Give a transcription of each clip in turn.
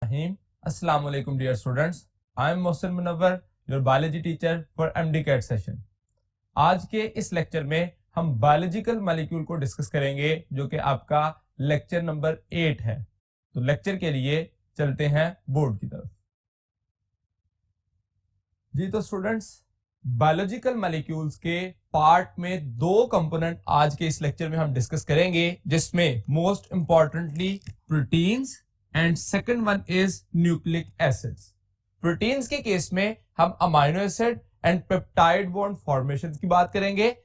Bismillahirrahmanirrahim. Assalamu alaikum dear students. I am Mohsin Munawwar, your biology teacher for MD-CAT session. आज के इस lecture में हम biological molecule को डिस्कस करेंगे जो कि आपका लेक्चर नंबर 8 है. तो लेक्चर के लिए चलते हैं बोर्ड की तरफ. जी तो स्टूडेंट्स, बायोलॉजिकल मॉलिक्यूल्स के पार्ट में दो कंपोनेंट आज के इस लेक्चर में हम डिस्कस करेंगे, जिसमें most importantly proteins and second one is nucleic acids. Proteins के केस में हम amino acid and peptide bond formation की बात करेंगे.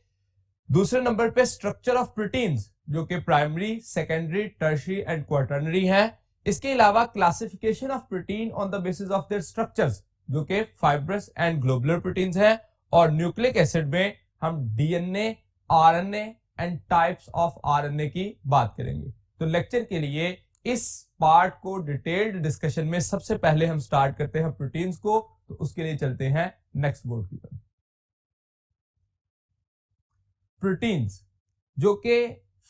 दूसरे नंबर पे स्ट्रक्चर ऑफ प्रोटीन्स जो कि primary, secondary, tertiary and quaternary है. इसके अलावा classification of protein on the basis of their structures जो कि फाइब्रस एंड ग्लोबुलर प्रोटीन्स हैं. और न्यूक्लिक एसिड में हम DNA, RNA and types of RNA की बात करेंगे. तो लेक्चर के लिए इस पार्ट को डिटेल्ड डिस्कशन में सबसे पहले हम स्टार्ट करते हैं प्रोटीन्स को. तो उसके लिए चलते हैं नेक्स्ट बोर्ड की तरफ. प्रोटीन्स जो कि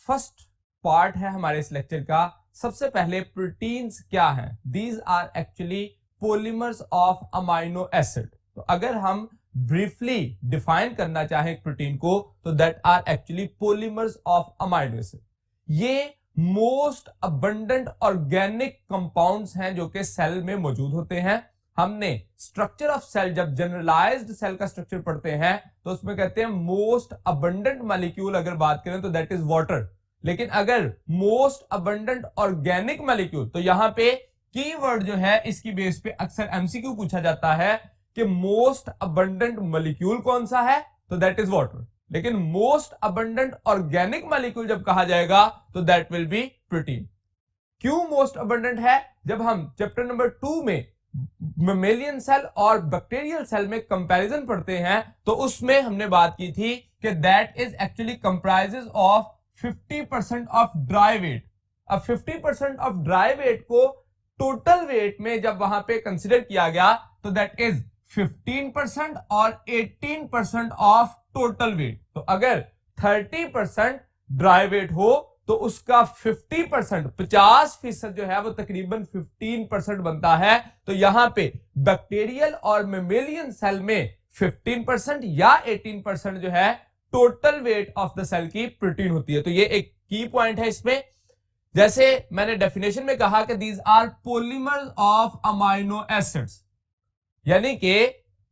फर्स्ट पार्ट है हमारे इस लेक्चर का. सबसे पहले प्रोटीन्स क्या हैं? These are actually polymers of amino acid. तो अगर हम ब्रीफली डिफाइन करना चाहें प्रोटीन को तो that are actually polymers of amino acid. ये मोस्ट अबंडेंट ऑर्गेनिक कंपाउंड्स हैं जो कि सेल में मौजूद होते हैं. हमने स्ट्रक्चर ऑफ सेल, जब जनरलाइज्ड सेल का स्ट्रक्चर पढ़ते हैं तो उसमें कहते हैं मोस्ट अबंडेंट मॉलिक्यूल अगर बात करें तो दैट इज वाटर. लेकिन अगर मोस्ट अबंडेंट ऑर्गेनिक मॉलिक्यूल, तो यहां पे कीवर्ड जो है इसकी बेस पे अक्सर एमसीक्यू पूछा जाता है कि मोस्ट अबंडेंट मॉलिक्यूल कौन सा है, तो दैट इज वाटर. लेकिन मोस्ट अबंडेंट ऑर्गेनिक मॉलिक्यूल जब कहा जाएगा तो दैट विल बी प्रोटीन. क्यों मोस्ट अबंडेंट है? जब हम चैप्टर नंबर 2 में मेमेलियन सेल और बैक्टीरियल सेल में कंपैरिजन पढ़ते हैं तो उसमें हमने बात की थी कि that is actually comprises of 50% of dry weight. अब 50% ऑफ ड्राई वेट को टोटल वेट में जब वहां पे कंसीडर किया गया तो दैट इज 15% और 18% ऑफ टोटल वेट. तो अगर 30% ड्राई वेट हो तो उसका 50% जो है वो तकरीबन 15% बनता है. तो यहां पे बैक्टीरियल और मेमेलियन सेल में 15% या 18% जो है total weight of the cell की प्रोटीन होती है. तो ये एक की पॉइंट है इसमें. जैसे मैंने डेफिनेशन में कहा कि these are polymers of amino acids, यानी कि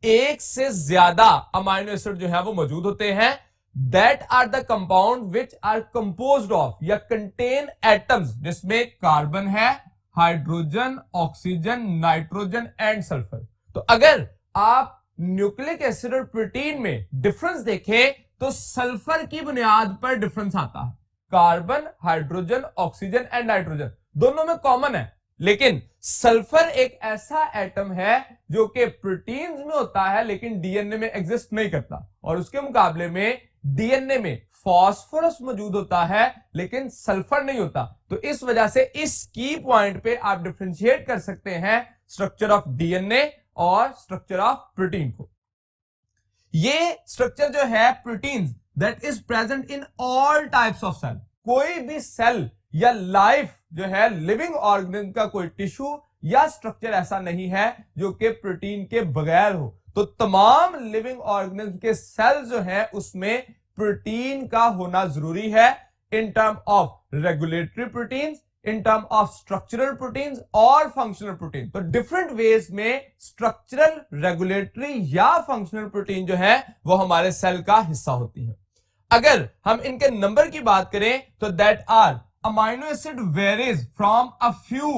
एक से ज्यादा अमाइनो एसिड जो है वो मौजूद होते हैं. That are the compound which are composed of या कंटेन एटम्स जिसमें कार्बन है, hydrogen, oxygen, nitrogen and sulphur. तो अगर आप न्यूक्लिक एसिड और प्रोटीन में डिफरेंस देखें तो सल्फर की बुनियाद पर डिफरेंस आता है. Carbon, hydrogen, oxygen and nitrogen दोनों में कॉमन है, लेकिन सल्फर एक ऐसा एटम है जो कि प्रोटीन्स में होता है लेकिन डीएनए में एग्जिस्ट नहीं करता. और उसके मुकाबले में डीएनए में फास्फोरस मौजूद होता है लेकिन सल्फर नहीं होता. तो इस वजह से इस की पॉइंट पे आप डिफरेंशिएट कर सकते हैं स्ट्रक्चर ऑफ डीएनए और स्ट्रक्चर ऑफ प्रोटीन को. ये स्ट्रक्चर जो है proteins that is present in all types of cell. कोई भी सेल या लाइफ जो है लिविंग ऑर्गेनिज्म का कोई टिश्यू या स्ट्रक्चर ऐसा नहीं है जो कि प्रोटीन के बगैर हो. तो तमाम लिविंग ऑर्गेनिज्म के सेल जो है उसमें प्रोटीन का होना जरूरी है in term of regulatory proteins, in term of structural proteins और फंक्शनल प्रोटीन. तो डिफरेंट वेज में स्ट्रक्चरल, रेगुलेटरी या फंक्शनल प्रोटीन जो है वो हमारे सेल का हिस्सा होती है. अगर हम इनके नंबर की बात करें तो that are amino acid varies from a few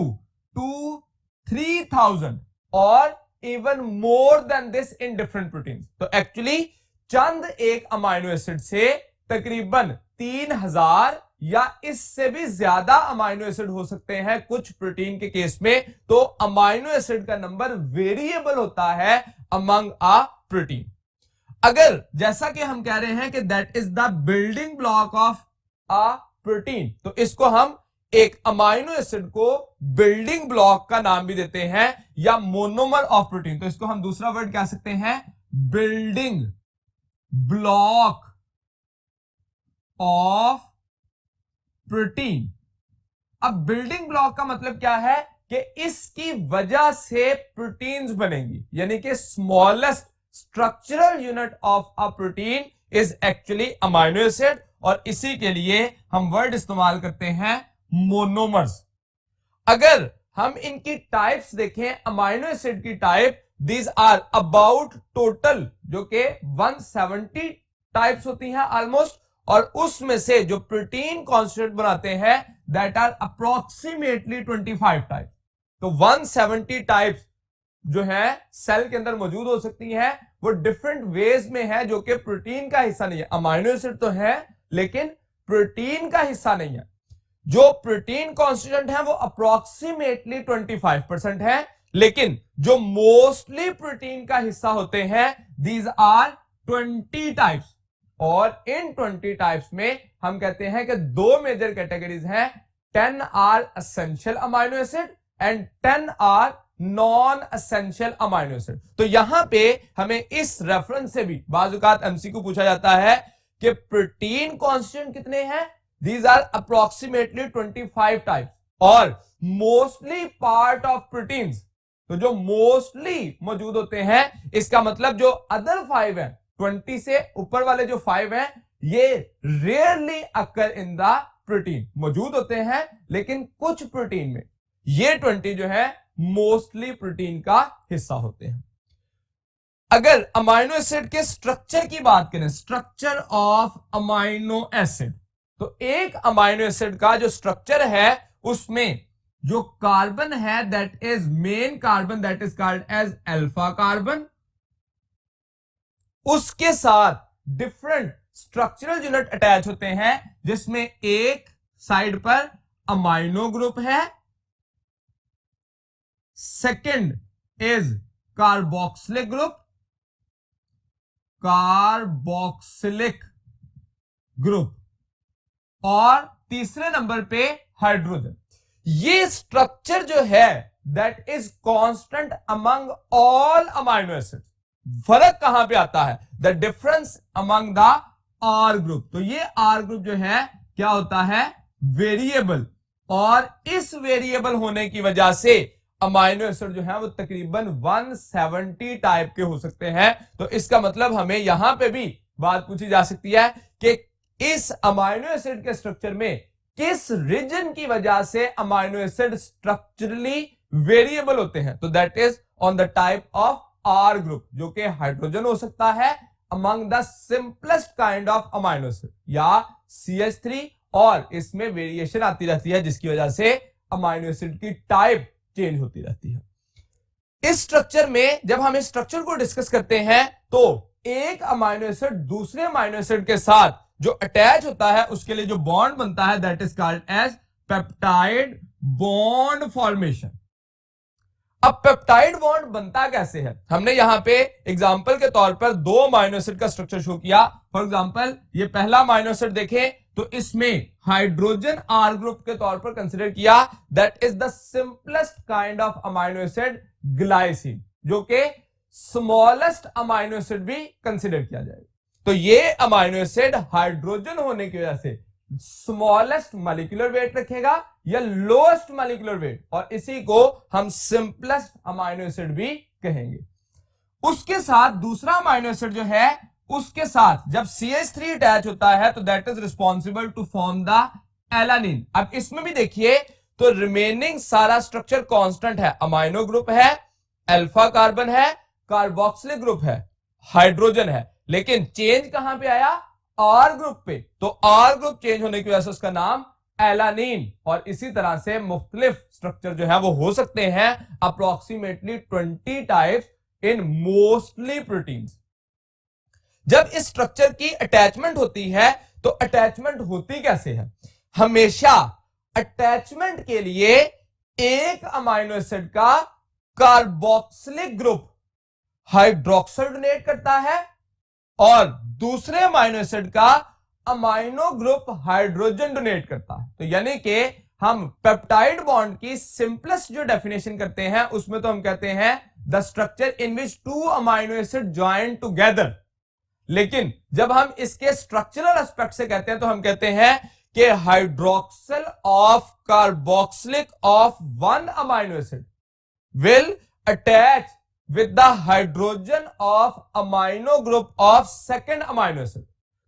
to 3000 और even more than this in different proteins. तो एक्चुअली चंद एक अमाइनो एसिड से तकरीबन 3000 या इससे भी ज्यादा अमाइनो एसिड हो सकते हैं कुछ प्रोटीन के केस में. तो अमाइनो एसिड का नंबर वेरिएबल होता है अमंग अ प्रोटीन. अगर जैसा कि हम कह रहे हैं कि that is the building block of a protein, तो इसको हम एक अमाइनो एसिड को बिल्डिंग ब्लॉक का नाम भी देते हैं या मोनोमर ऑफ प्रोटीन. तो इसको हम दूसरा वर्ड कह सकते हैं बिल्डिंग ब्लॉक ऑफ प्रोटीन. अब बिल्डिंग ब्लॉक का मतलब क्या है कि इसकी वजह से प्रोटीन्स बनेंगी, यानी कि smallest structural unit of a protein is actually amino acid, और इसी के लिए हम वर्ड इस्तेमाल करते हैं मोनोमर्स। अगर हम इनकी टाइप्स देखें, अमाइनो एसिड की type, these are about total जो कि 170 टाइप्स होती हैं ऑलमोस्ट, और उसमें से जो प्रोटीन कॉन्स्टिट्यूएंट बनाते हैं दैट आर अप्रोक्सीमेटली 25 टाइप्स। तो 170 टाइप्स जो है सेल के अंदर मौजूद हो सकती हैं, वो डिफरेंट वेज में है, जो कि प्रोटीन का हिस्सा नहीं है। अमाइनो एसिड तो है लेकिन प्रोटीन का हिस्सा नहीं है। जो प्रोटीन कॉन्स्टिट्यूएंट है वो अप्रोक्सीमेटली 25% है, लेकिन जो मोस्टली प्रोटीन का हिस्सा होते हैं दीज आर 20 टाइप्स। और इन 20 टाइप्स में हम कहते हैं कि दो मेजर कैटेगरीज हैं, 10 are essential amino acid and 10 are non essential amino acid. तो यहां पे हमें इस रेफरेंस से भी बाजुकात एमसीक्यू पूछा जाता है कि प्रोटीन कॉन्स्टिट्यूएंट कितने हैं, दीज आर अप्रोक्सीमेटली 25 टाइप्स, और मोस्टली पार्ट ऑफ प्रोटीन्स, तो जो मोस्टली मौजूद होते हैं, इसका मतलब जो अदर 5 है, 20 से ऊपर वाले जो 5 हैं, ये rarely occur in the protein, मौजूद होते हैं लेकिन कुछ प्रोटीन में। ये 20 जो है मोस्टली प्रोटीन का हिस्सा होते हैं। अगर अमाइनो एसिड के स्ट्रक्चर की बात करें, स्ट्रक्चर ऑफ अमाइनो एसिड, तो एक अमाइनो एसिड का जो स्ट्रक्चर है उसमें जो कार्बन है that is main carbon, that is called as alpha carbon, उसके साथ डिफरेंट स्ट्रक्चरल यूनिट अटैच होते हैं, जिसमें एक साइड पर अमाइनो ग्रुप है, second is carboxylic group, carboxylic group, और तीसरे नंबर पे हाइड्रोजन। ये स्ट्रक्चर जो है that is constant among all amino acid. फर्क कहां पे आता है, the difference among the R group. तो ये आर ग्रुप जो है क्या होता है, वेरिएबल, और इस वेरिएबल होने की वजह से अमाइनो एसिड जो है वो तकरीबन 170 टाइप के हो सकते हैं। तो इसका मतलब हमें यहां पे भी बात पूछी जा सकती है कि इस अमाइनो एसिड के स्ट्रक्चर में किस रीजन की वजह से अमाइनो एसिड स्ट्रक्चरली वेरिएबल होते हैं। तो that is on the type of R group, जो कि हाइड्रोजन हो सकता है among the simplest kind of amino acid, या CH3, और इसमें वेरिएशन आती रहती है जिसकी वजह से अमाइनो एसिड की टाइप चेंज होती रहती है। इस स्ट्रक्चर में जब हम इस स्ट्रक्चर को डिस्कस करते हैं तो एक अमाइनो एसिड दूसरे अमाइनो एसिड के साथ जो अटैच होता है उसके लिए जो बॉन्ड बनता है that is called as peptide bond formation. अब पेप्टाइड बॉन्ड बनता कैसे है, हमने यहां पे एग्जांपल के तौर पर दो अमाइनो एसिड का स्ट्रक्चर शो किया। फॉर एग्जांपल ये पहला अमाइनो एसिड देखें तो इसमें हाइड्रोजन आर ग्रुप के तौर पर कंसीडर किया, that is the simplest kind of amino acid glycine, जो कि स्मॉलेस्ट अमाइनो एसिड भी कंसीडर किया जाएगा। तो ये अमाइनो एसिड हाइड्रोजन होने की वजह से स्मॉलेस्ट मॉलिक्यूलर वेट रखेगा या लोएस्ट मॉलिक्यूलर वेट, और इसी को हम सिंपलेस्ट अमाइनो एसिड भी कहेंगे। उसके साथ दूसरा अमाइनो एसिड जो है उसके साथ जब CH3 अटैच होता है तो that is responsible to form the alanine. अब इसमें भी देखिए तो रिमेनिंग सारा स्ट्रक्चर कांस्टेंट है, अमाइनो ग्रुप है, अल्फा कार्बन है, कार्बोक्सिलिक ग्रुप है, हाइड्रोजन है, लेकिन चेंज कहां पे आया, आर ग्रुप पे। तो आर ग्रुप चेंज होने की वजह से उसका नाम एलानिन, और इसी तरह से मुख्तलिफ स्ट्रक्चर जो है वो हो सकते हैं, approximately 20 types in mostly proteins. जब इस स्ट्रक्चर की अटैचमेंट होती है तो अटैचमेंट होती कैसे है, हमेशा अटैचमेंट के लिए एक अमाइनो एसिड का कार्बोक्सिलिक ग्रुप हाइड्रोक्सिल डोनेट करता है और दूसरे अमाइनो एसिड का अमाइनो ग्रुप हाइड्रोजन डोनेट करता है। तो यानी कि हम पेप्टाइड बॉन्ड की सिंपलेस्ट जो डेफिनेशन करते हैं उसमें तो हम कहते हैं the structure in which two amino acid join together, लेकिन जब हम इसके स्ट्रक्चरल एस्पेक्ट से कहते हैं तो हम कहते हैं कि hydroxyl of carboxylic of one amino acid will attach with the hydrogen of amino group of second amino acid.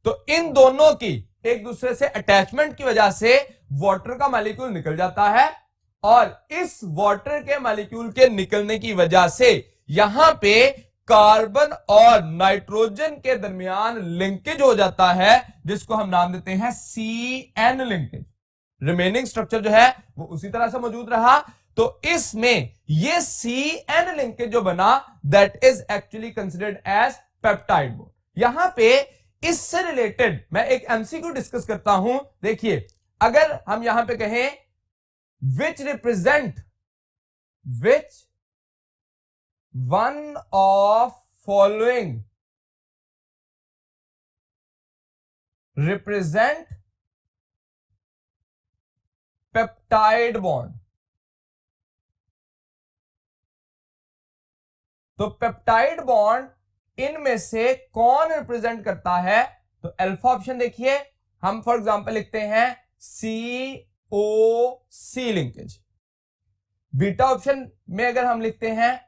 तो इन दोनों की एक दूसरे से अटैचमेंट की वजह से वाटर का मॉलिक्यूल निकल जाता है, और इस वाटर के मॉलिक्यूल के निकलने की वजह से यहां पे कार्बन और नाइट्रोजन के दरमियान लिंकेज हो जाता है, जिसको हम नाम देते हैं CN लिंकेज। रिमेनिंग स्ट्रक्चर जो है वो उसी तरह से मौजूद रहा। तो इसमें ये CN लिंकेज जो बना, that is actually considered as peptide bond. यहां पे इससे रिलेटेड मैं एक एमसीक्यू डिस्कस करता हूं। देखिए, अगर हम यहां पे कहें which one of following represent peptide bond, तो पेप्टाइड बॉन्ड इनमें से कौन रिप्रेजेंट करता है? तो अल्फा ऑप्शन देखिए, हम फॉर एग्जांपल लिखते हैं COC लिंकेज। बीटा ऑप्शन में अगर हम लिखते हैं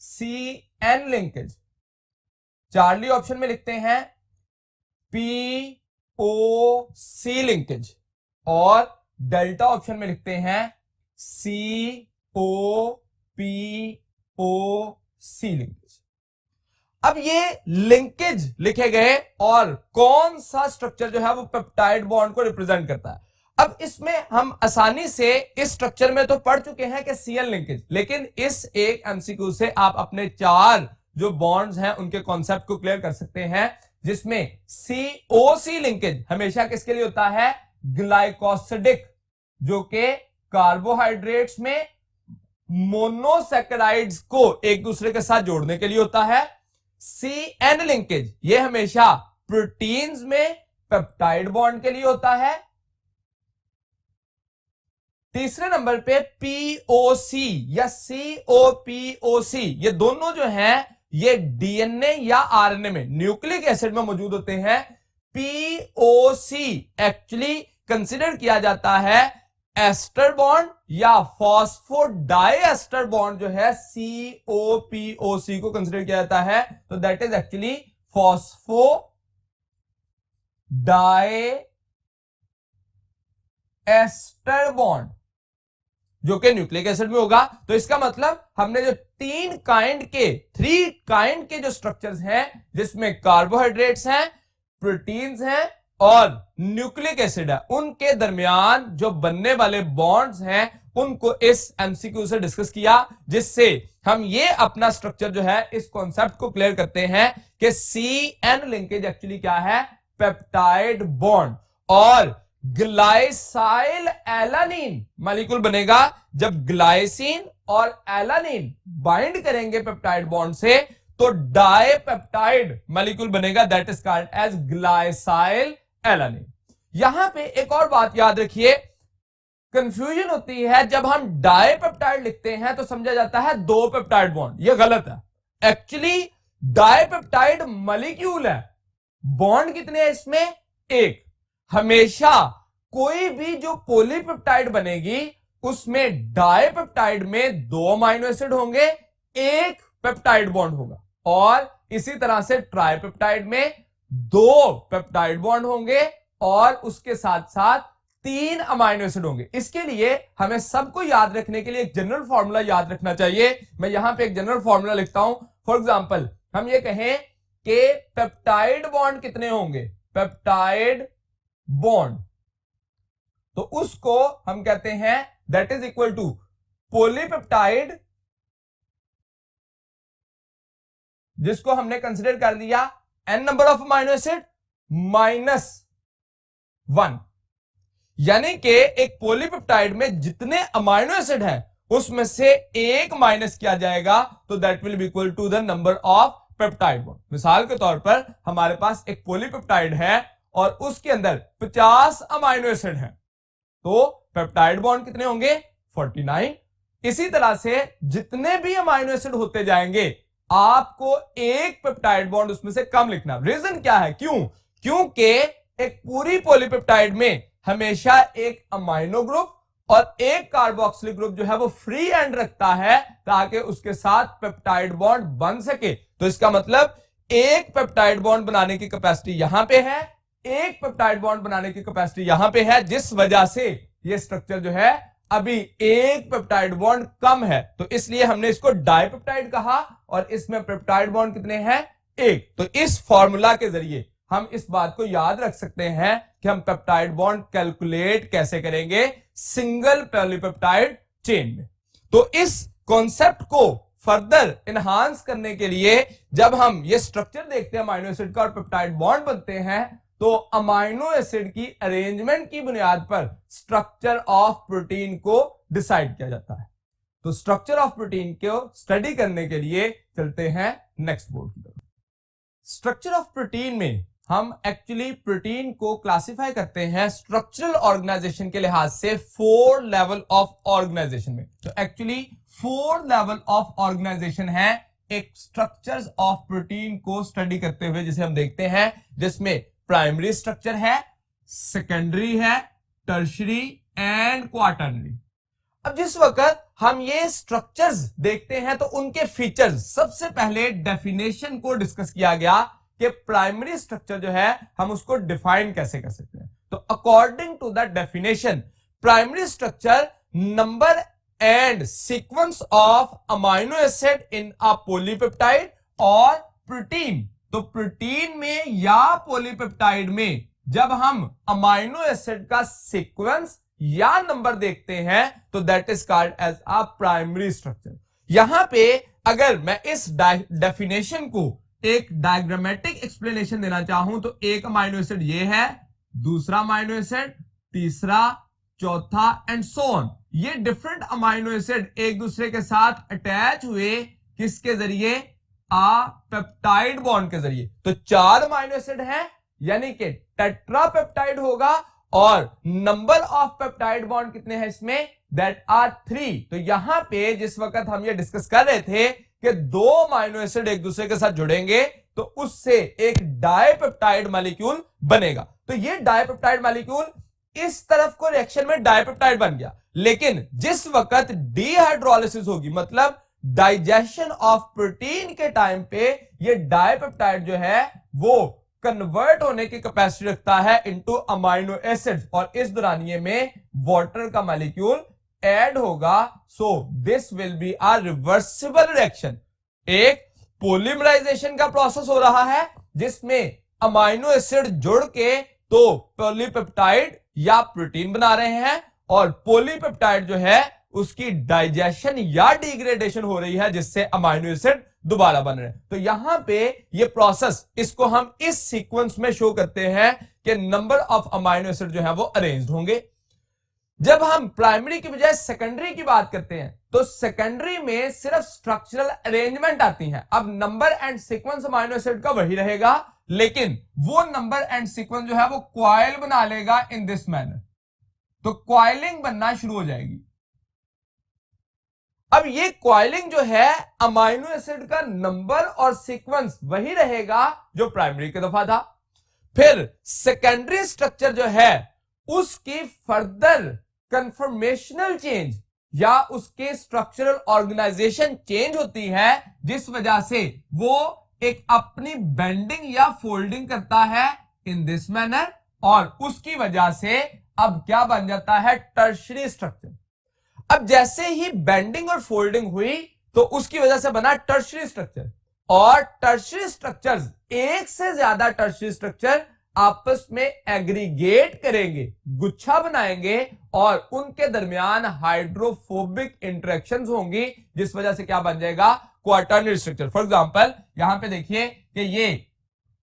CN लिंकेज, चार्ली ऑप्शन में लिखते हैं POC लिंकेज, और डेल्टा ऑप्शन में लिखते हैं COPOC लिंकेज। अब ये लिंकेज लिखे गए और कौन सा स्ट्रक्चर जो है वो पेप्टाइड बॉन्ड को रिप्रेजेंट करता है। अब इसमें हम आसानी से इस स्ट्रक्चर में तो पढ़ चुके हैं कि CN लिंकेज, लेकिन इस एक एमसीक्यू से आप अपने 4 जो बॉन्ड्स हैं उनके कॉन्सेप्ट को क्लियर कर सकते हैं, जिसमें COC लिंकेज हमेशा किसके लिए होता है? ग्लाइकोसिडिक, जो कि कार्बोहाइड्रेट्स में मोनोसैकेराइड्स को एक दूसरे के साथ जोड़ने के लिए होता है। CN लिंकेज ये हमेशा प्रोटीन्स में पेप्टाइड बॉन्ड के लिए होता है। तीसरे नंबर पे POC या COPOC, ये दोनों जो हैं ये डीएनए या आरएनए में न्यूक्लिक एसिड में मौजूद होते हैं। POC एक्चुअली कंसिडर किया जाता है एस्टर बॉन्ड या फॉस्फोडाइएस्टर बॉन्ड जो है COPOC को कंसिडर किया जाता है। तो that is actually phosphodiester bond, जो कि न्यूक्लिक एसिड में होगा। तो इसका मतलब हमने जो 3 काइंड के जो स्ट्रक्चर्स हैं, जिसमें कार्बोहाइड्रेट्स हैं, प्रोटीन्स हैं और न्यूक्लिक एसिड है, उनके दरमियान जो बनने वाले बॉन्ड्स हैं उनको इस एमसीक्यू से डिस्कस किया, जिससे हम ये अपना स्ट्रक्चर जो है इस कॉन्सेप्ट को क्लियर करते हैं कि CN लिंकेज एक्चुअली क्या है? Peptide bond. और ग्लाइसाइल एलानिन मॉलिक्यूल बनेगा जब ग्लाइसिन और एलानिन बाइंड करेंगे पेप्टाइड बॉन्ड से, तो डाइपेप्टाइड मॉलिक्यूल बनेगा, that is called as glycyl alanine. यहां पे एक और बात याद रखिए, कंफ्यूजन होती है जब हम डाइपेप्टाइड लिखते हैं तो समझा जाता है 2 पेप्टाइड बॉन्ड। ये गलत है। एक्चुअली डाइपेप्टाइड मॉलिक्यूल है, बॉन्ड कितने हैं इसमें? 1। हमेशा कोई भी जो पॉलीपेप्टाइड बनेगी उसमें डाइपेप्टाइड में 2 अमाइनो एसिड होंगे, 1 पेप्टाइड बॉन्ड होगा, और इसी तरह से ट्राइपेप्टाइड में 2 पेप्टाइड बॉन्ड होंगे और उसके साथ साथ 3 अमाइनो एसिड होंगे। इसके लिए हमें सबको याद रखने के लिए एक जनरल फॉर्मूला याद रखना चाहिए। मैं यहां पे एक जनरल फॉर्मूला लिखता हूं। फॉर एग्जांपल हम ये कहें कि पेप्टाइड बॉन्ड कितने होंगे? पेप्टाइड बॉन्ड, तो उसको हम कहते हैं that is equal to polypeptide, जिसको हमने कंसिडर कर दिया n number of amino acid -1। यानी कि एक पॉलीपेप्टाइड में जितने अमाइनो एसिड है उसमें से 1 माइनस किया जाएगा, तो that will be equal to the number of peptide bond. मिसाल के तौर पर हमारे पास एक पॉलीपेप्टाइड है और उसके अंदर 50 अमाइनो एसिड है, तो पेप्टाइड बॉन्ड कितने होंगे? 49। इसी तरह से जितने भी अमाइनो एसिड होते जाएंगे आपको एक पेप्टाइड बॉन्ड उसमें से कम लिखना। रीजन क्या है? क्योंकि एक पूरी पॉलीपेप्टाइड में हमेशा एक अमाइनो ग्रुप और एक कार्बोक्सिलिक ग्रुप जो है वो फ्री एंड रखता है ताकि उसके साथ पेप्टाइड बॉन्ड बन सके। तो इसका मतलब एक पेप्टाइड बॉन्ड बनाने की कैपेसिटी यहां पे है, एक पेप्टाइड बॉन्ड बनाने की कैपेसिटी यहां पे है, जिस वजह से ये स्ट्रक्चर जो है अभी एक पेप्टाइड बॉन्ड कम है। तो इसलिए हमने इसको डाइपेप्टाइड कहा और इसमें पेप्टाइड बॉन्ड कितने हैं? एक। तो इस फॉर्मूला के जरिए हम इस बात को याद रख सकते हैं कि हम पेप्टाइड बॉन्ड कैलकुलेट कैसे करेंगे सिंगल पॉलीपेप्टाइड चेन में। तो इस कॉन्सेप्ट को फर्दर एनहांस करने के लिए जब हम ये स्ट्रक्चर देखते हैं अमाइनो एसिड का और पेप्टाइड बॉन्ड बनते हैं, तो अमाइनो एसिड की अरेंजमेंट की बुनियाद पर स्ट्रक्चर ऑफ प्रोटीन को डिसाइड किया जाता है। तो स्ट्रक्चर ऑफ प्रोटीन को स्टडी करने के लिए चलते हैं नेक्स्ट बोर्ड की तरफ। स्ट्रक्चर ऑफ प्रोटीन में हम एक्चुअली प्रोटीन को क्लासिफाई करते हैं स्ट्रक्चरल ऑर्गेनाइजेशन के लिहाज से 4 लेवल ऑफ ऑर्गेनाइजेशन में। तो एक्चुअली 4 लेवल ऑफ ऑर्गेनाइजेशन है एक स्ट्रक्चर्स ऑफ प्रोटीन को स्टडी करते हुए, जिसे हम देखते हैं, जिसमें प्राइमरी स्ट्रक्चर है, सेकेंडरी है, टर्शरी एंड क्वाटर्नरी। अब जिस वक्त हम ये स्ट्रक्चर्स देखते हैं तो उनके फीचर्स, सबसे पहले डेफिनेशन को डिस्कस किया गया कि प्राइमरी स्ट्रक्चर जो है हम उसको डिफाइन कैसे कर सकते हैं। तो according to the definition, primary structure number and sequence of amino acid in a polypeptide और प्रोटीन। तो प्रोटीन में या पॉलीपेप्टाइड में जब हम अमाइनो एसिड का सीक्वेंस या नंबर देखते हैं तो that is called as a primary structure. यहां पे अगर मैं इस डेफिनेशन को एक डायग्रामेटिक एक्सप्लेनेशन देना चाहूं तो एक अमाइनो एसिड ये है, दूसरा अमाइनो एसिड, तीसरा, चौथा एंड सो ऑन। ये डिफरेंट अमाइनो एसिड एक दूसरे के साथ अटैच हुए किसके जरिए? पेप्टाइड बॉन्ड के जरिए। तो 4 अमाइनो एसिड हैं, यानी कि टेट्रापेप्टाइड होगा और नंबर ऑफ पेप्टाइड बॉन्ड कितने हैं इसमें? That are 3। तो यहां पे जिस वक्त हम ये डिस्कस कर रहे थे कि 2 अमाइनो एसिड एक दूसरे के साथ जुड़ेंगे तो उससे एक डाइपेप्टाइड मॉलिक्यूल बनेगा। तो ये डाइपेप्टाइड मॉलिक्यूल इस तरफ को रिएक्शन में डाइपेप्टाइड बन गया, लेकिन जिस वक्त डिहाइड्रोलिसिस होगी, मतलब डाइजेशन ऑफ प्रोटीन के टाइम पे, ये डाइपेप्टाइड जो है वो कन्वर्ट होने की कैपेसिटी रखता है इनटू अमाइनो एसिड्स और इस दौरानिये में वाटर का मॉलिक्यूल ऐड होगा। So this will be a reversible reaction. एक पॉलीमराइजेशन का प्रोसेस हो रहा है जिसमें अमाइनो एसिड जुड़ के तो पॉलीपेप्टाइड या प्रोटीन बना रहे हैं और पॉलीपेप्टाइड जो है उसकी डाइजेशन या डिग्रेडेशन हो रही है जिससे अमाइनो एसिड दोबारा बन रहे हैं। तो यहां पे ये प्रोसेस, इसको हम इस सीक्वेंस में शो करते हैं कि नंबर ऑफ अमाइनो एसिड जो है वो अरेंज्ड होंगे। जब हम प्राइमरी की बजाय सेकेंडरी की बात करते हैं तो सेकेंडरी में सिर्फ स्ट्रक्चरल अरेंजमेंट आती है। अब number and sequence amino acid का वही रहेगा, लेकिन वो नंबर एंड सीक्वेंस जो है वो क्वाइल बना लेगा इन दिस मैनर। तो क्वाइलिंग बनना शुरू हो जाएगी। अब ये क्वाइलिंग जो है अमाइनो एसिड का नंबर और सीक्वेंस वही रहेगा जो प्राइमरी के दफा था। फिर सेकेंडरी स्ट्रक्चर जो है उसकी फर्दर कंफर्मेशनल चेंज या उसके स्ट्रक्चरल ऑर्गेनाइजेशन चेंज होती है, जिस वजह से वो एक अपनी बेंडिंग या फोल्डिंग करता है इन दिस मैनर और उसकी वजह से अब क्या बन जाता है? Tertiary structure. अब जैसे ही बेंडिंग और फोल्डिंग हुई तो उसकी वजह से बना टर्शरी स्ट्रक्चर और टर्शरी स्ट्रक्चर्स, एक से ज्यादा टर्शरी स्ट्रक्चर आपस में एग्रीगेट करेंगे, गुच्छा बनाएंगे और उनके दरमियान हाइड्रोफोबिक इंटरेक्शंस होंगी, जिस वजह से क्या बन जाएगा? Quaternary structure. फॉर एग्जांपल यहां पे देखिए कि ये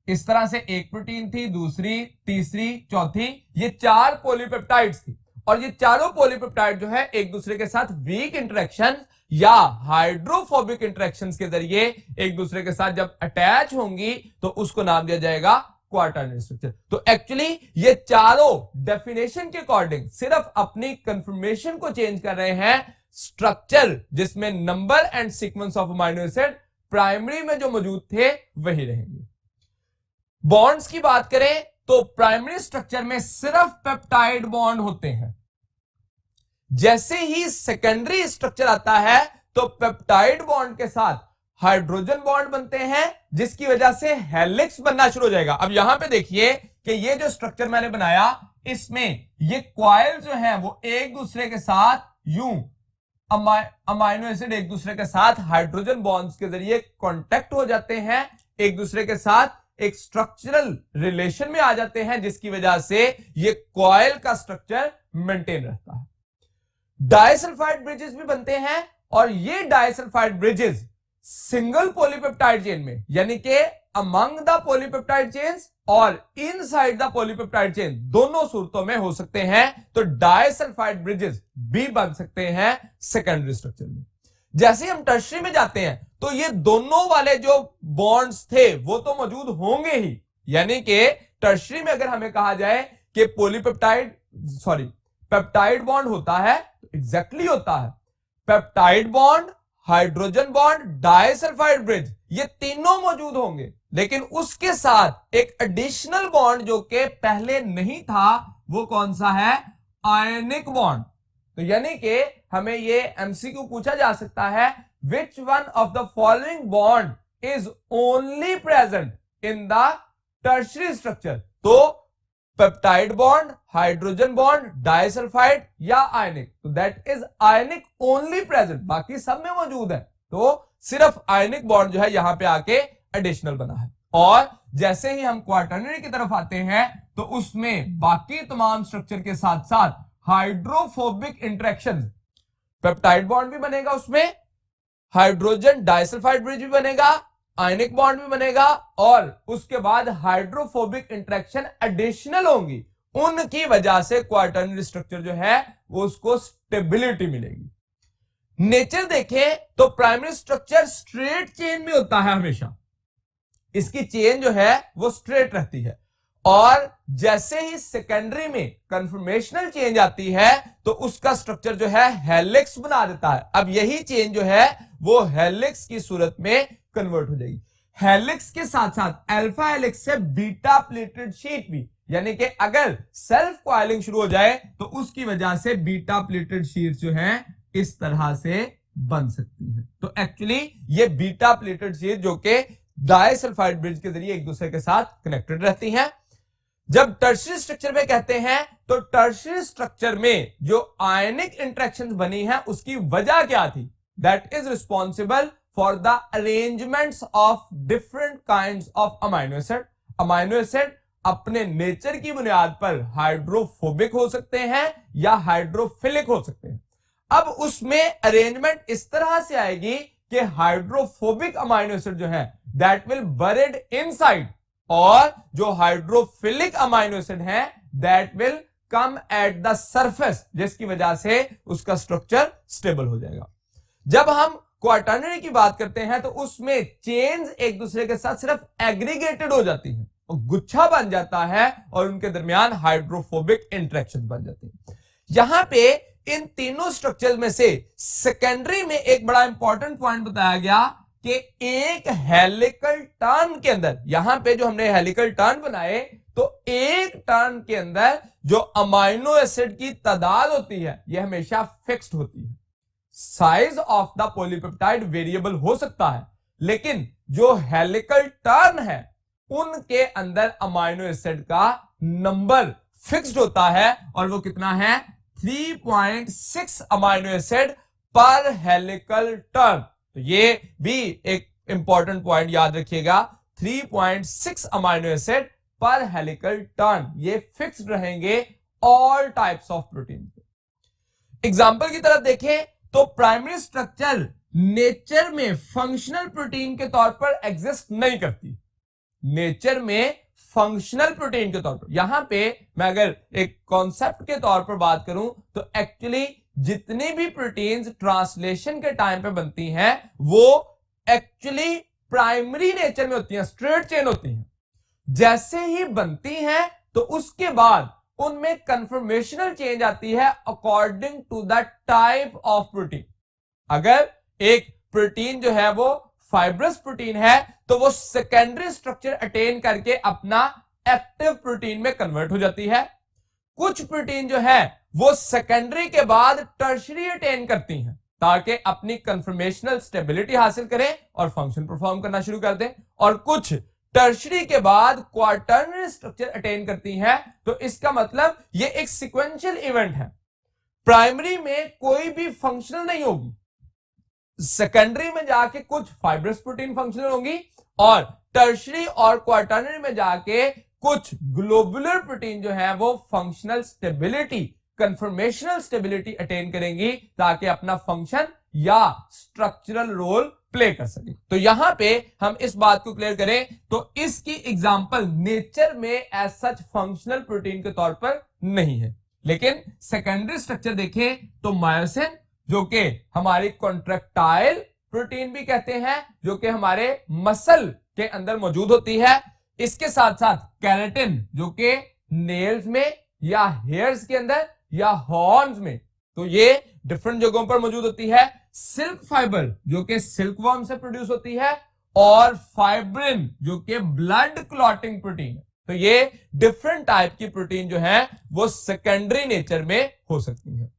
इस तरह से एक प्रोटीन थी, दूसरी, तीसरी, चौथी, ये 4 पॉलीपेप्टाइड्स थी और ये चारों पॉलीपेप्टाइड जो है एक दूसरे के साथ वीक इंटरेक्शन या हाइड्रोफोबिक इंटरेक्शंस के जरिए एक दूसरे के साथ जब अटैच होंगी तो उसको नाम दिया जाएगा क्वाटर्नरी स्ट्रक्चर। तो एक्चुअली ये चारों डेफिनेशन के अकॉर्डिंग सिर्फ अपनी कंफर्मेशन को चेंज कर रहे हैं। स्ट्रक्चर जिसमें number and sequence of amino acid primary में जो मौजूद थे वही रहेंगे। बॉन्ड्स की बात करें तो प्राइमरी स्ट्रक्चर में सिर्फ पेप्टाइड बॉन्ड होते हैं। जैसे ही सेकेंडरी स्ट्रक्चर आता है तो पेप्टाइड बॉन्ड के साथ हाइड्रोजन बॉन्ड बनते हैं, जिसकी वजह से हेलिक्स बनना शुरू हो जाएगा। अब यहां पे देखिए कि ये जो स्ट्रक्चर मैंने बनाया, इसमें ये कॉइल जो है वो एक दूसरे के साथ यूं अमाइनो एसिड एक दूसरे के साथ हाइड्रोजन बॉन्ड्स के जरिए कांटेक्ट हो जाते हैं, एक दूसरे के साथ एक स्ट्रक्चरल रिलेशन में आ जाते हैं, जिसकी वजह से ये कॉइल का स्ट्रक्चर मेंटेन रहता है। डाइसल्फाइड ब्रिजेस भी बनते हैं, और ये disulphide bridges single polypeptide chain में, यानी कि अमंग द पॉलीपेप्टाइड चेन्स और इनसाइड द पॉलीपेप्टाइड चेन, दोनों सूरतों में हो सकते हैं। तो डाइसल्फाइड ब्रिजेस भी बन सकते हैं सेकेंडरी स्ट्रक्चर में। जैसे हम टर्शरी में जाते हैं तो ये दोनों वाले जो बॉन्ड्स थे वो तो मौजूद होंगे ही, यानी कि टर्शरी में अगर हमें कहा जाए कि पेप्टाइड बॉन्ड होता है, एग्जैक्टली होता है peptide bond, hydrogen bond, disulphide bridge, ये तीनों मौजूद होंगे, लेकिन उसके साथ एक एडिशनल बॉन्ड जो कि पहले नहीं था, वो कौन सा है? Ionic bond. तो यानी कि हमें ये एमसीक्यू पूछा जा सकता है, which one of the following bond is only present in the tertiary structure? तो peptide bond, hydrogen bond, disulphide या आयनिक, तो that is ionic only present, बाकी सब में मौजूद है। तो सिर्फ आयनिक बॉन्ड जो है यहां पे आके एडिशनल बना है। और जैसे ही हम क्वाटर्नरी की तरफ आते हैं तो उसमें बाकी तमाम स्ट्रक्चर के साथ साथ हाइड्रोफोबिक इंटरेक्शंस, पेप्टाइड बॉन्ड भी बनेगा, उसमें हाइड्रोजन डाइसल्फाइड ब्रिज भी बनेगा, आयनिक बॉन्ड भी बनेगा, और उसके बाद हाइड्रोफोबिक इंटरेक्शन एडिशनल होंगी। उनकी वजह से क्वाटर्नरी स्ट्रक्चर जो है वो उसको स्टेबिलिटी मिलेगी। नेचर देखें तो प्राइमरी स्ट्रक्चर स्ट्रेट चेन में होता है हमेशा, इसकी चेन जो है वो स्ट्रेट रहती है, और जैसे ही सेकेंडरी में कन्फर्मेशनल चेंज आती है तो उसका स्ट्रक्चर जो है हेलिक्स बना देता है। अब यही चेन जो है वो हेलिक्स की सूरत में कन्वर्ट हो जाएगी। हेलिक्स के साथ साथ अल्फा हेलिक्स से बीटा प्लेटेड शीट भी, यानी कि अगर सेल्फ कॉइलिंग शुरू हो जाए तो उसकी वजह से बीटा प्लेटेड शीट जो है इस तरह से बन सकती है। तो एक्चुअली ये बीटा प्लेटेड शीट जो कि डाइसल्फाइड ब्रिज के जरिए एक दूसरे के साथ कनेक्टेड रहती हैं। जब टर्शरी स्ट्रक्चर में कहते हैं तो टर्शरी स्ट्रक्चर में जो आयनिक इंटरेक्शंस बनी है उसकी वजह क्या थी? That is responsible for the arrangements of different kinds of amino acid. Amino acid अपने नेचर की बुनियाद पर हाइड्रोफोबिक हो सकते हैं या हाइड्रोफिलिक हो सकते हैं। अब उसमें अरेंजमेंट इस तरह से आएगी कि हाइड्रोफोबिक अमाइनो एसिड जो है दैट विल बरीड इनसाइड, और जो हाइड्रोफिलिक अमाइनो एसिड है that will come at the surface, जिसकी वजह से उसका स्ट्रक्चर स्टेबल हो जाएगा। जब हम क्वाटर्नरी की बात करते हैं तो उसमें चेन्स एक दूसरे के साथ सिर्फ एग्रीगेटेड हो जाती हैं और गुच्छा बन जाता है और उनके दरमियान हाइड्रोफोबिक इंटरेक्शन बन जाती है। यहां पे इन तीनों स्ट्रक्चर्स में से सेकेंडरी में एक बड़ा इंपॉर्टेंट पॉइंट बताया गया कि एक हेलिकल टर्न के अंदर, यहां पे जो हमने हेलिकल टर्न बनाए तो एक टर्न के अंदर जो अमाइनो एसिड की तादाद होती है यह हमेशा फिक्स्ड होती है। Size of the polypeptide variable हो सकता है, लेकिन जो हेलिकल टर्न है उनके अंदर अमाइनो एसिड का नंबर फिक्स्ड होता है, और वो कितना है? 3.6 अमाइनो एसिड पर हेलिकल टर्न। तो ये भी एक इंपॉर्टेंट पॉइंट याद रखिएगा, 3.6 अमाइनो एसिड पर हेलिकल टर्न, ये फिक्स्ड रहेंगे all types of protein. Example की तरफ देखें तो प्राइमरी स्ट्रक्चर नेचर में फंक्शनल प्रोटीन के तौर पर एग्जिस्ट नहीं करती। नेचर में फंक्शनल प्रोटीन के तौर पर, यहां पे मैं अगर एक कॉन्सेप्ट के तौर पर बात करूं तो एक्चुअली जितनी भी प्रोटीन्स ट्रांसलेशन के टाइम पे बनती हैं वो एक्चुअली प्राइमरी नेचर में होती हैं, स्ट्रेट चेन होती हैं। जैसे ही बनती हैं तो उसके बाद उनमें कन्फर्मेशनल चेंज आती है according to the type of protein. अगर एक प्रोटीन जो है वो फाइब्रस प्रोटीन है तो वो सेकेंडरी स्ट्रक्चर अटेन करके अपना एक्टिव प्रोटीन में कन्वर्ट हो जाती है। कुछ प्रोटीन जो है वो सेकेंडरी के बाद टर्शरी अटेन करती हैं ताकि अपनी कंफर्मेशनल स्टेबिलिटी हासिल करें और फंक्शन परफॉर्म करना शुरू कर दें, और कुछ टर्शरी के बाद क्वार्टरनरी स्ट्रक्चर अटेन करती हैं। तो इसका मतलब ये एक सीक्वेंशियल इवेंट है। प्राइमरी में कोई भी फंक्शनल नहीं होगी, सेकेंडरी में जाके कुछ फाइब्रस प्रोटीन फंक्शनल होंगी और टर्शरी और क्वार्टरनरी में जाके कुछ ग्लोबुलर प्रोटीन जो है वो functional stability, conformational stability attain करेंगी ताकि अपना फंक्शन या स्ट्रक्चरल रोल प्ले कर सके। तो यहां पे हम इस बात को क्लियर करें तो इसकी एग्जांपल नेचर में एज सच फंक्शनल प्रोटीन के तौर पर नहीं है, लेकिन सेकेंडरी स्ट्रक्चर देखें तो मायोसिन जो कि हमारी कॉन्ट्रैक्टाइल प्रोटीन भी कहते हैं, जो कि हमारे मसल के अंदर मौजूद होती है। इसके साथ साथ कैराटिन जो कि नेल्स में या हेयर्स के अंदर या हॉर्न्स में, तो ये डिफरेंट जगहों पर मौजूद होती है। सिल्क फाइबर जो कि सिल्कवर्म से प्रोड्यूस होती है, और फाइब्रिन जो कि ब्लड क्लॉटिंग प्रोटीन है। तो ये डिफरेंट टाइप की प्रोटीन जो है वो सेकेंडरी नेचर में हो सकती है।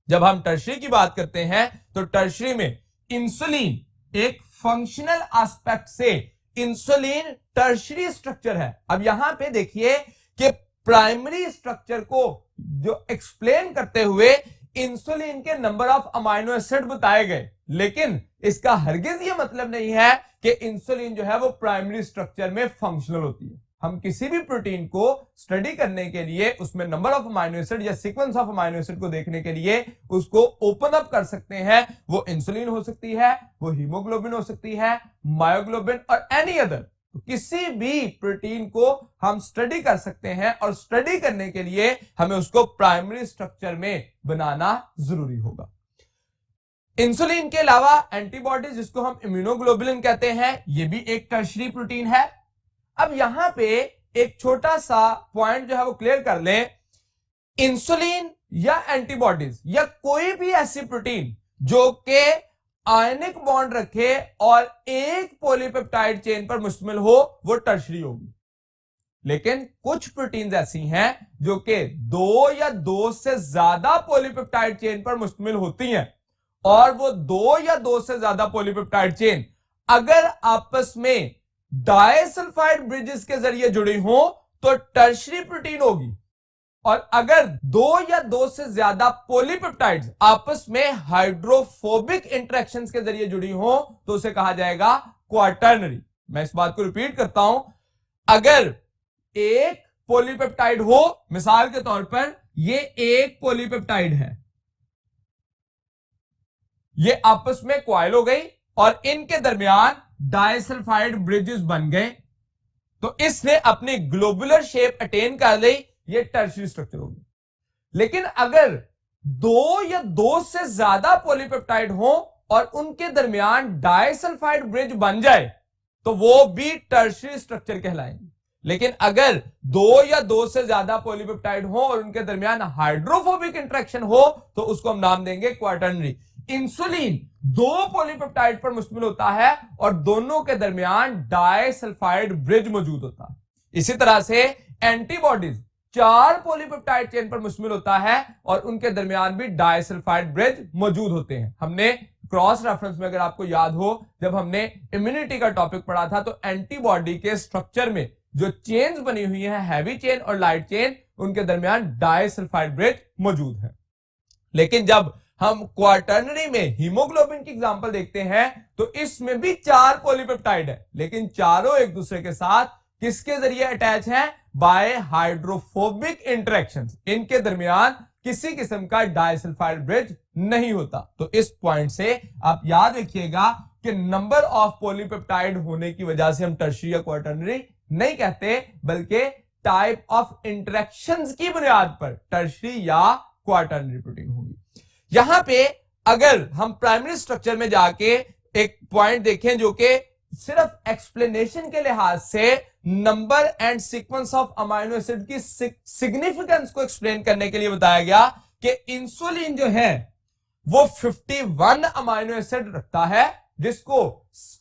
जब हम टर्शरी की बात करते हैं तो टर्शरी में इंसुलिन एक फंक्शनल एस्पेक्ट से, इंसुलिन टर्शरी स्ट्रक्चर है। अब यहां पे देखिए कि प्राइमरी स्ट्रक्चर को जो एक्सप्लेन करते हुए इंसुलिन के नंबर ऑफ अमाइनो एसिड बताए गए, लेकिन इसका हरगिज ये मतलब नहीं है कि इंसुलिन जो है वो प्राइमरी स्ट्रक्चर में फंक्शनल होती है। हम किसी भी प्रोटीन को स्टडी करने के लिए उसमें नंबर ऑफ अमाइनो एसिड या सीक्वेंस ऑफ अमाइनो एसिड को देखने के लिए उसको ओपन अप कर सकते हैं। वो इंसुलिन हो सकती है, वो हीमोग्लोबिन हो सकती है, मायोग्लोबिन और एनी अदर। तो किसी भी प्रोटीन को हम स्टडी कर सकते हैं और स्टडी करने के लिए हमें उसको प्राइमरी स्ट्रक्चर में बनाना जरूरी होगा। इंसुलिन के अलावा एंटीबॉडीज जिसको हम इम्यूनोग्लोबुलिन कहते हैं, ये भी एक टर्शरी प्रोटीन है। अब यहां पे एक छोटा सा पॉइंट जो है वो क्लियर कर लें, इंसुलिन या एंटीबॉडीज या कोई भी ऐसी प्रोटीन जो कि आयनिक बॉन्ड रखे और एक पॉलीपेप्टाइड चेन पर मुश्तमिल हो, वो टर्शरी होगी। लेकिन कुछ प्रोटीन्स ऐसी हैं जो कि दो या दो से ज्यादा पॉलीपेप्टाइड चेन पर मुश्तमिल होती हैं, और वो दो या दो से ज्यादा पॉलीपेप्टाइड चेन अगर आपस में डाइसल्फाइड ब्रिजेस के जरिए जुड़ी हो तो टर्शरी प्रोटीन होगी, और अगर दो या दो से ज्यादा पॉलीपेप्टाइड्स आपस में हाइड्रोफोबिक इंटरेक्शंस के जरिए जुड़ी हो तो उसे कहा जाएगा क्वार्टरनरी। मैं इस बात को रिपीट करता हूं, अगर एक पॉलीपेप्टाइड हो, मिसाल के तौर पर ये एक पॉलीपेप्टाइड है, ये आपस में क्वाइल हो गई और इनके दरमियान डाइसल्फाइड ब्रिजेस बन गए, तो इसने अपनी ग्लोबुलर शेप अटेन कर ली, ये टर्शरी स्ट्रक्चर होगी। लेकिन अगर दो या दो से ज्यादा पॉलीपेप्टाइड हो और उनके दरमियान डाइसल्फाइड ब्रिज बन जाए तो वो भी टर्शरी स्ट्रक्चर कहलाएंगे। लेकिन अगर दो या दो से ज्यादा पॉलीपेप्टाइड हो और उनके दरमियान हाइड्रोफोबिक इंटरेक्शन हो तो उसको हम नाम देंगे क्वार्टरनरी। इंसुलिन दो पॉलीपेप्टाइड पर मुश्तमिल होता है और दोनों के दरमियान डाइसल्फाइड ब्रिज मौजूद होता है। इसी तरह से एंटीबॉडीज चार पॉलीपेप्टाइड चेन पर मुश्तमिल होता है और उनके दरमियान भी डाइसल्फाइड ब्रिज मौजूद होते हैं। हमने क्रॉस रेफरेंस में, अगर आपको याद हो, जब हमने इम्यूनिटी का टॉपिक पढ़ा था तो एंटीबॉडी के स्ट्रक्चर में जो चेन्स बनी हुई हैं, हैवी चेन और लाइट चेन, उनके दरमियान डाइसल्फाइड ब्रिज मौजूद है। लेकिन जब हम क्वार्टरनरी में हीमोग्लोबिन की एग्जांपल देखते हैं तो इसमें भी चार पॉलीपेप्टाइड है, लेकिन चारों एक दूसरे के साथ किसके जरिए अटैच हैं? By hydrophobic interactions. इनके दरमियान किसी किस्म का डाइसल्फाइड ब्रिज नहीं होता। तो इस पॉइंट से आप याद रखिएगा कि नंबर ऑफ पॉलीपेप्टाइड होने की वजह से हम टर्शरी या क्वार्टरनरी नहीं कहते, बल्कि टाइप ऑफ इंटरेक्शंस की बुनियाद पर टर्शरी या क्वार्टरनरी प्रोटीन होगी। यहां पे अगर हम प्राइमरी स्ट्रक्चर में जाके एक पॉइंट देखें जो कि सिर्फ एक्सप्लेनेशन के लिहाज से number and sequence of amino acid की सिग्निफिकेंस को एक्सप्लेन करने के लिए बताया गया कि इंसुलिन जो है वो 51 अमाइनो एसिड रखता है, जिसको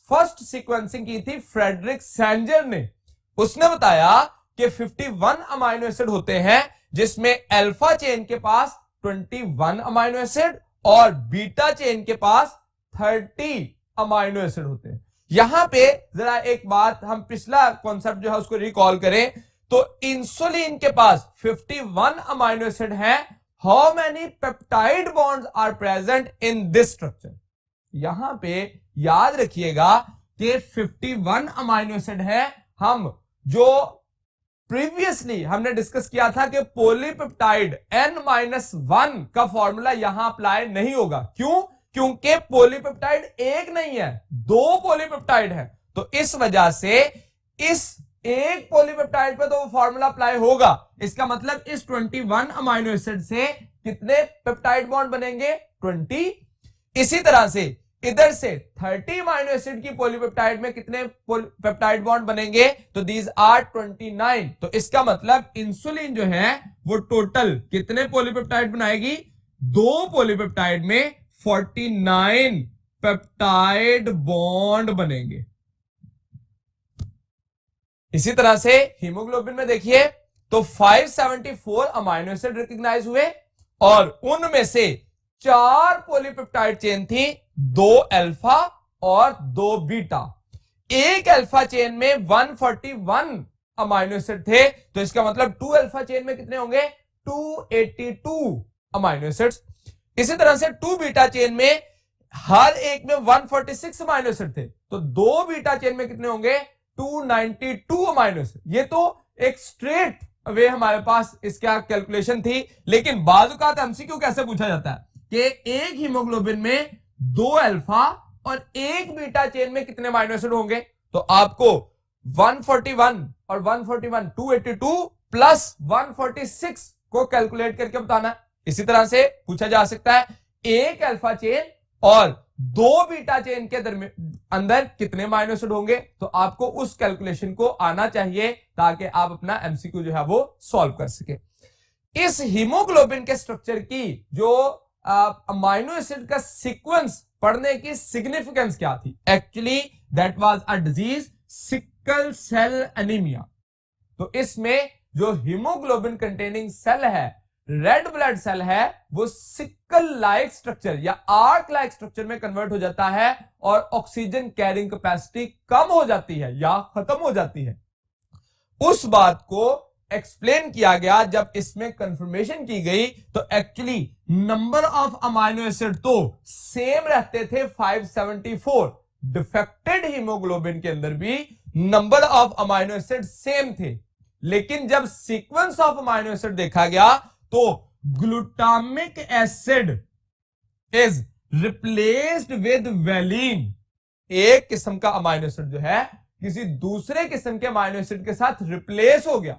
फर्स्ट सीक्वेंसिंग की थी फ्रेडरिक सैंजर ने। उसने बताया कि 51 अमाइनो एसिड होते हैं, जिसमें अल्फा चेन के पास 21 अमाइनो एसिड और बीटा चेन के पास 30 अमाइनो एसिड होते हैं। यहां पे जरा एक बात, हम पिछला कॉन्सेप्ट जो है उसको रिकॉल करें, तो इंसुलिन के पास 51 अमाइनो एसिड हैं। How many peptide bonds are present in this structure? यहां पे याद रखिएगा कि 51 अमाइनो एसिड है। हम जो प्रीवियसली हमने डिस्कस किया था कि पॉलीपेप्टाइड N-1 का फॉर्मूला यहां अप्लाई नहीं होगा। क्यों? क्योंकि पॉलीपेप्टाइड एक नहीं है, दो पॉलीपेप्टाइड है। तो इस वजह से इस एक पॉलीपेप्टाइड पे तो वो फॉर्मूला अप्लाई होगा। इसका मतलब इस 21 अमाइनो एसिड से कितने पेप्टाइड बॉन्ड बनेंगे? 20। इसी तरह से इधर से 30 अमाइनो एसिड की पॉलीपेप्टाइड में कितने पेप्टाइड बॉन्ड बनेंगे? तो दीज आर 29। तो इसका मतलब इंसुलिन जो है वो टोटल कितने पॉलीपेप्टाइड बनाएगी? दो पॉलीपेप्टाइड में 49 पेप्टाइड बॉन्ड बनेंगे। इसी तरह से हीमोग्लोबिन में देखिए तो 574 अमाइनो एसिड रिकॉग्नाइज हुए और उनमें से 4 पॉलीपेप्टाइड चेन थी, 2 अल्फा और 2 बीटा। एक अल्फा चेन में 141 अमाइनो एसिड थे, तो इसका मतलब 2 अल्फा चेन में कितने होंगे? 282 अमाइनो एसिड्स। इसी तरह से 2 बीटा चेन में हर एक में 146 अमाइनो एसिड थे, तो 2 बीटा चेन में कितने होंगे? 292 अमाइनो एसिड। ये तो एक स्ट्रेट वे हमारे पास इसका कैलकुलेशन थी, लेकिन बाज़-औक़ात एमसीक्यू कैसे पूछा जाता है कि एक हीमोग्लोबिन में 2 अल्फा और एक बीटा चेन में कितने अमाइनो एसिड होंगे? तो आपको 141 और 141 282 प्लस 146 को कैलकुलेट करके बताना है। इसी तरह से पूछा जा सकता है एक अल्फा चेन और 2 बीटा चेन के अंदर कितने अमाइनो एसिड होंगे? तो आपको उस कैलकुलेशन को आना चाहिए ताकि आप अपना एमसीक्यू जो है वो सॉल्व कर सके। इस हीमोग्लोबिन के स्ट्रक्चर की जो अमाइनो एसिड का सीक्वेंस पढ़ने की सिग्निफिकेंस क्या थी? Actually that was a disease, sickle cell anaemia. तो इसमें जो हीमोग्लोबिन कंटेनिंग सेल है, रेड ब्लड सेल है, वो सिकल लाइक स्ट्रक्चर या आर्क लाइक स्ट्रक्चर में कन्वर्ट हो जाता है और ऑक्सीजन कैरिंग कैपेसिटी कम हो जाती है या खत्म हो जाती है। उस बात को एक्सप्लेन किया गया जब इसमें कंफर्मेशन की गई, तो actually number of amino acid तो सेम रहते थे 574। डिफेक्टेड हीमोग्लोबिन के अंदर भी number of amino acid same थे, लेकिन जब सीक्वेंस ऑफ अमाइनो एसिड देखा गया तो glutamic acid is replaced with valine. एक किस्म का अमाइनो एसिड जो है किसी दूसरे किस्म के अमाइनो एसिड के साथ रिप्लेस हो गया,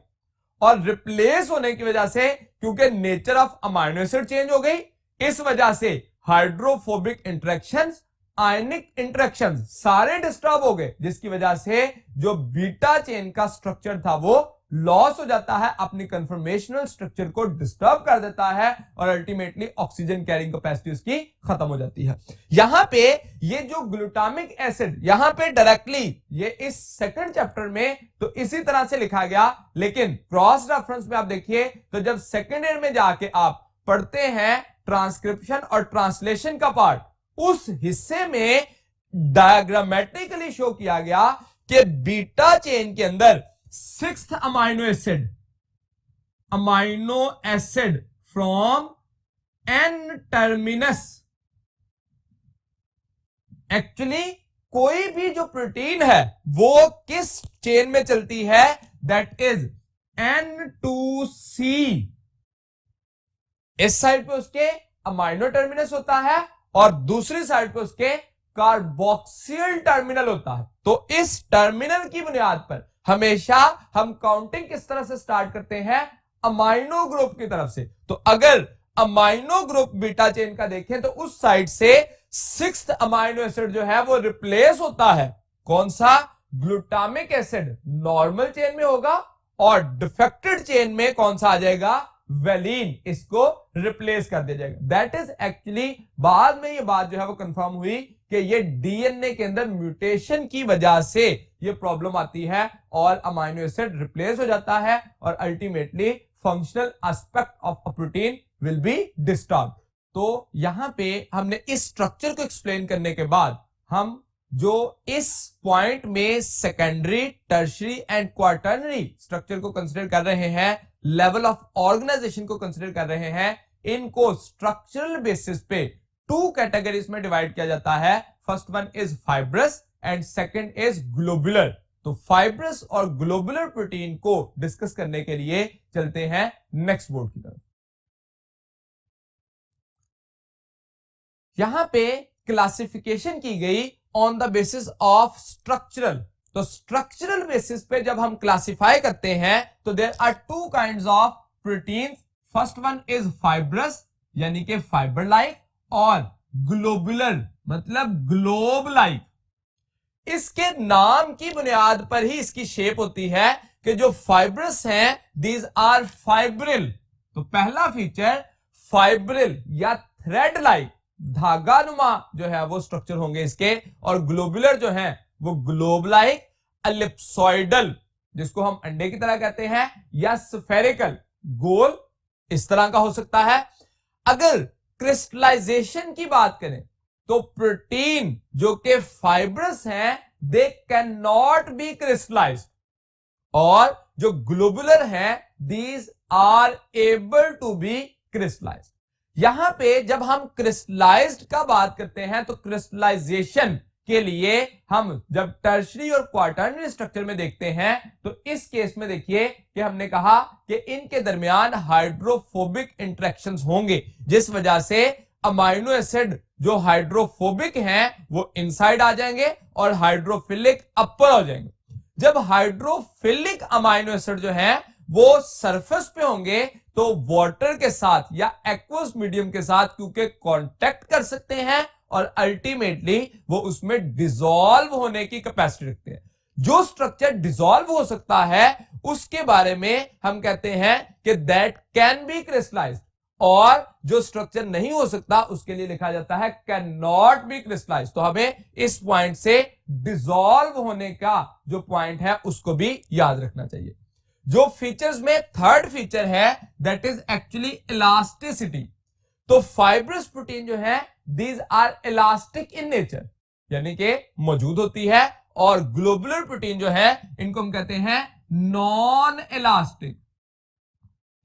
और रिप्लेस होने की वजह से क्योंकि nature of amino acid change हो गई, इस वजह से हाइड्रोफोबिक इंटरेक्शंस, आयनिक इंटरेक्शंस सारे डिस्टर्ब हो गए, जिसकी वजह से जो बीटा चेन का स्ट्रक्चर था वो लॉस हो जाता है, अपनी कंफर्मेशनल स्ट्रक्चर को डिस्टर्ब कर देता है और अल्टीमेटली ऑक्सीजन कैरिंग कैपेसिटी उसकी खत्म हो जाती है। यहां पे ये जो ग्लूटामिक एसिड, यहां पे डायरेक्टली ये इस सेकंड चैप्टर में तो इसी तरह से लिखा गया, लेकिन क्रॉस रेफरेंस में आप देखिए तो जब सेकंड ईयर में जाके आप पढ़ते हैं ट्रांसक्रिप्शन और ट्रांसलेशन का पार्ट, उस हिस्से में डायग्रामेटिकली शो किया गया कि बीटा चेन के अंदर 6th amino acid from N terminus. Actually कोई भी जो प्रोटीन है वो किस चेन में चलती है? That is N2C। इस साइड पे उसके अमाइनो टर्मिनस होता है और दूसरी साइड पे उसके कार्बोक्सिल टर्मिनल होता है। तो इस टर्मिनल की बुनियाद पर हमेशा हम काउंटिंग किस तरह से स्टार्ट करते हैं? अमाइनो ग्रुप की तरफ से। तो अगर अमाइनो ग्रुप बीटा चेन का देखें तो उस साइड से 6th अमाइनो एसिड जो है वो रिप्लेस होता है। कौन सा? ग्लूटामिक एसिड नॉर्मल चेन में होगा और डिफेक्टेड चेन में कौन सा आ जाएगा? वेलिन। इसको रिप्लेस कर दिया जाएगा। दैट इज एक्चुअली बाद में ये बात जो है वो कंफर्म हुई कि ये डीएनए के अंदर म्यूटेशन की वजह से ये प्रॉब्लम आती है और अमाइनो एसिड रिप्लेस हो जाता है और ultimately functional aspect of a protein will be disturb. तो यहां पे हमने इस स्ट्रक्चर को एक्सप्लेन करने के बाद हम जो इस पॉइंट में secondary, tertiary and quaternary structure को कंसीडर कर रहे हैं, लेवल ऑफ ऑर्गेनाइजेशन को कंसीडर कर रहे हैं, इनको स्ट्रक्चरल बेसिस पे टू कैटेगरीज में डिवाइड किया जाता है। First one is fibrous and second is globular. तो फाइब्रस और ग्लोबुलर प्रोटीन को डिस्कस करने के लिए चलते हैं नेक्स्ट बोर्ड की तरफ। यहां पे क्लासिफिकेशन की गई on the basis of structural. तो स्ट्रक्चरल बेसिस पे जब हम क्लासिफाई करते हैं तो there are two kinds of proteins. First one is fibrous यानी कि फाइबर लाइक, और ग्लोबुलर मतलब ग्लोब लाइक। इसके नाम की बुनियाद पर ही इसकी शेप होती है कि जो फाइब्रस हैं दीज आर फाइब्रिल। तो पहला फीचर फाइब्रिल या थ्रेड लाइक, धागा नुमा जो है वो स्ट्रक्चर होंगे इसके, और ग्लोबुलर जो है वो ग्लोब लाइक, एलिप्सॉइडल जिसको हम अंडे की तरह कहते हैं, या स्फेरिकल गोल इस तरह का हो सकता है। अगर क्रिस्टलाइजेशन की बात करें तो प्रोटीन जो कि फाइब्रस हैं they can not be crystallised, और जो ग्लोबुलर हैं these are able to be crystallised. यहां पे जब हम क्रिस्टलाइज्ड का बात करते हैं तो क्रिस्टलाइजेशन के लिए हम जब टर्शियरी और क्वार्टरनरी स्ट्रक्चर में देखते हैं तो इस केस में देखिए कि हमने कहा कि इनके दरमियान हाइड्रोफोबिक इंटरेक्शंस होंगे, जिस वजह से अमाइनो एसिड जो हाइड्रोफोबिक हैं वो इनसाइड आ जाएंगे और हाइड्रोफिलिक अपर हो जाएंगे। जब हाइड्रोफिलिक अमाइनो एसिड जो है वो सरफेस पे होंगे तो वाटर के साथ या एक्वस मीडियम के साथ क्योंकि कांटेक्ट कर सकते हैं और अल्टीमेटली वो उसमें डिसॉल्व होने की कैपेसिटी रखते हैं। जो स्ट्रक्चर डिसॉल्व हो सकता है उसके बारे में हम कहते हैं कि दैट कैन बी क्रिस्टलाइज्ड, और जो स्ट्रक्चर नहीं हो सकता उसके लिए लिखा जाता है कैन नॉट बी क्रिस्टलाइज्ड। तो हमें इस पॉइंट से डिसॉल्व होने का जो पॉइंट है उसको भी याद रखना चाहिए। जो फीचर्स में थर्ड फीचर है दैट इज एक्चुअली इलास्टिसिटी। तो फाइब्रस प्रोटीन जो है these are elastic in nature यानी कि मौजूद होती है, और ग्लोबुलर प्रोटीन जो है इनको हम कहते हैं नॉन इलास्टिक।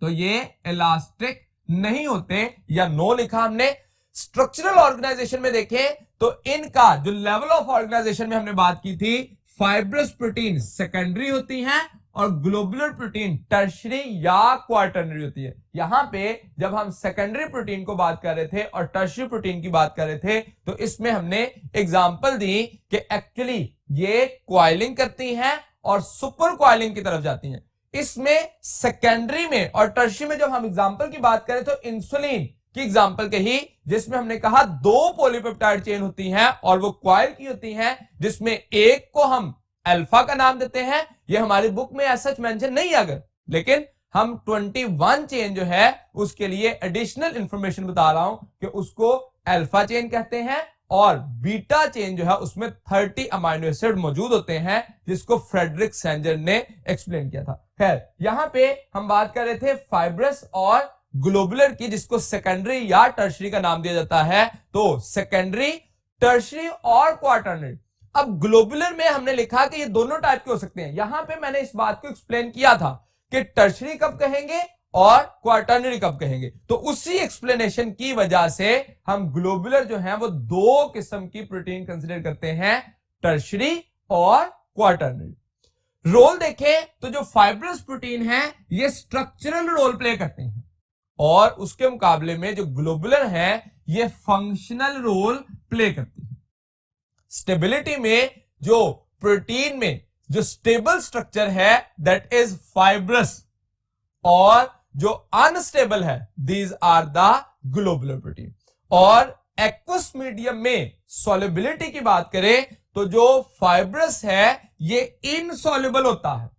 तो ये इलास्टिक नहीं होते, या नो लिखा हमने। स्ट्रक्चरल ऑर्गेनाइजेशन में देखें तो इनका जो लेवल ऑफ ऑर्गेनाइजेशन में हमने बात की थी, फाइब्रस प्रोटीन सेकेंडरी होती हैं और ग्लोबुलर प्रोटीन टर्शियरी या क्वार्टरनरी होती है। यहां पे जब हम सेकेंडरी प्रोटीन को बात कर रहे थे और टर्शियरी प्रोटीन की बात कर रहे थे तो इसमें हमने एग्जांपल दी कि एक्चुअली ये क्वाइलिंग करती हैं और सुपर क्वाइलिंग की तरफ जाती हैं। इसमें सेकेंडरी में और टर्शियरी में जब हम एग्जांपल की बात करें तो इंसुलिन की एग्जांपल कही, जिसमें हमने कहा दो पॉलीपेप्टाइड चेन होती हैं और वो क्वाइल की होती हैं, जिसमें एक को हम अल्फा का नाम देते हैं। ये हमारी बुक में ऐसा मेंशन नहीं अगर, लेकिन हम 21 चेन जो है उसके लिए एडिशनल इंफॉर्मेशन बता रहा हूं कि उसको अल्फा चेन कहते हैं, और बीटा चेन जो है उसमें 30 अमाइनो एसिड मौजूद होते हैं, जिसको फ्रेडरिक सेंजर ने एक्सप्लेन किया था। खैर यहां पे हम बात कर रहे थे फाइब्रस और ग्लोबुलर की, जिसको सेकेंडरी या टर्शियरी का नाम दिया जाता है। तो सेकेंडरी, टर्शियरी और क्वार्टरनरी। अब ग्लोबुलर में हमने लिखा कि ये दोनों टाइप के हो सकते हैं। यहां पे मैंने इस बात को एक्सप्लेन किया था कि टर्शियरी कब कहेंगे और क्वार्टरनरी कब कहेंगे, तो उसी एक्सप्लेनेशन की वजह से हम ग्लोबुलर जो है वो दो किस्म की प्रोटीन कंसीडर करते हैं, टर्शियरी और क्वार्टरनरी। रोल देखें तो जो फाइब्रस प्रोटीन है ये स्ट्रक्चरल रोल प्ले करते हैं, और उसके मुकाबले में जो ग्लोबुलर है ये फंक्शनल रोल प्ले करती है। स्टेबिलिटी में जो प्रोटीन में जो स्टेबल स्ट्रक्चर है दैट इज फाइब्रस, और जो अनस्टेबल है these are the globular protein. और एक्वस मीडियम में सॉल्युबिलिटी की बात करें तो जो फाइब्रस है ये इनसॉल्युबल होता है,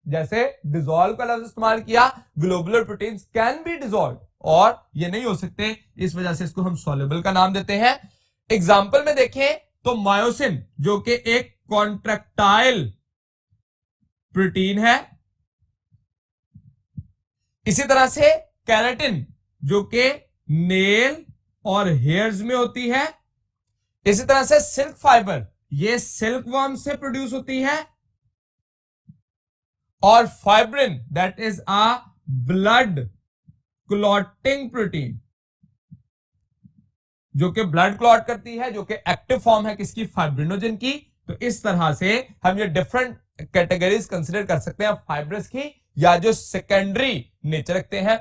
जैसे डिसॉल्व का लफ्ज इस्तेमाल किया, globular proteins can be dissolve, और ये नहीं हो सकते, इस वजह से इसको हम सॉल्युबल का नाम देते हैं। एग्जाम्पल में देखें तो मायोसिन जो कि एक कॉन्ट्रैक्टाइल प्रोटीन है, इसी तरह से केराटिन जो कि नेल और हेयर्स में होती है, इसी तरह से सिल्क फाइबर ये सिल्क वर्म से प्रोड्यूस होती है, और fibrin that is a blood clotting protein जो कि ब्लड क्लॉट करती है, जो कि एक्टिव फॉर्म है किसकी, फाइब्रिनोजन की। तो इस तरह से हम ये डिफरेंट कैटेगरीज कंसीडर कर सकते हैं फाइब्रस की, या जो सेकेंडरी नेचर रखते हैं।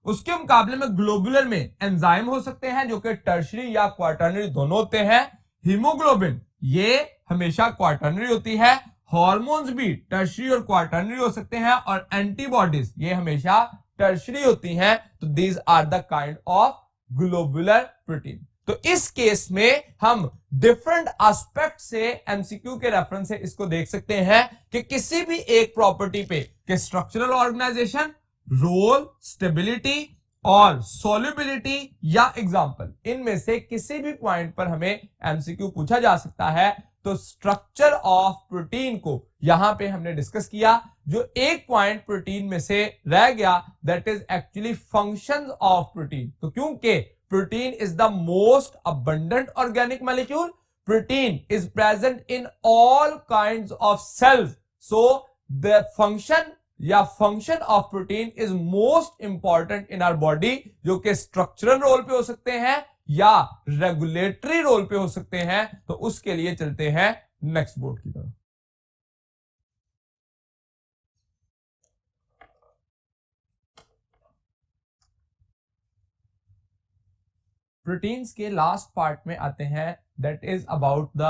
उसके मुकाबले में ग्लोबुलर में एंजाइम हो सकते हैं जो कि टर्शरी या क्वार्टरनरी दोनों होते हैं। हीमोग्लोबिन ये हमेशा क्वार्टरनरी होती है, हार्मोन्स भी टर्शरी और क्वार्टरनरी हो सकते हैं, और एंटीबॉडीज ये हमेशा टर्शरी होती हैं। तो these are the kind of globular protein. तो इस केस में हम डिफरेंट एस्पेक्ट से एमसीक्यू के रेफरेंस से इसको देख सकते हैं कि किसी भी एक प्रॉपर्टी पे कि स्ट्रक्चरल ऑर्गेनाइजेशन, रोल, स्टेबिलिटी और सॉल्युबिलिटी या एग्जांपल, इनमें से किसी भी पॉइंट पर हमें एमसीक्यू पूछा जा सकता है। तो स्ट्रक्चर ऑफ प्रोटीन को यहां पे हमने डिस्कस किया। जो एक पॉइंट प्रोटीन में से रह गया that is actually functions of protein. तो क्योंकि protein is the most abundant organic molecule, protein is present in all kinds of cells, so the function of protein is most important in our body, जो कि structural role पे हो सकते हैं या regulatory role पे हो सकते हैं। तो उसके लिए चलते हैं नेक्स्ट बोर्ड की तरफ। प्रोटीन्स के लास्ट पार्ट में आते हैं that is about the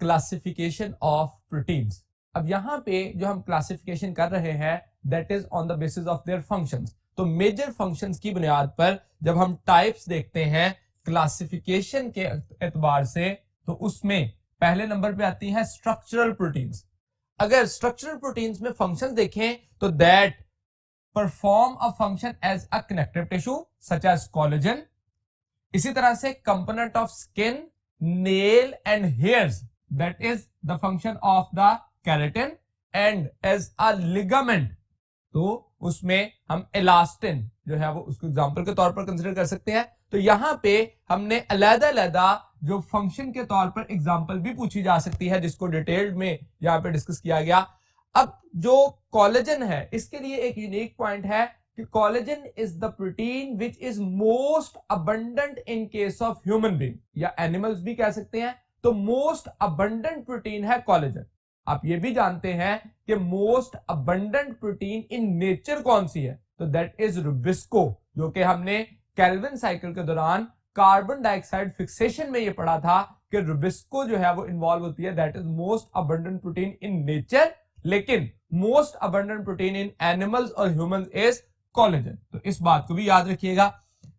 classification of proteins. अब यहां पे जो हम क्लासिफिकेशन कर रहे हैं that is on the basis of their functions. तो मेजर फंक्शंस की बुनियाद पर जब हम टाइप्स देखते हैं क्लासिफिकेशन के एतबार से, तो उसमें पहले नंबर पे आती हैं स्ट्रक्चरल प्रोटीन्स। अगर स्ट्रक्चरल प्रोटीन्स में फंक्शंस देखें तो that perform a function as a connective tissue such as collagen, इसी तरह से component of skin, nail and hairs that is the function of the keratin, and as a ligament तो उसमें हम elastin जो है वो उसको एग्जांपल के तौर पर कंसीडर कर सकते हैं। तो यहां पे हमने अलग-अलग जो फंक्शन के तौर पर एग्जांपल भी पूछी जा सकती है जिसको डिटेल्ड में यहां पे डिस्कस किया गया। अब जो कोलेजन है इसके लिए एक यूनिक पॉइंट है कि collagen is the protein which is most abundant in case of human being या एनिमल्स भी कह सकते हैं। तो मोस्ट अबंडेंट प्रोटीन है कोलेजन। आप ये भी जानते हैं कि most abundant protein in nature कौन सी है, तो दैट इज रुबिस्को, जो कि हमने केल्विन साइकिल के दौरान कार्बन डाइऑक्साइड फिक्सेशन में ये पढ़ा था कि रुबिस्को जो है वो इन्वॉल्व होती है, that is most abundant protein in nature. लेकिन most abundant protein in animals और ह्यूमंस इज कोलेजन। तो इस बात को भी याद रखिएगा।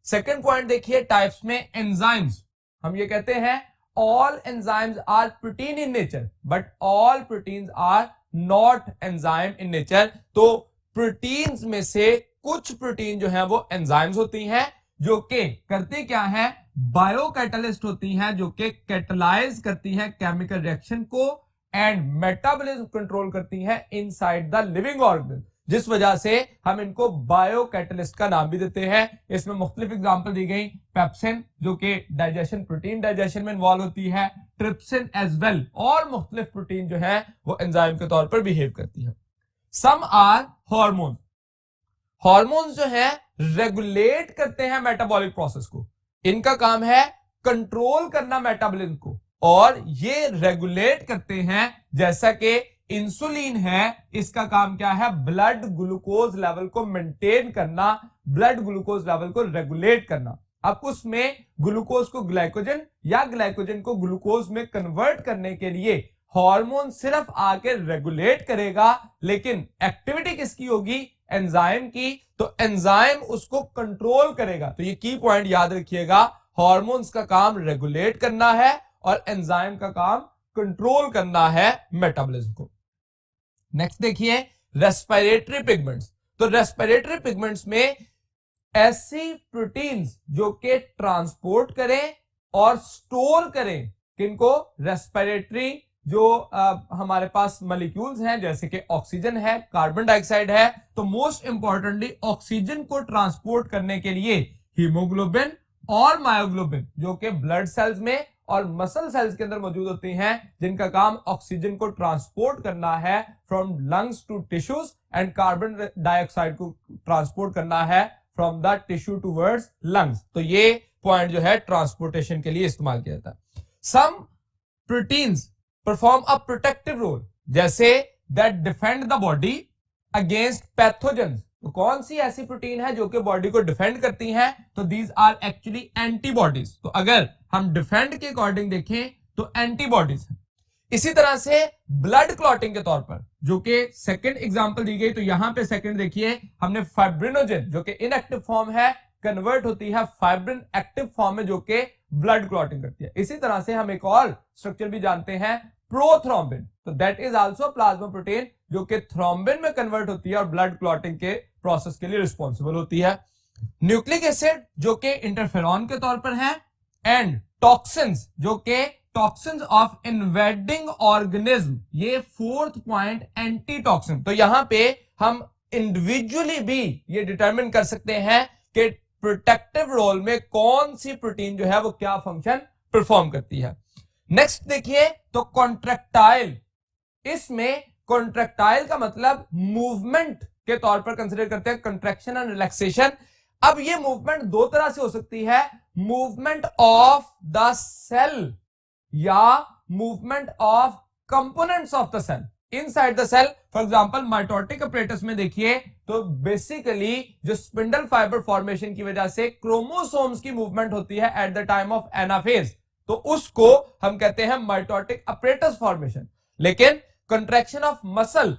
सेकंड पॉइंट देखिए टाइप्स में एंजाइम्स। हम ये कहते हैं all enzymes are protein in nature but all proteins are not enzyme in nature। तो प्रोटीन्स में से कुछ प्रोटीन जो है वो एंजाइम्स होती हैं जो कि करते क्या है, बायो कैटलिस्ट होती हैं जो कि कैटलाइज करती हैं केमिकल रिएक्शन को एंड मेटाबॉलिज्म कंट्रोल करती हैं इनसाइड द लिविंग ऑर्गन, जिस वजह से हम इनको बायो कैटलिस्ट का नाम भी देते हैं। इसमें मुख्तलिफ एग्जांपल दी गई, पेप्सिन जो कि डाइजेशन प्रोटीन डाइजेशन में इन्वॉल्व होती है, ट्रिप्सिन एज वेल, और मुख्तलिफ प्रोटीन जो है वो एंजाइम के तौर पर बिहेव करती है। Some are hormone. हार्मोन्स जो है रेगुलेट करते हैं मेटाबॉलिक प्रोसेस को, इनका काम है कंट्रोल करना मेटाबॉलिज्म को, और ये रेगुलेट करते हैं जैसा कि इंसुलिन है, इसका काम क्या है, ब्लड ग्लूकोज लेवल को मेंटेन करना, ब्लड ग्लूकोज लेवल को रेगुलेट करना। अब उसमें ग्लूकोज को ग्लाइकोजन या ग्लाइकोजन को ग्लूकोज में कन्वर्ट करने के लिए हार्मोन सिर्फ आके रेगुलेट करेगा, लेकिन एक्टिविटी किसकी होगी, एंजाइम की। तो एंजाइम उसको कंट्रोल करेगा। तो ये की पॉइंट याद रखिएगा, हार्मोन्स का काम रेगुलेट करना है और एंजाइम का काम कंट्रोल करना है मेटाबॉलिज्म को। नेक्स्ट देखिए रेस्पिरेटरी पिगमेंट्स। तो रेस्पिरेटरी पिगमेंट्स में ऐसी प्रोटीन्स जो कि ट्रांसपोर्ट करें और स्टोर करें किनको, रेस्पिरेटरी जो हमारे पास मॉलिक्यूल्स हैं जैसे कि ऑक्सीजन है, कार्बन डाइऑक्साइड है, तो मोस्ट इंपॉर्टेंटली ऑक्सीजन को ट्रांसपोर्ट करने के लिए हीमोग्लोबिन और मायोग्लोबिन जो कि ब्लड सेल्स में और मसल सेल्स के अंदर मौजूद होती हैं, जिनका काम ऑक्सीजन को ट्रांसपोर्ट करना है from lungs to tissues and carbon dioxide को ट्रांसपोर्ट करना है from the tissue towards lungs. तो ये पॉइंट जो है ट्रांसपोर्टेशन के लिए इस्तेमाल किया जाता है। Some proteins perform a protective role जैसे that defend the body against pathogens. तो कौन सी ऐसी प्रोटीन है जो कि बॉडी को डिफेंड करती हैं? तो दीज आर एक्चुअली एंटीबॉडीज। तो अगर हम डिफेंड के अकॉर्डिंग देखें तो एंटीबॉडीज है। इसी तरह से ब्लड क्लॉटिंग के तौर पर जो कि सेकंड एग्जांपल दी गई, तो यहां पे सेकंड देखिए हमने फाइब्रिनोजन जो कि इनएक्टिव फॉर्म है कन्वर्ट होती है फाइब्रिन एक्टिव फॉर्म में जो कि ब्लड क्लॉटिंग करती है। इसी तरह से हम एक और स्ट्रक्चर भी जानते हैं प्रोथ्रोम्बिन, तो that is also plasma protein जो कि थ्रोम्बिन में कन्वर्ट होती है और ब्लड क्लॉटिंग के प्रोसेस के लिए रिस्पॉन्सिबल होती है। न्यूक्लिक एसिड जो कि इंटरफेरॉन के तौर पर है, एंड टॉक्सिन्स जो कि टॉक्सिन्स ऑफ इन्वेडिंग ऑर्गेनिज्म, ये फोर्थ पॉइंट एंटी टॉक्सिन। तो यहां पे हम इंडिविजुअली भी ये डिटरमिन कर सकते हैं कि प्रोटेक्टिव रोल में कौन सी प्रोटीन जो है वो क्या फंक्शन परफॉर्म करती है। नेक्स्ट देखिए तो कॉन्ट्रैक्टाइल, इसमें कॉन्ट्रैक्टाइल का मतलब मूवमेंट के तौर पर कंसीडर करते हैं, कंट्रैक्शन एंड रिलैक्सेशन। अब ये मूवमेंट दो तरह से हो सकती है, मूवमेंट ऑफ द सेल या movement of components of the cell inside the cell. For example mitotic apparatus में देखिए तो बेसिकली जो स्पिंडल फाइबर फॉर्मेशन की वजह से क्रोमोसोम्स की मूवमेंट होती है at the time of anaphase, तो उसको हम कहते हैं माइटोटिक अपरेटस फॉर्मेशन। लेकिन कंट्रैक्शन ऑफ मसल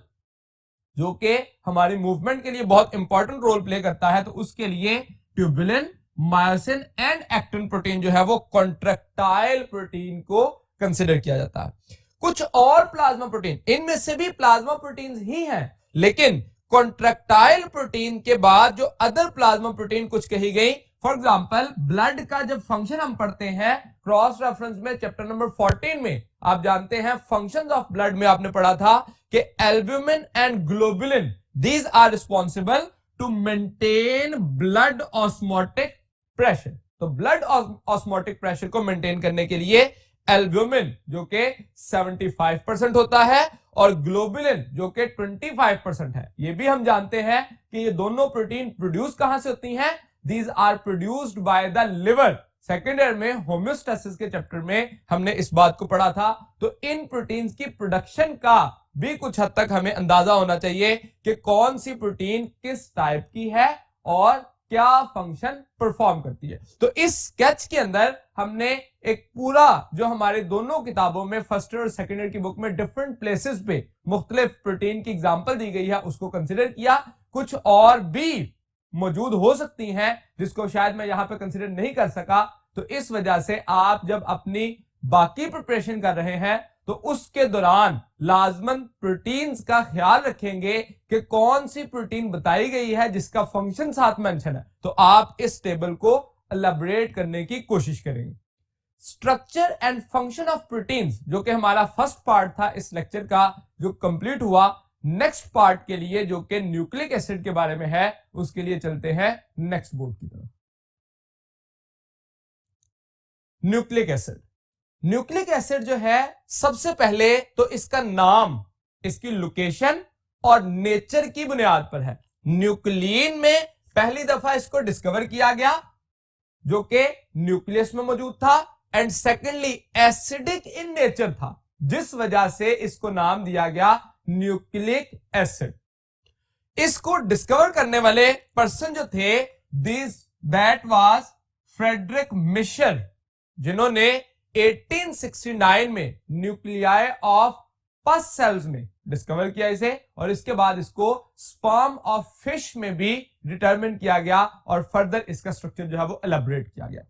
जो कि हमारी मूवमेंट के लिए बहुत इंपॉर्टेंट रोल प्ले करता है, तो उसके लिए tubulin, myosin and actin protein जो है वो कॉन्ट्रैक्टाइल प्रोटीन को कंसीडर किया जाता है। कुछ और प्लाज्मा प्रोटीन, इनमें से भी प्लाज्मा प्रोटीन ही हैं, लेकिन कॉन्ट्रैक्टाइल प्रोटीन के बाद जो अदर प्लाज्मा प्रोटीन कुछ कही गई, फॉर एग्जांपल ब्लड का जब फंक्शन हम पढ़ते हैं क्रॉस रेफरेंस में चैप्टर नंबर 14 में, आप जानते हैं फंक्शंस ऑफ ब्लड में आपने पढ़ा था कि albumin and globulin these are responsible to maintain blood osmotic pressure. तो ब्लड ऑस्मोटिक प्रेशर को मेंटेन करने के लिए एल्ब्यूमिन जो कि 75% होता है और ग्लोबुलिन जो कि 25% है। ये भी हम जानते हैं कि ये दोनों प्रोटीन प्रोड्यूस कहां से होती हैं, these are produced by the liver. Second year में होम्योस्टेसिस के चैप्टर में हमने इस बात को पढ़ा था। तो इन प्रोटीन्स की प्रोडक्शन का भी कुछ हद तक हमें अंदाजा होना चाहिए कि कौन सी प्रोटीन किस टाइप की है और क्या फंक्शन परफॉर्म करती है। तो इस स्केच के अंदर हमने एक पूरा जो हमारे दोनों किताबों में फर्स्ट ईयर और सेकेंड ईयर की बुक में डिफरेंट प्लेसेस पे मुख्तलिफ प्रोटीन की एग्जांपल दी गई है उसको कंसिडर किया। कुछ और भी मौजूद हो सकती हैं जिसको शायद मैं यहां पे कंसिडर नहीं कर सका, तो इस वजह से आप जब अपनी बाकी प्रिपरेशन कर रहे हैं तो उसके दौरान लाजमन प्रोटीन्स का ख्याल रखेंगे कि कौन सी प्रोटीन बताई गई है जिसका फंक्शन साथ मेंशन है, तो आप इस टेबल को एलैबोरेट करने की कोशिश करेंगे। Structure and function of proteins जो कि हमारा फर्स्ट पार्ट था इस लेक्चर का जो कंप्लीट हुआ। नेक्स्ट पार्ट के लिए जो कि न्यूक्लिक एसिड के बारे में है उसके लिए चलते हैं नेक्स्ट बोर्ड की तरफ। न्यूक्लिक एसिड, न्यूक्लिक एसिड जो है सबसे पहले तो इसका नाम इसकी लोकेशन और नेचर की बुनियाद पर है। न्यूक्लियन में पहली दफा इसको डिस्कवर किया गया जो कि न्यूक्लियस में मौजूद था, and secondly acidic in nature था जिस वजह से इसको नाम दिया गया न्यूक्लिक एसिड। इसको डिस्कवर करने वाले पर्सन जो थे दैट वाज फ्रेडरिक मिशर, जिन्होंने 1869 में न्यूक्लियाई ऑफ पस सेल्स में डिस्कवर किया इसे, और इसके बाद इसको स्पर्म ऑफ फिश में भी डिटरमिन किया गया और फर्दर इसका स्ट्रक्चर जो है वो एलैबोरेट किया गया।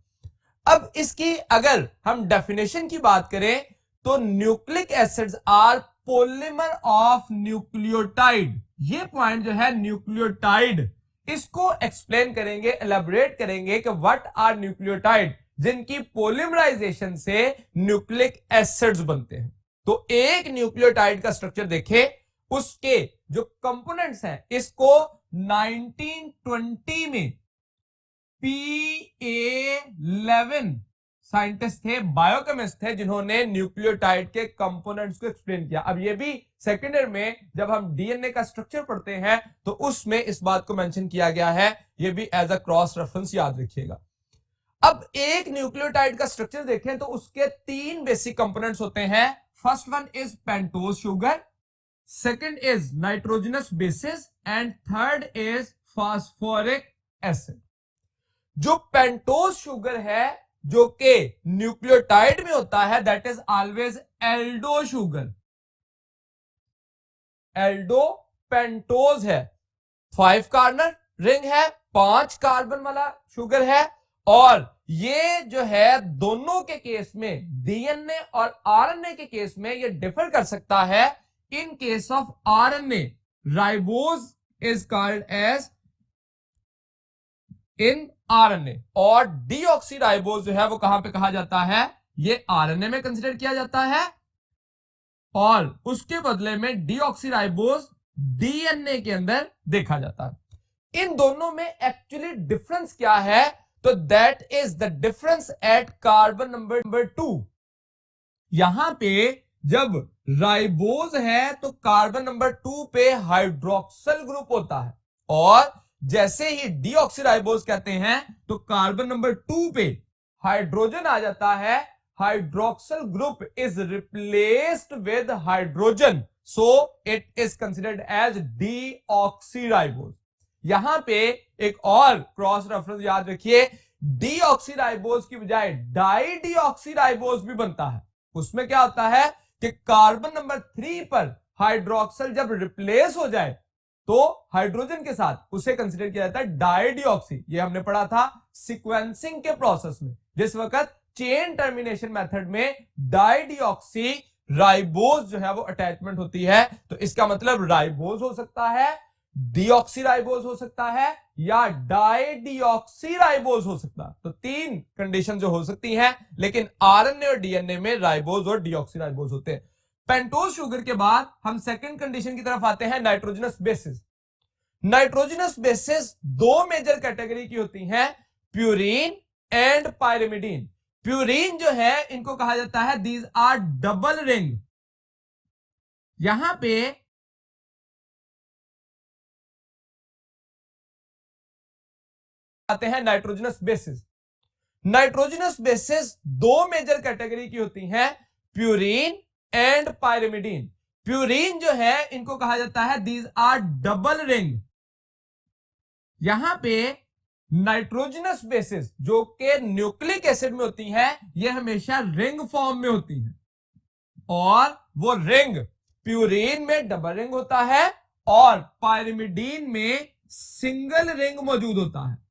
अब इसकी अगर हम डेफिनेशन की बात करें तो nucleic acids are polymer of nucleotide. ये पॉइंट जो है न्यूक्लियोटाइड, इसको एक्सप्लेन करेंगे, एलैबोरेट करेंगे कि व्हाट आर न्यूक्लियोटाइड। जिनकी पॉलीमराइजेशन से न्यूक्लिक एसिड्स बनते हैं। तो एक न्यूक्लियोटाइड का स्ट्रक्चर देखें, उसके जो कंपोनेंट्स हैं, इसको 1920 में PA11 साइंटिस्ट थे, बायोकेमिस्ट थे, जिन्होंने न्यूक्लियोटाइड के कंपोनेंट्स को एक्सप्लेन किया। अब ये भी सेकेंड ईयर में जब हम डीएनए का स्ट्रक्चर पढ़ते हैं तो उसमें इस बात को मेंशन किया गया है, ये भी एज अ क्रॉस रेफरेंस याद रखिएगा। अब एक न्यूक्लियोटाइड का स्ट्रक्चर देखें तो उसके 3 बेसिक कंपोनेंट्स होते हैं। First one is pentose sugar, second is nitrogenous bases and third is phosphoric acid. जो पेंटोज शुगर है जो कि न्यूक्लियोटाइड में होता है, that is always Aldo sugar. Aldo pentose है, 5 कार्बन रिंग है, 5 कार्बन वाला शुगर है। और ये जो है दोनों के केस में, डीएनए और आरएनए के केस में ये डिफर कर सकता है। In case of RNA, ribose is called as in RNA, और डीऑक्सीराइबोज जो है वो कहां पे कहा जाता है, ये आरएनए में कंसीडर किया जाता है, और उसके बदले में डीऑक्सीराइबोज डीएनए के अंदर देखा जाता है। इन दोनों में एक्चुअली डिफरेंस क्या है, तो that is the difference at carbon number 2। यहां पे जब राइबोज है तो कार्बन नंबर 2 पे हाइड्रोक्सिल ग्रुप होता है, और जैसे ही डीऑक्सीराइबोज कहते हैं तो कार्बन नंबर 2 पे हाइड्रोजन आ जाता है, hydroxyl group is replaced with hydrogen, so it is considered as deoxyribose. यहां पे एक और क्रॉस रेफरेंस याद रखिए, डीऑक्सीराइबोज की बजाय डाई डीऑक्सीराइबोज भी बनता है। उसमें क्या होता है कि कार्बन नंबर 3 पर हाइड्रोक्सिल जब रिप्लेस हो जाए तो हाइड्रोजन के साथ उसे कंसीडर किया जाता है डाईडीऑक्सी। ये हमने पढ़ा था सीक्वेंसिंग के प्रोसेस में, जिस वक्त चेन टर्मिनेशन मेथड में डाईडीऑक्सी राइबोज जो है वो अटैचमेंट होती है। तो इसका मतलब राइबोज हो सकता है, डीऑक्सीराइबोज हो सकता है, या डाईडीऑक्सीराइबोज हो सकता है। तो 3 कंडीशन जो हो सकती हैं, लेकिन आरएनए और डीएनए में राइबोज और डीऑक्सीराइबोज होते हैं। पेंटोज शुगर के बाद हम सेकंड कंडीशन की तरफ आते हैं, nitrogenous bases. Nitrogenous bases 2 major category की होती हैं, प्यूरीन एंड पायरिमिडीन। प्यूरीन जो है इनको कहा जाता है दीज आर डबल रिंग। यहां पे आते हैं nitrogenous bases. Nitrogenous bases 2 major category की होती हैं, प्यूरीन एंड पायरिमिडीन। प्यूरीन जो है इनको कहा जाता है दीज आर डबल रिंग। यहां पे नाइट्रोजनस बेसिस जो कि न्यूक्लिक एसिड में होती हैं, ये हमेशा रिंग फॉर्म में होती हैं, और वो रिंग प्यूरीन में डबल रिंग होता है और पायरिमिडीन में सिंगल रिंग मौजूद होता है।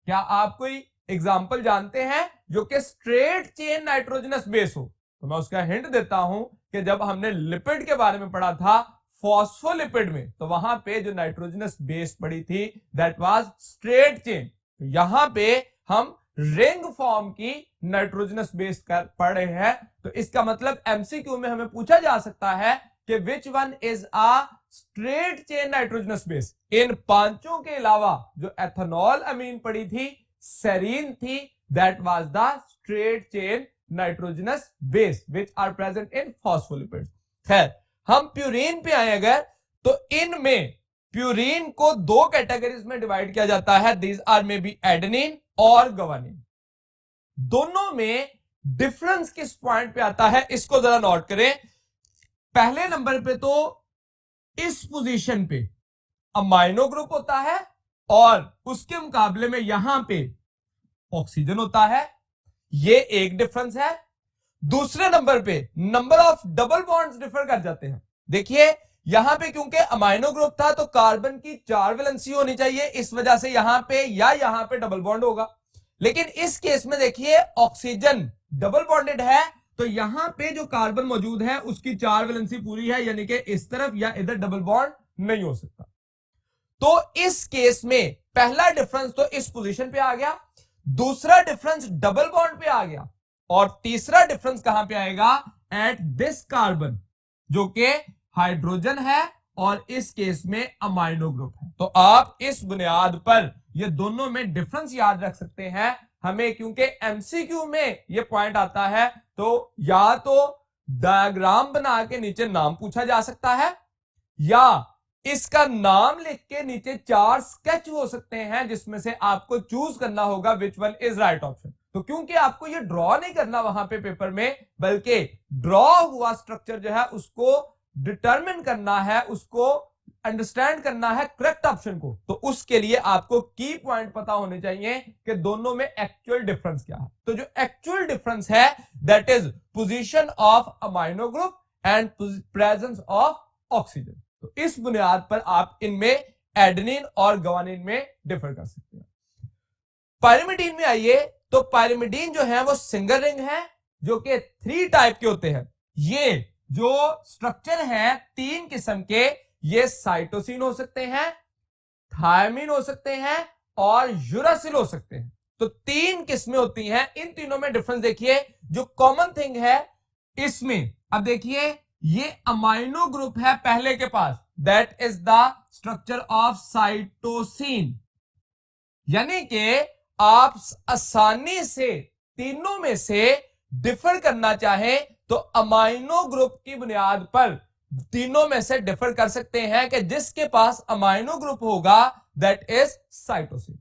क्या आप कोई एग्जाम्पल जानते हैं जो कि स्ट्रेट चेन नाइट्रोजनस बेस हो? तो मैं उसका हिंट देता हूं कि जब हमने लिपिड के बारे में पढ़ा था फॉस्फोलिपिड में, तो वहां पे जो नाइट्रोजनस बेस पड़ी थी दैट वाज स्ट्रेट चेन। तो यहां पे हम रिंग फॉर्म की नाइट्रोजनस बेस पढ़ रहे हैं। तो इसका मतलब एमसीक्यू में हमें पूछा जा सकता है कि which one is a straight chain nitrogenous base. इन 5 के अलावा जो एथेनॉल अमीन पड़ी थी, सेरीन थी, that was the straight chain nitrogenous base which are present in phospholipids. खैर, हम प्यूरीन पे आए अगर, तो इनमें प्यूरीन को 2 कैटेगरीज में डिवाइड किया जाता है, these are may be adenine और गवानिन। दोनों में डिफरेंस किस पॉइंट पे आता है, इसको जरा नोट करें। पहले नंबर पे तो इस पोजीशन पे अमाइनो ग्रुप होता है, और उसके मुकाबले में यहां पे ऑक्सीजन होता है। ये एक डिफरेंस है। दूसरे नंबर पे number of double bonds differ कर जाते हैं। देखिए यहां पे क्योंकि अमाइनो ग्रुप था तो कार्बन की 4 वैलेंसी होनी चाहिए, इस वजह से यहां पे या यहां पे डबल बॉन्ड होगा। लेकिन इस केस में देखिए ऑक्सीजन डबल बॉन्डेड है, तो यहां पे जो कार्बन मौजूद है उसकी 4 वैलेंसी पूरी है, यानी कि इस तरफ या इधर डबल बॉन्ड नहीं हो सकता। तो इस केस में पहला डिफरेंस तो इस पोजीशन पे आ गया। दूसरा डिफरेंस डबल बॉन्ड पे आ गया, और तीसरा डिफरेंस कहां पे आएगा, एट दिस कार्बन, जो कि हाइड्रोजन है और इस केस में अमाइनो ग्रुप है। तो आप इस बुनियाद पर ये दोनों में डिफरेंस याद रख सकते हैं हमें, क्योंकि एमसीक्यू में ये पॉइंट आता है तो या तो डायग्राम बना के नीचे नाम पूछा जा सकता है, या इसका नाम लिख के नीचे 4 स्केच हो सकते हैं जिसमें से आपको चूज करना होगा विच वन इज राइट ऑप्शन। तो क्योंकि आपको ये ड्रॉ नहीं करना वहां पे पेपर में, बल्कि ड्रॉ हुआ स्ट्रक्चर जो है उसको डिटरमिन करना है, उसको अंडरस्टैंड करना है करेक्ट ऑप्शन को, तो उसके लिए आपको की पॉइंट पता होने चाहिए कि दोनों में एक्चुअल डिफरेंस क्या है। तो जो एक्चुअल डिफरेंस है that is position of amino group and presence of oxygen. तो इस बुनियाद पर आप इनमें एडेनिन और ग्वानिन में डिफर कर सकते हैं। पायरिमिडीन में आइए, तो पायरिमिडीन जो है वो सिंगल रिंग है, जो कि 3 टाइप के होते हैं। ये जो स्ट्रक्चर है 3 किस्म के, ये साइटोसिन हो सकते हैं, थायमिन हो सकते हैं और यूरासिल हो सकते हैं। तो 3 किस्में होती हैं। इन तीनों में डिफरेंस देखिए, जो कॉमन थिंग है इसमें, अब देखिए ये अमाइनो ग्रुप है पहले के पास, that is the structure of cytosine, यानी कि आप आसानी से तीनों में से डिफर करना चाहें तो अमाइनो ग्रुप की बुनियाद पर तीनों में से डिफर कर सकते हैं कि जिसके पास अमाइनो ग्रुप होगा दैट इज साइटोसिन।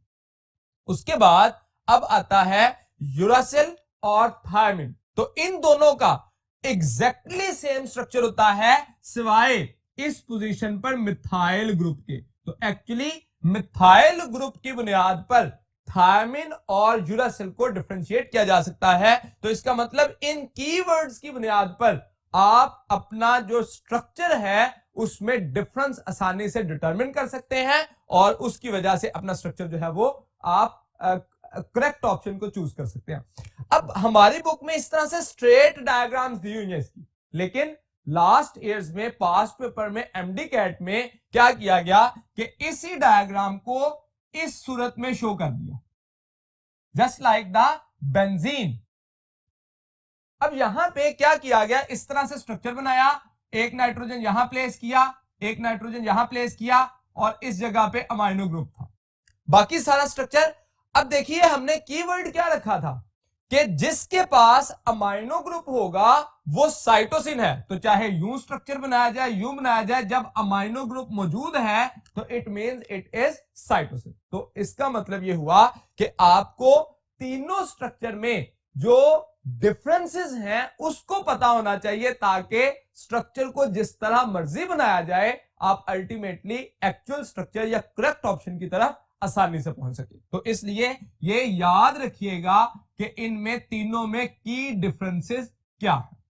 उसके बाद अब आता है यूरासिल और थायमिन। तो इन दोनों का एग्जैक्टली सेम स्ट्रक्चर होता है सिवाय इस पोजीशन पर मिथाइल ग्रुप के। तो एक्चुअली मिथाइल ग्रुप की बुनियाद पर थायमिन और यूरासिल को डिफरेंशिएट किया जा सकता है। तो इसका मतलब इन कीवर्ड्स की बुनियाद पर आप अपना जो स्ट्रक्चर है उसमें डिफरेंस आसानी से डिटरमिन कर सकते हैं, और उसकी वजह से अपना स्ट्रक्चर जो है वो आप करेक्ट ऑप्शन को चूज कर सकते हैं। अब हमारी बुक में इस तरह से स्ट्रेट डायग्राम्स दी हुई हैं इसकी, लेकिन लास्ट ईयर्स में पास्ट पेपर में एमडी कैट में क्या किया गया कि इसी डायग्राम को इस सूरत में शो कर दिया, जस्ट लाइक द बेंजीन। अब यहां पे क्या किया गया, इस तरह से स्ट्रक्चर बनाया, एक नाइट्रोजन यहां प्लेस किया, एक नाइट्रोजन यहां प्लेस किया, और इस जगह पे अमाइनो ग्रुप था, बाकी सारा स्ट्रक्चर। अब देखिए हमने कीवर्ड क्या रखा था कि जिसके पास अमाइनो ग्रुप होगा वो साइटोसिन है। तो चाहे यूं स्ट्रक्चर बनाया जाए, यूं बनाया जाए, जब अमाइनो ग्रुप मौजूद है तो it means it is cytosine. तो इसका मतलब यह हुआ कि आपको तीनों स्ट्रक्चर में जो डिफरेंसेस हैं उसको पता होना चाहिए, ताकि स्ट्रक्चर को जिस तरह मर्जी बनाया जाए आप अल्टीमेटली एक्चुअल स्ट्रक्चर या करेक्ट ऑप्शन की तरफ आसानी से पहुंच सके। तो इसलिए ये याद रखिएगा कि इनमें तीनों में की डिफरेंसेस क्या है।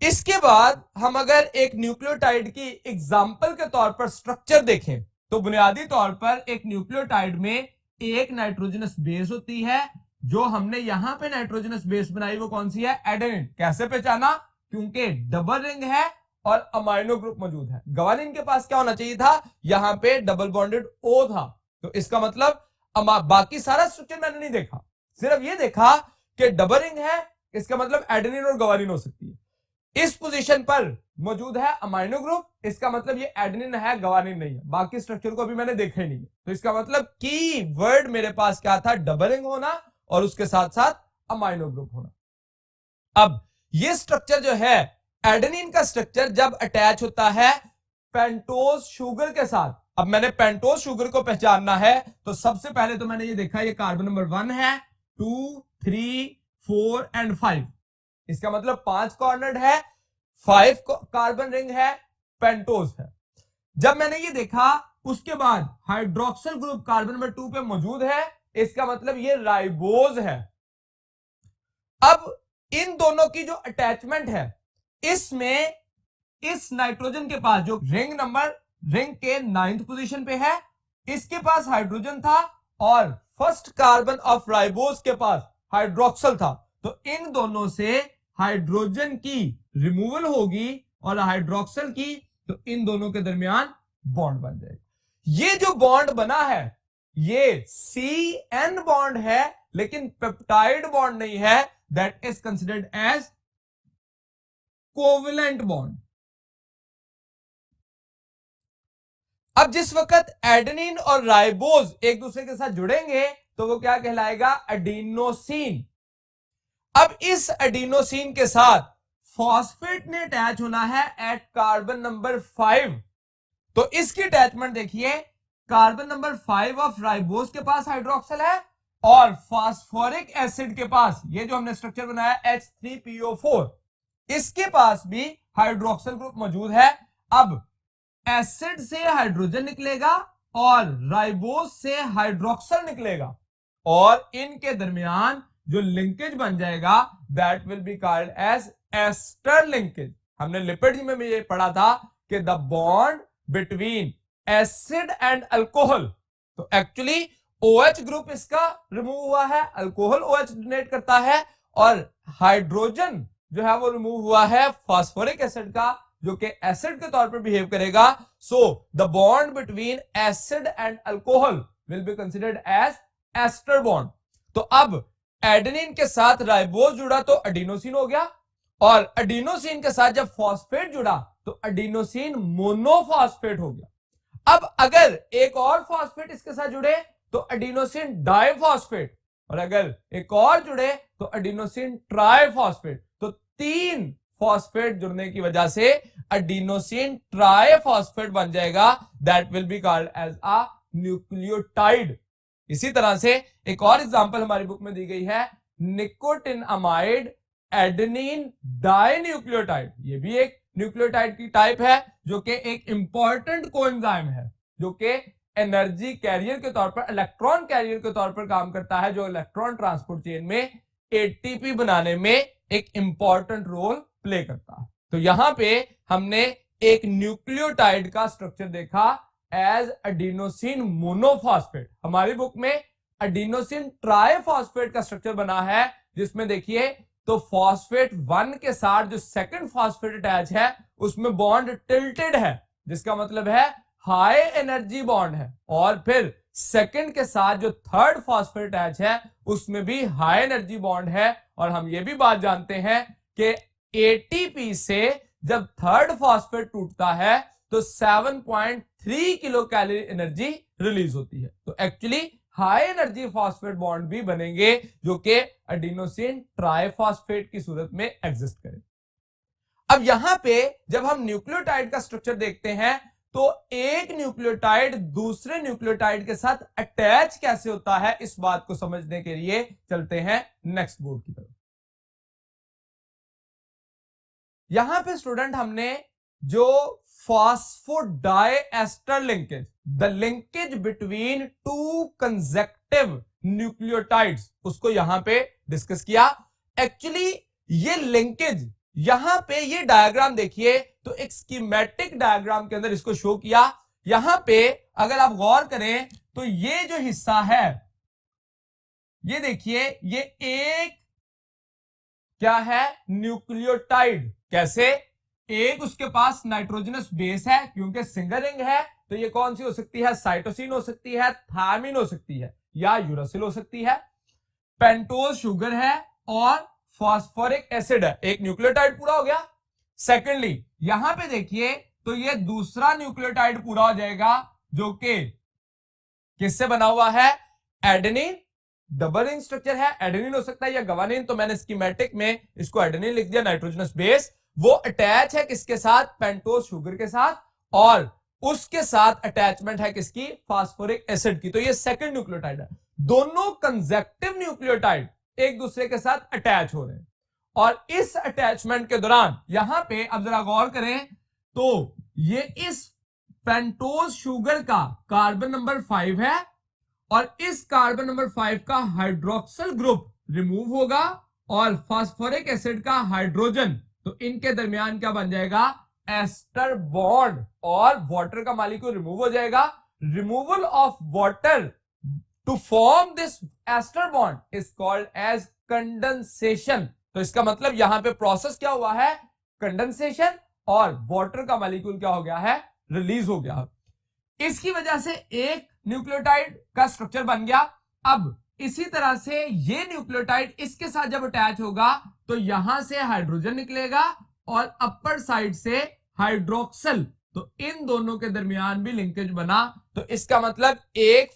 इसके बाद हम अगर एक न्यूक्लियोटाइड की एग्जांपल के तौर पर स्ट्रक्चर देखें, तो बुनियादी तौर पर एक न्यूक्लियोटाइड में एक नाइट्रोजनस बेस होती है। जो हमने यहां पे नाइट्रोजनस बेस बनाई वो कौन सी है, एडेनिन। कैसे पहचाना, क्योंकि डबल रिंग है और अमाइनो ग्रुप मौजूद है। ग्वानिन के पास क्या होना चाहिए था, यहां पे डबल बॉन्डेड ओ था। तो इसका मतलब बाकी सारा स्ट्रक्चर मैंने नहीं देखा, सिर्फ ये देखा कि डबल रिंग है, इसका मतलब एडेनिन और ग्वानिन हो सकती है। इस पोजीशन पर मौजूद है अमाइनो ग्रुप, इसका मतलब ये एडेनिन है, ग्वानिन नहीं है। बाकी स्ट्रक्चर को अभी मैंने देखा ही नहीं है। तो इसका मतलब की वर्ड मेरे पास क्या था, डबल रिंग होना और उसके साथ साथ अमाइनो ग्रुप होना। अब ये स्ट्रक्चर जो है एडेनिन का स्ट्रक्चर जब अटैच होता है पेंटोज शुगर के साथ। अब मैंने पेंटोज शुगर को पहचानना है तो सबसे पहले तो मैंने ये देखा ये कार्बन नंबर 1 है, 2, 3, 4 एंड 5। इसका मतलब 5 कॉर्नर्ड है, 5 कार्बन रिंग है, पेंटोज है। जब मैंने ये देखा उसके बाद हाइड्रोक्सिल ग्रुप कार्बन नंबर 2 पे मौजूद है, इसका मतलब ये राइबोज है। अब इन दोनों की जो अटैचमेंट है, इसमें इस नाइट्रोजन के पास जो रिंग के 9th पोजीशन पे है, इसके पास हाइड्रोजन था और फर्स्ट कार्बन ऑफ राइबोज के पास हाइड्रोक्सिल था। तो इन दोनों से हाइड्रोजन की रिमूवल होगी और हाइड्रोक्सिल की, तो इन दोनों के दरमियान बॉन्ड बन जाएगा। ये जो बॉन्ड बना है ये CN बॉन्ड है लेकिन पेप्टाइड बॉन्ड नहीं है, that is considered as covalent bond. अब जिस वक्त एडेनिन और राइबोज एक दूसरे के साथ जुड़ेंगे तो वो क्या कहलाएगा, एडिनोसिन। अब इस एडिनोसिन के साथ फॉस्फेट ने अटैच होना है एट कार्बन नंबर 5। तो इसकी अटैचमेंट देखिए, कार्बन नंबर 5 ऑफ राइबोज के पास हाइड्रोक्सिल है और फास्फोरिक एसिड के पास ये जो हमने स्ट्रक्चर बनाया H3PO4, इसके पास भी हाइड्रोक्सिल ग्रुप मौजूद है। अब एसिड से हाइड्रोजन निकलेगा और राइबोज से हाइड्रोक्सिल निकलेगा और इनके दरमियान जो लिंकेज बन जाएगा that will be called as ester linkage. हमने लिपिड में भी ये पढ़ा था कि the bond between acid and alcohol, तो एक्चुअली OH ग्रुप इसका रिमूव हुआ है, अल्कोहल OH डोनेट करता है और हाइड्रोजन जो है वो रिमूव हुआ है फास्फोरिक एसिड का, जो कि एसिड के तौर पर बिहेव करेगा। So the bond between acid and alcohol will be considered as ester bond. तो अब एडेनिन के साथ राइबोज जुड़ा तो एडिनोसिन हो गया और एडिनोसिन के साथ जब फॉस्फेट जुड़ा तो एडिनोसिन मोनोफॉस्फेट हो गया। अब अगर एक और फॉस्फेट इसके साथ जुड़े तो एडिनोसिन डाइफॉस्फेट, और अगर एक और जुड़े तो एडिनोसिन ट्राइफॉस्फेट। तो 3 फॉस्फेट जुड़ने की वजह से एडिनोसिन ट्राइफॉस्फेट बन जाएगा, that will be called as a nucleotide. इसी तरह से एक और एग्जांपल हमारी बुक में दी गई है, निकोटिनअमाइड एडेनिन डाइन्यूक्लियोटाइड। ये भी एक न्यूक्लियोटाइड की टाइप है जो कि एक इंपॉर्टेंट कोएंजाइम है, जो कि एनर्जी कैरियर के तौर पर, इलेक्ट्रॉन कैरियर के तौर पर काम करता है, जो इलेक्ट्रॉन ट्रांसपोर्ट चेन में एटीपी बनाने में एक इंपॉर्टेंट रोल प्ले करता है। तो यहां पे हमने एक न्यूक्लियोटाइड का स्ट्रक्चर देखा एज एडिनोसिन मोनोफॉस्फेट। हमारी बुक में एडिनोसिन ट्राइफॉस्फेट का स्ट्रक्चर बना है, जिसमें देखिए तो फॉस्फेट 1 के साथ जो सेकंड फॉस्फेट अटैच है उसमें बॉन्ड टिल्टेड है, जिसका मतलब है हाई एनर्जी बॉन्ड है, और फिर सेकंड के साथ जो थर्ड फॉस्फेट अटैच है उसमें भी हाई एनर्जी बॉन्ड है। और हम ये भी बात जानते हैं कि एटीपी से जब थर्ड फॉस्फेट टूटता है तो 7.3 किलो कैलोरी एनर्जी रिलीज होती है। तो actually high energy phosphate bond भी बनेंगे जो कि एडिनोसिन ट्राइफॉस्फेट की सूरत में एग्जिस्ट करें। अब यहां पे जब हम न्यूक्लियोटाइड का स्ट्रक्चर देखते हैं तो एक न्यूक्लियोटाइड दूसरे न्यूक्लियोटाइड के साथ अटैच कैसे होता है, इस बात को समझने के लिए चलते हैं नेक्स्ट बोर्ड की तरफ। यहां पे स्टूडेंट हमने जो phosphodiester linkage, the linkage between 2 consecutive nucleotides, उसको यहां पे डिस्कस किया। एक्चुअली ये लिंकेज, यहां पे ये डायग्राम देखिए तो एक स्कीमेटिक डायग्राम के अंदर इसको शो किया। यहां पे अगर आप गौर करें तो ये जो हिस्सा है, ये देखिए, ये एक क्या है, न्यूक्लियोटाइड। कैसे? एक उसके पास नाइट्रोजनस बेस है क्योंकि सिंगल रिंग है, तो ये कौन सी हो सकती है, साइटोसिन हो सकती है, थायमिन हो सकती है, या यूरासिल हो सकती है। पेंटोज शुगर है और फास्फोरिक एसिड है। एक न्यूक्लियोटाइड पूरा हो गया। सेकेंडली यहां पे देखिए तो ये दूसरा न्यूक्लियोटाइड पूरा हो जाएगा जो कि किससे बना हुआ है, एडेनिन। डबल रिंग स्ट्रक्चर है, एडेनिन हो सकता है या गवानिन, तो मैंने स्कीमेटिक में इसको एडेनिन लिख दिया, नाइट्रोजनस बेस। वो अटैच है किसके साथ, पेंटोज शुगर के साथ, और उसके साथ अटैचमेंट है किसकी, फास्फोरिक एसिड की। तो ये सेकंड न्यूक्लियोटाइड है। दोनों कंसेक्टिव न्यूक्लियोटाइड एक दूसरे के साथ अटैच हो रहे हैं, और इस अटैचमेंट के दौरान यहां पे अब जरा गौर करें तो ये इस पेंटोज शुगर का कार्बन नंबर 5 है और इस कार्बन नंबर 5 का हाइड्रोक्सिल ग्रुप रिमूव होगा और फास्फोरिक एसिड का हाइड्रोजन, तो इनके दरमियान क्या बन जाएगा, एस्टर बॉन्ड, और वाटर का मॉलिक्यूल रिमूव हो जाएगा। Removal of water to form this ester bond is called as condensation. तो इसका मतलब यहां पे प्रोसेस क्या हुआ है, कंडेंसेशन, और वाटर का मॉलिक्यूल क्या हो गया है, रिलीज हो गया। इसकी वजह से एक न्यूक्लियोटाइड का स्ट्रक्चर बन गया। अब इसी तरह से ये न्यूक्लियोटाइड इसके साथ जब अटैच होगा तो यहां से हाइड्रोजन निकलेगा और अपर साइड से हाइड्रोक्सल, तो इन दोनों के दरमियान भी लिंकेज बना। तो इसका मतलब एक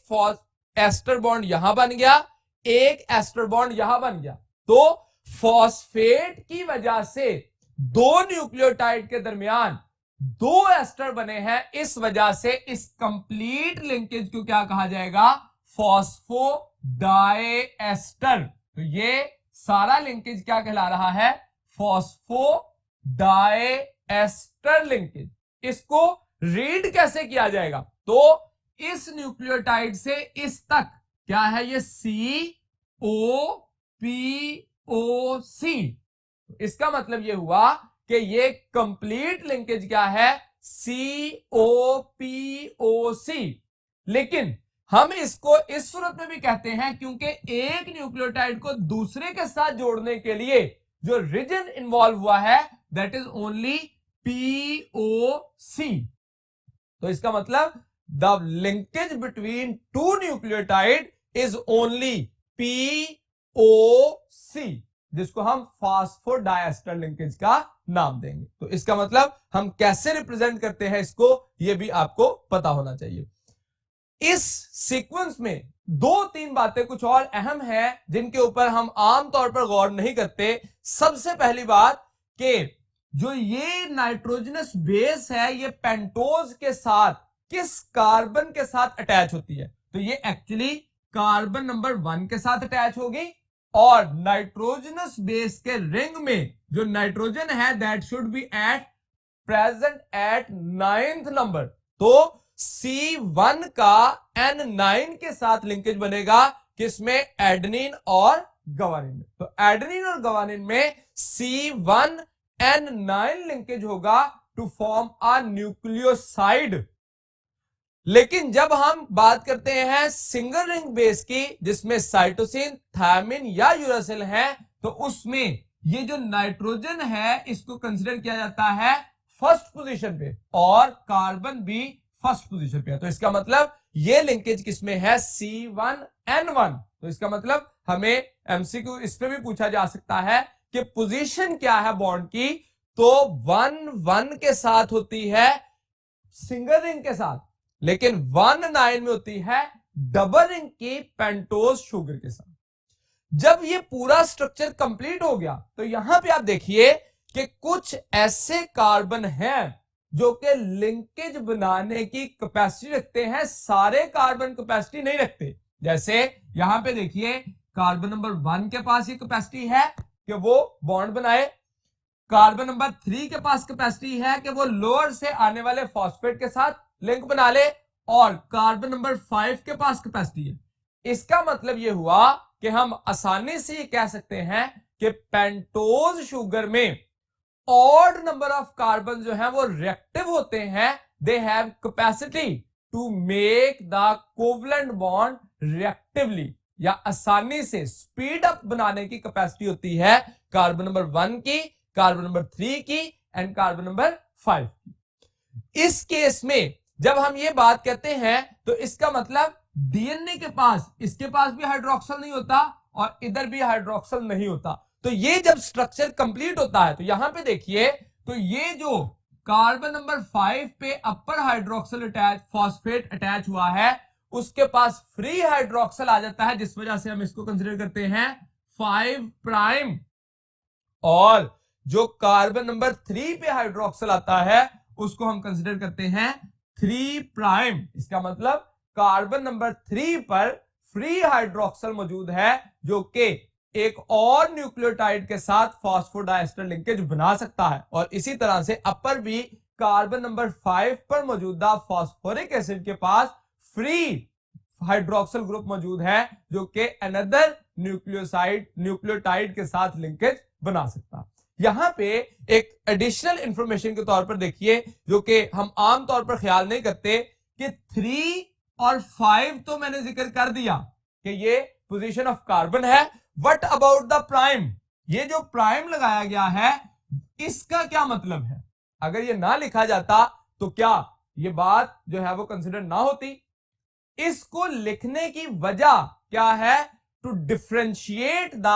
एस्टर बॉन्ड यहां बन गया, एक एस्टर बॉन्ड यहां बन गया। तो फॉस्फेट की वजह से दो न्यूक्लियोटाइड के दरमियान दो एस्टर बने हैं, इस वजह से इस कंप्लीट लिंकेज को क्या कहा जाएगा? फॉस्फोडाइएस्टर। तो ये सारा लिंकेज क्या कहला रहा है? Phosphodiester linkage. इसको रीड कैसे किया जाएगा? तो इस न्यूक्लियोटाइड से इस तक क्या है? ये COPOC। इसका मतलब ये हुआ कि ये कंप्लीट लिंकेज क्या है? COPOC। लेकिन हम इसको इस सूरत में भी कहते हैं क्योंकि एक न्यूक्लियोटाइड को दूसरे के साथ जोड़ने के लिए जो रीजन इन्वॉल्व हुआ है दैट इज ओनली POC। तो इसका मतलब the linkage between two nucleotide is only POC, जिसको हम फॉस्फोडाइएस्टर लिंकेज का नाम देंगे। तो इसका मतलब हम कैसे रिप्रेजेंट करते हैं इसको, यह भी आपको पता होना चाहिए। इस सीक्वेंस में दो तीन बातें कुछ और अहम है जिनके ऊपर हम आमतौर पर गौर नहीं करते। सबसे पहली बात कि जो ये नाइट्रोजनस बेस है ये पेंटोज के साथ किस कार्बन के साथ अटैच होती है? तो ये एक्चुअली कार्बन नंबर 1 के साथ अटैच होगी और नाइट्रोजनस बेस के रिंग में जो नाइट्रोजन है that should be at present at 9th number. तो C1 का N9 के साथ लिंकेज बनेगा, किसमें? एडेनिन और गवानिन में। तो एडेनिन और गवानिन में C1N9 लिंकेज होगा टू फॉर्म अ न्यूक्लियोसाइड। लेकिन जब हम बात करते हैं सिंगल रिंग बेस की जिसमें साइटोसिन, थायमिन या यूरासिल है, तो उसमें ये जो नाइट्रोजन है इसको कंसीडर किया जाता है फर्स्ट पोजीशन पे और कार्बन भी फर्स्ट पोजीशन पे है। तो इसका मतलब ये लिंकेज किसमें है? C1N1। तो इसका मतलब हमें MCQ इस पे भी पूछा जा सकता है कि पोजीशन क्या है बॉन्ड की। तो 1-1 के साथ होती है सिंगल रिंग के साथ, लेकिन 1-9 में होती है डबल रिंग की पेंटोज शुगर के साथ। जब ये पूरा स्ट्रक्चर कंप्लीट हो गया तो यहां पे आप देखिए कि कुछ ऐसे कार्बन हैं जो कि लिंकेज बनाने की कैपेसिटी रखते हैं, सारे कार्बन कैपेसिटी नहीं रखते। जैसे यहां पे देखिए कार्बन नंबर 1 के पास ये कैपेसिटी है कि वो बॉन्ड बनाए, कार्बन नंबर 3 के पास कैपेसिटी है कि वो लोअर से आने वाले फॉस्फेट के साथ लिंक बना ले, और कार्बन नंबर 5 के पास कैपेसिटी है। इसका मतलब यह हुआ कि हम आसानी से ये कह सकते हैं कि पेंटोज शुगर में ऑड नंबर ऑफ कार्बन जो है वो रिएक्टिव होते हैं, they have capacity to make the covalent bond reactively, या आसानी से स्पीड अप बनाने की कैपेसिटी होती है कार्बन नंबर 1 की, कार्बन नंबर 3 की एंड कार्बन नंबर 5 की। इस केस में जब हम ये बात कहते हैं तो इसका मतलब डीएनए के पास, इसके पास भी हाइड्रोक्सल नहीं होता और इधर भी हाइड्रोक्सल नहीं होता। तो ये जब स्ट्रक्चर कंप्लीट होता है तो यहां पे देखिए, तो ये जो कार्बन नंबर 5 पे अपर हाइड्रोक्सल अटैच, फॉस्फेट अटैच हुआ है, उसके पास फ्री हाइड्रोक्सल आ जाता है, जिस वजह से हम इसको कंसीडर करते हैं 5'। और जो कार्बन नंबर 3 पे हाइड्रोक्सल आता है उसको हम कंसीडर करते हैं 3'। इसका मतलब कार्बन नंबर 3 पर फ्री हाइड्रोक्सल मौजूद है जो कि एक और न्यूक्लियोटाइड के साथ फॉस्फोडाइएस्टर लिंकेज बना सकता है। और इसी तरह से अपर भी कार्बन नंबर 5 पर मौजूदा फॉस्फोरिक एसिड के पास फ्री हाइड्रोक्सल ग्रुप मौजूद है जो कि अनदर न्यूक्लियोटाइड के साथ लिंकेज बना सकता है। यहां पे एक एडिशनल इंफॉर्मेशन के तौर पर देखिए जो कि हम आमतौर पर ख्याल नहीं करते कि 3 और 5 तो मैंने जिक्र कर दिया कि ये पोजीशन ऑफ कार्बन है। What about the prime? ये जो प्राइम लगाया गया है इसका क्या मतलब है? अगर ये ना लिखा जाता तो क्या ये बात जो है वो कंसिडर ना होती? इसको लिखने की वजह क्या है? To differentiate the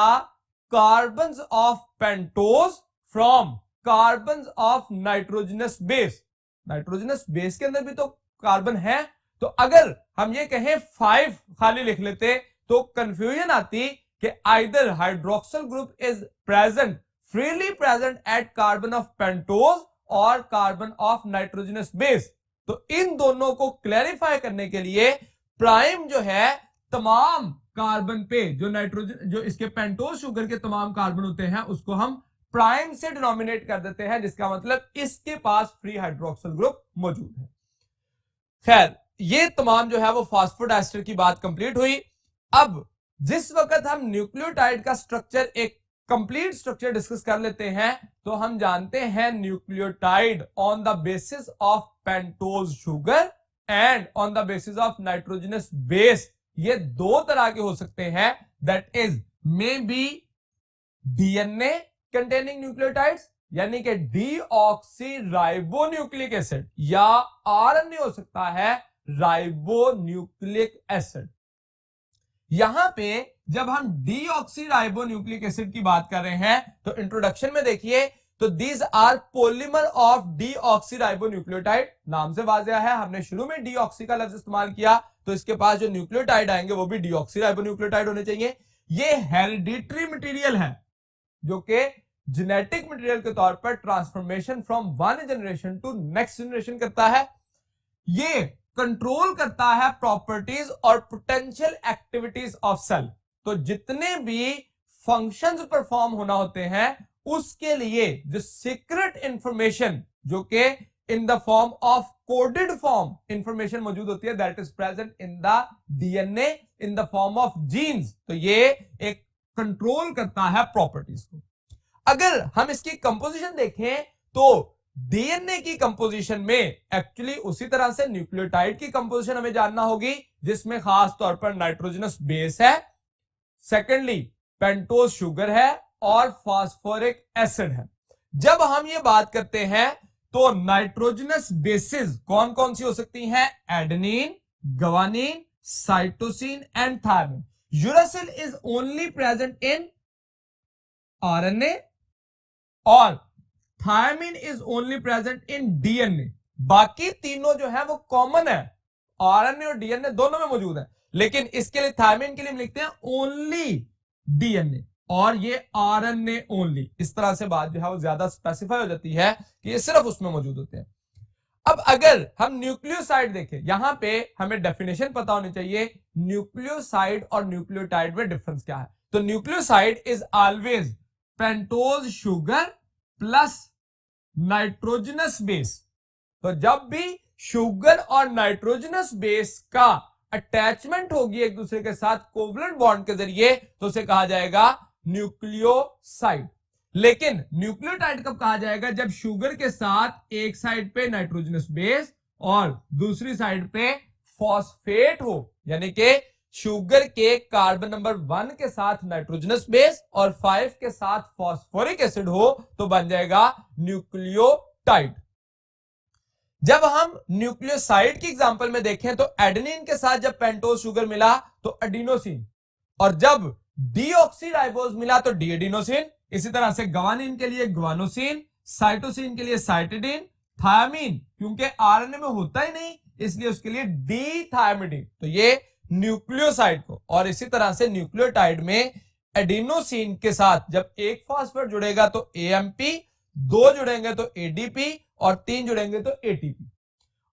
carbons of pentose from carbons of nitrogenous base. Nitrogenous base के अंदर भी तो कार्बन है, तो अगर हम ये कहें 5 खाली लिख लेते तो कंफ्यूजन आती कि either hydroxyl group is present, freely present at carbon of pentose और कार्बन ऑफ नाइट्रोजनस बेस। तो इन दोनों को क्लैरिफाई करने के लिए प्राइम जो है तमाम कार्बन पे, जो नाइट्रोजन, जो इसके पेंटोज शुगर के तमाम कार्बन होते हैं, उसको हम प्राइम से डिनोमिनेट कर देते हैं, जिसका मतलब इसके पास फ्री हाइड्रोक्सिल ग्रुप मौजूद है। खैर, ये तमाम जो है वो फास्फोडाइस्टर की बात कंप्लीट हुई। अब जिस वक्त हम न्यूक्लियोटाइड का स्ट्रक्चर, एक कंप्लीट स्ट्रक्चर डिस्कस कर लेते हैं, तो हम जानते हैं nucleotide on the basis of pentose sugar and on the basis of nitrogenous base, ये दो तरह के हो सकते हैं। That is may be DNA containing nucleotides, यानी कि डीऑक्सी राइबोन्यूक्लिक एसिड, या आरएनए हो सकता है राइबोन्यूक्लिक एसिड। यहां पे जब हम डीऑक्सी राइबोन्यूक्लिक एसिड की बात कर रहे हैं तो इंट्रोडक्शन में देखिए, तो these are polymer of deoxyribonucleotide. नाम से वाज़ेह है, हमने शुरू में डीऑक्सी का लफ्ज इस्तेमाल किया, तो इसके पास जो न्यूक्लियोटाइड आएंगे वो भी डीऑक्सी राइबोन्यूक्लियोटाइड होने चाहिए। ये हेरिडिटरी मटेरियल है जो कि जेनेटिक मटेरियल के तौर पर transformation from one generation to next generation करता है। ये कंट्रोल करता है प्रॉपर्टीज और पोटेंशियल एक्टिविटीज ऑफ सेल। तो जितने भी फंक्शंस परफॉर्म होना होते हैं उसके लिए जो सीक्रेट इंफॉर्मेशन, जो कि in the form of coded form information मौजूद होती है, that is present in the DNA in the form of genes. तो ये एक कंट्रोल करता है प्रॉपर्टीज को। अगर हम इसकी कंपोजिशन देखें तो डीएनए की कंपोजिशन में एक्चुअली उसी तरह से न्यूक्लियोटाइड की कंपोजिशन हमें जानना होगी, जिसमें खास तौर पर नाइट्रोजनस बेस है, सेकेंडली पेंटोज शुगर है और फास्फोरिक एसिड है। जब हम ये बात करते हैं तो नाइट्रोजनस बेसिस कौन कौन सी हो सकती हैं? Adenine, guanine, cytosine and thymine. Uracil is only present in RNA और thymine is only present in DNA. बाकी तीनों जो है वो कॉमन है, आरएनए और डीएनए दोनों में मौजूद है, लेकिन इसके लिए थायमिन के लिए हम लिखते हैं ओनली डीएनए और ये आरएनए ओनली। इस तरह से बात जो है वो ज्यादा स्पेसिफाई हो जाती है कि ये सिर्फ उसमें मौजूद होते हैं। अब अगर हम न्यूक्लियोसाइड देखें, यहां पे हमें डेफिनेशन पता होनी चाहिए न्यूक्लियोसाइड और न्यूक्लियोटाइड में डिफरेंस क्या है। तो nucleoside is always pentose sugar plus nitrogenous base. तो जब भी शुगर और नाइट्रोजनस बेस का अटैचमेंट होगी एक दूसरे के साथ कोवलेंट बॉन्ड के जरिए, तो उसे कहा जाएगा न्यूक्लियोसाइड। लेकिन न्यूक्लियोटाइड कब कहा जाएगा? जब शुगर के साथ एक साइड पे नाइट्रोजनस बेस और दूसरी साइड पे फॉस्फेट हो, यानी कि शुगर के कार्बन नंबर 1 के साथ नाइट्रोजनस बेस और 5 के साथ फॉस्फोरिक एसिड हो, तो बन जाएगा न्यूक्लियोटाइड। जब हम न्यूक्लियोसाइड की एग्जांपल में देखें तो एडेनिन के साथ जब पेंटोज शुगर मिला तो एडिनोसिन, और जब डीऑक्सीराइबोज मिला तो डीएडिनोसिन। इसी तरह से ग्वानिन के लिए ग्वानोसिन, साइटोसिन के लिए साइटिडिन, थायमिन क्योंकि आरएनए में होता ही नहीं इसलिए उसके लिए डी थायमिडिन। तो ये न्यूक्लियोसाइड को, और इसी तरह से न्यूक्लियोटाइड में एडिनोसिन के साथ जब एक फॉस्फेट जुड़ेगा तो एएमपी, 2 जुड़ेंगे तो एडीपी और 3 जुड़ेंगे तो एटीपी।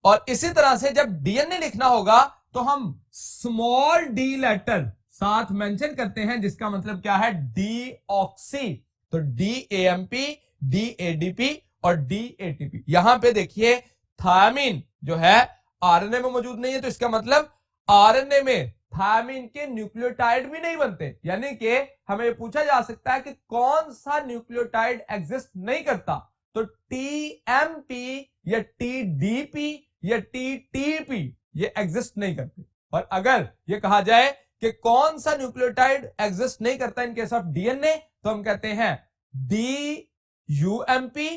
और इसी तरह से जब डीएनए लिखना होगा तो हम स्मॉल डी लेटर साथ मेंशन करते हैं, जिसका मतलब क्या है? डीऑक्सी। तो डीएएमपी, डीएडीपी और डीएटीपी। यहां पे देखिए थायमिन जो है आरएनए में मौजूद नहीं है, तो इसका मतलब आरएनए में थायमिन के न्यूक्लियोटाइड भी नहीं बनते। यानी कि हमें पूछा जा सकता है कि कौन सा न्यूक्लियोटाइड एग्जिस्ट नहीं करता, तो टीएमपी या टीडीपी या टीटीपी ये एग्जिस्ट नहीं करते। और अगर ये कहा जाए कि कौन सा न्यूक्लियोटाइड एग्जिस्ट नहीं करता इन केस ऑफ डीएनए, तो हम कहते हैं डीयूएमपी,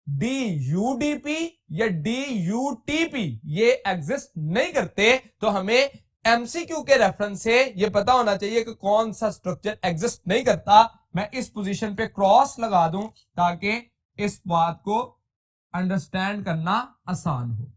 डीयूडीपी या डीयूटीपी ये एग्जिस्ट नहीं करते। तो हमें एमसीक्यू के रेफरेंस से ये पता होना चाहिए कि कौन सा स्ट्रक्चर एग्जिस्ट नहीं करता। मैं इस पोजीशन पे क्रॉस लगा दूं ताकि इस बात को अंडरस्टैंड करना आसान हो।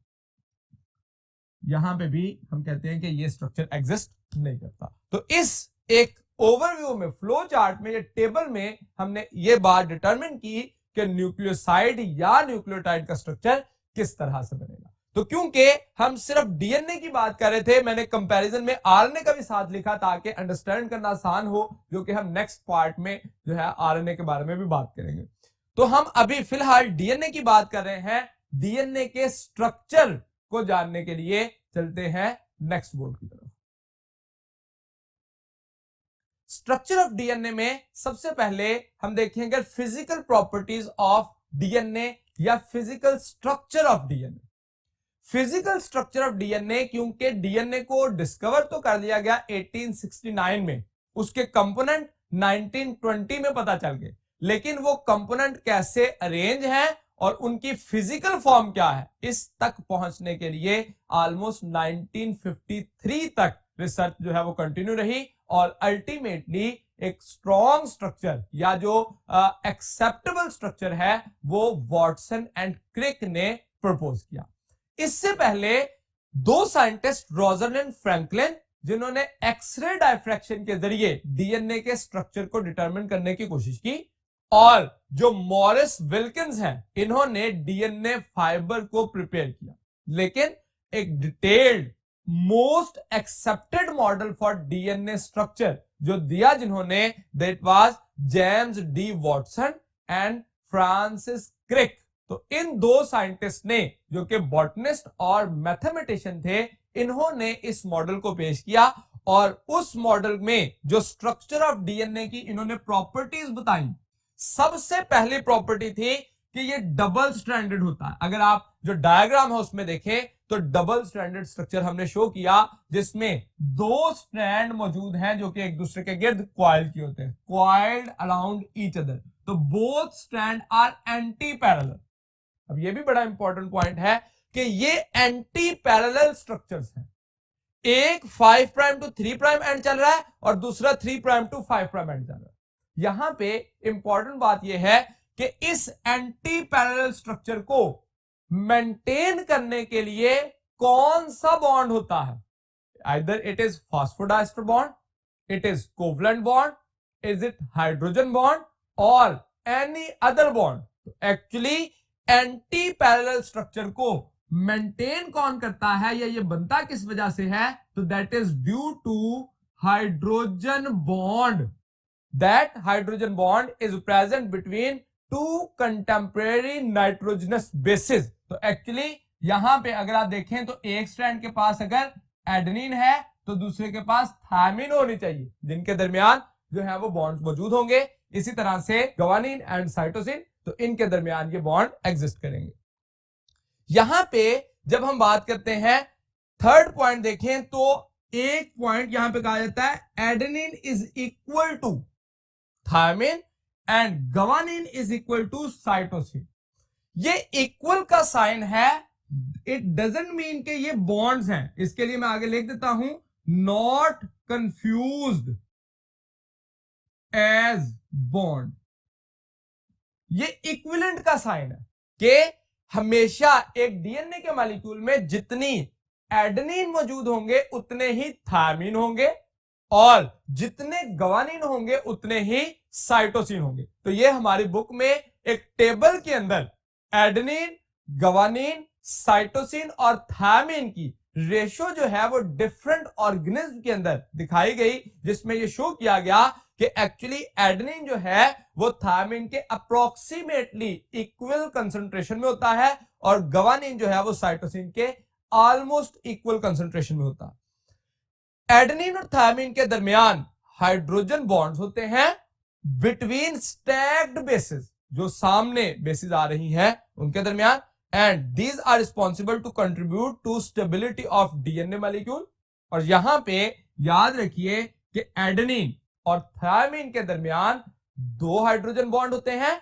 यहां पे भी हम कहते हैं कि ये स्ट्रक्चर एग्जिस्ट नहीं करता। तो इस एक ओवरव्यू में, फ्लो चार्ट में, ये टेबल में हमने ये बात डिटरमिन की कि न्यूक्लियोसाइड या न्यूक्लियोटाइड का स्ट्रक्चर किस तरह से बनेगा। तो क्योंकि हम सिर्फ डीएनए की बात कर रहे थे, मैंने कंपैरिजन में आरएनए का भी साथ लिखा ताकि अंडरस्टैंड करना आसान हो, जो कि हम नेक्स्ट पार्ट में जो है आरएनए के बारे में भी बात करेंगे। तो हम अभी फिलहाल डीएनए की बात कर रहे हैं। डीएनए के स्ट्रक्चर को जानने के लिए चलते हैं नेक्स्ट बोर्ड की तरफ। स्ट्रक्चर ऑफ डीएनए में सबसे पहले हम देखेंगे फिजिकल प्रॉपर्टीज ऑफ डीएनए या physical structure of DNA. Physical structure of DNA, क्योंकि डीएनए को डिस्कवर तो कर दिया गया 1869 में, उसके कंपोनेंट 1920 में पता चल गए, लेकिन वो कंपोनेंट कैसे अरेंज हैं और उनकी फिजिकल फॉर्म क्या है, इस तक पहुंचने के लिए ऑलमोस्ट 1953 तक रिसर्च जो है वो कंटिन्यू रही और अल्टीमेटली एक स्ट्रॉन्ग स्ट्रक्चर या जो एक्सेप्टेबल स्ट्रक्चर है वो वॉटसन एंड क्रिक ने प्रपोज किया। इससे पहले दो साइंटिस्ट रोजर एंड फ्रैंकलिन, जिन्होंने एक्सरे डायफ्रैक्शन के जरिए डीएनए के स्ट्रक्चर को डिटरमिन करने की कोशिश की, और जो मॉरिस विल्किंस हैं, इन्होंने डीएनए फाइबर को प्रिपेयर किया। लेकिन एक detailed most accepted model for DNA structure जो दिया जिन्होंने, that was James D Watson and Francis Crick. तो इन दो साइंटिस्ट ने, जो कि बॉटनिस्ट और मैथमेटिशियन थे, इन्होंने इस मॉडल को पेश किया और उस मॉडल में जो स्ट्रक्चर ऑफ डीएनए की इन्होंने प्रॉपर्टीज बताई। सबसे पहली प्रॉपर्टी थी कि ये डबल स्ट्रैंडेड होता है। अगर आप जो डायग्राम है उसमें देखें तो डबल स्ट्रैंडेड स्ट्रक्चर हमने शो किया, जिसमें दो स्ट्रैंड मौजूद हैं जो कि एक दूसरे के गिर्द कॉइल किए होते हैं, कॉइल्ड अराउंड ईच अदर। तो both strand are antiparallel. अब ये भी बड़ा इंपॉर्टेंट पॉइंट है कि ये एंटी पैरेलल स्ट्रक्चर्स हैं। एक 5 प्राइम टू 3 प्राइम एंड चल रहा है और दूसरा 3 प्राइम टू 5 प्राइम एंड चल रहा है। यहां पे इंपॉर्टेंट बात यह है कि इस एंटी पैरेलल स्ट्रक्चर को मेंटेन करने के लिए कौन सा बॉन्ड होता है? Either it is phosphodiester bond, it is covalent bond, is it hydrogen bond और एनी अदर बॉन्ड। तो एक्चुअली एंटी पैरेलल स्ट्रक्चर को मेंटेन कौन करता है या ये बनता किस वजह से है? तो that is due to hydrogen bond. That hydrogen bond is present between two contemporary nitrogenous bases. तो एक्चुअली यहां पे अगर आप देखें तो एक स्ट्रैंड के पास अगर एडेनिन है तो दूसरे के पास थायमिन होनी चाहिए, जिनके दरमियान जो है वो बॉन्ड्स मौजूद होंगे। इसी तरह से ग्वानिन एंड साइटोसिन, तो इनके दरमियान ये बॉन्ड एग्जिस्ट करेंगे। यहां पे जब हम बात करते हैं थर्ड पॉइंट देखें तो एक पॉइंट यहां पे कहा जाता है adenine is equal to thymine and guanine is equal to cytosine. ये इक्वल का साइन है, इट डजंट मीन कि ये बॉन्ड्स हैं। इसके लिए मैं आगे लिख देता हूं, नॉट कंफ्यूज्ड एज बॉन्ड। ये इक्विवेलेंट का साइन है कि हमेशा एक डीएनए के मॉलिक्यूल में जितनी एडेनिन मौजूद होंगे उतने ही थायमिन होंगे और जितने ग्वानिन होंगे उतने ही साइटोसिन होंगे। तो ये हमारी बुक में एक टेबल के अंदर एडेनिन, ग्वानिन, साइटोसिन और थायमिन की रेशो जो है वो डिफरेंट ऑर्गेनिज्म के अंदर दिखाई गई, जिसमें ये शो किया गया कि एक्चुअली एडेनिन जो है वो थायमिन के अप्रोक्सीमेटली इक्वल कंसंट्रेशन में होता है और ग्वानिन जो है वो साइटोसिन के ऑलमोस्ट इक्वल कंसंट्रेशन में होता है। एडेनिन और थायमिन के दरमियान हाइड्रोजन बॉन्ड्स होते हैं बिटवीन स्टैक्ड बेसिस, जो सामने बेसिस आ रही हैं उनके दरमियान, and these are responsible to contribute to stability of DNA molecule. और यहां पे याद रखिए कि एडेनिन और थायमिन के दरमियान 2 हाइड्रोजन बॉन्ड होते हैं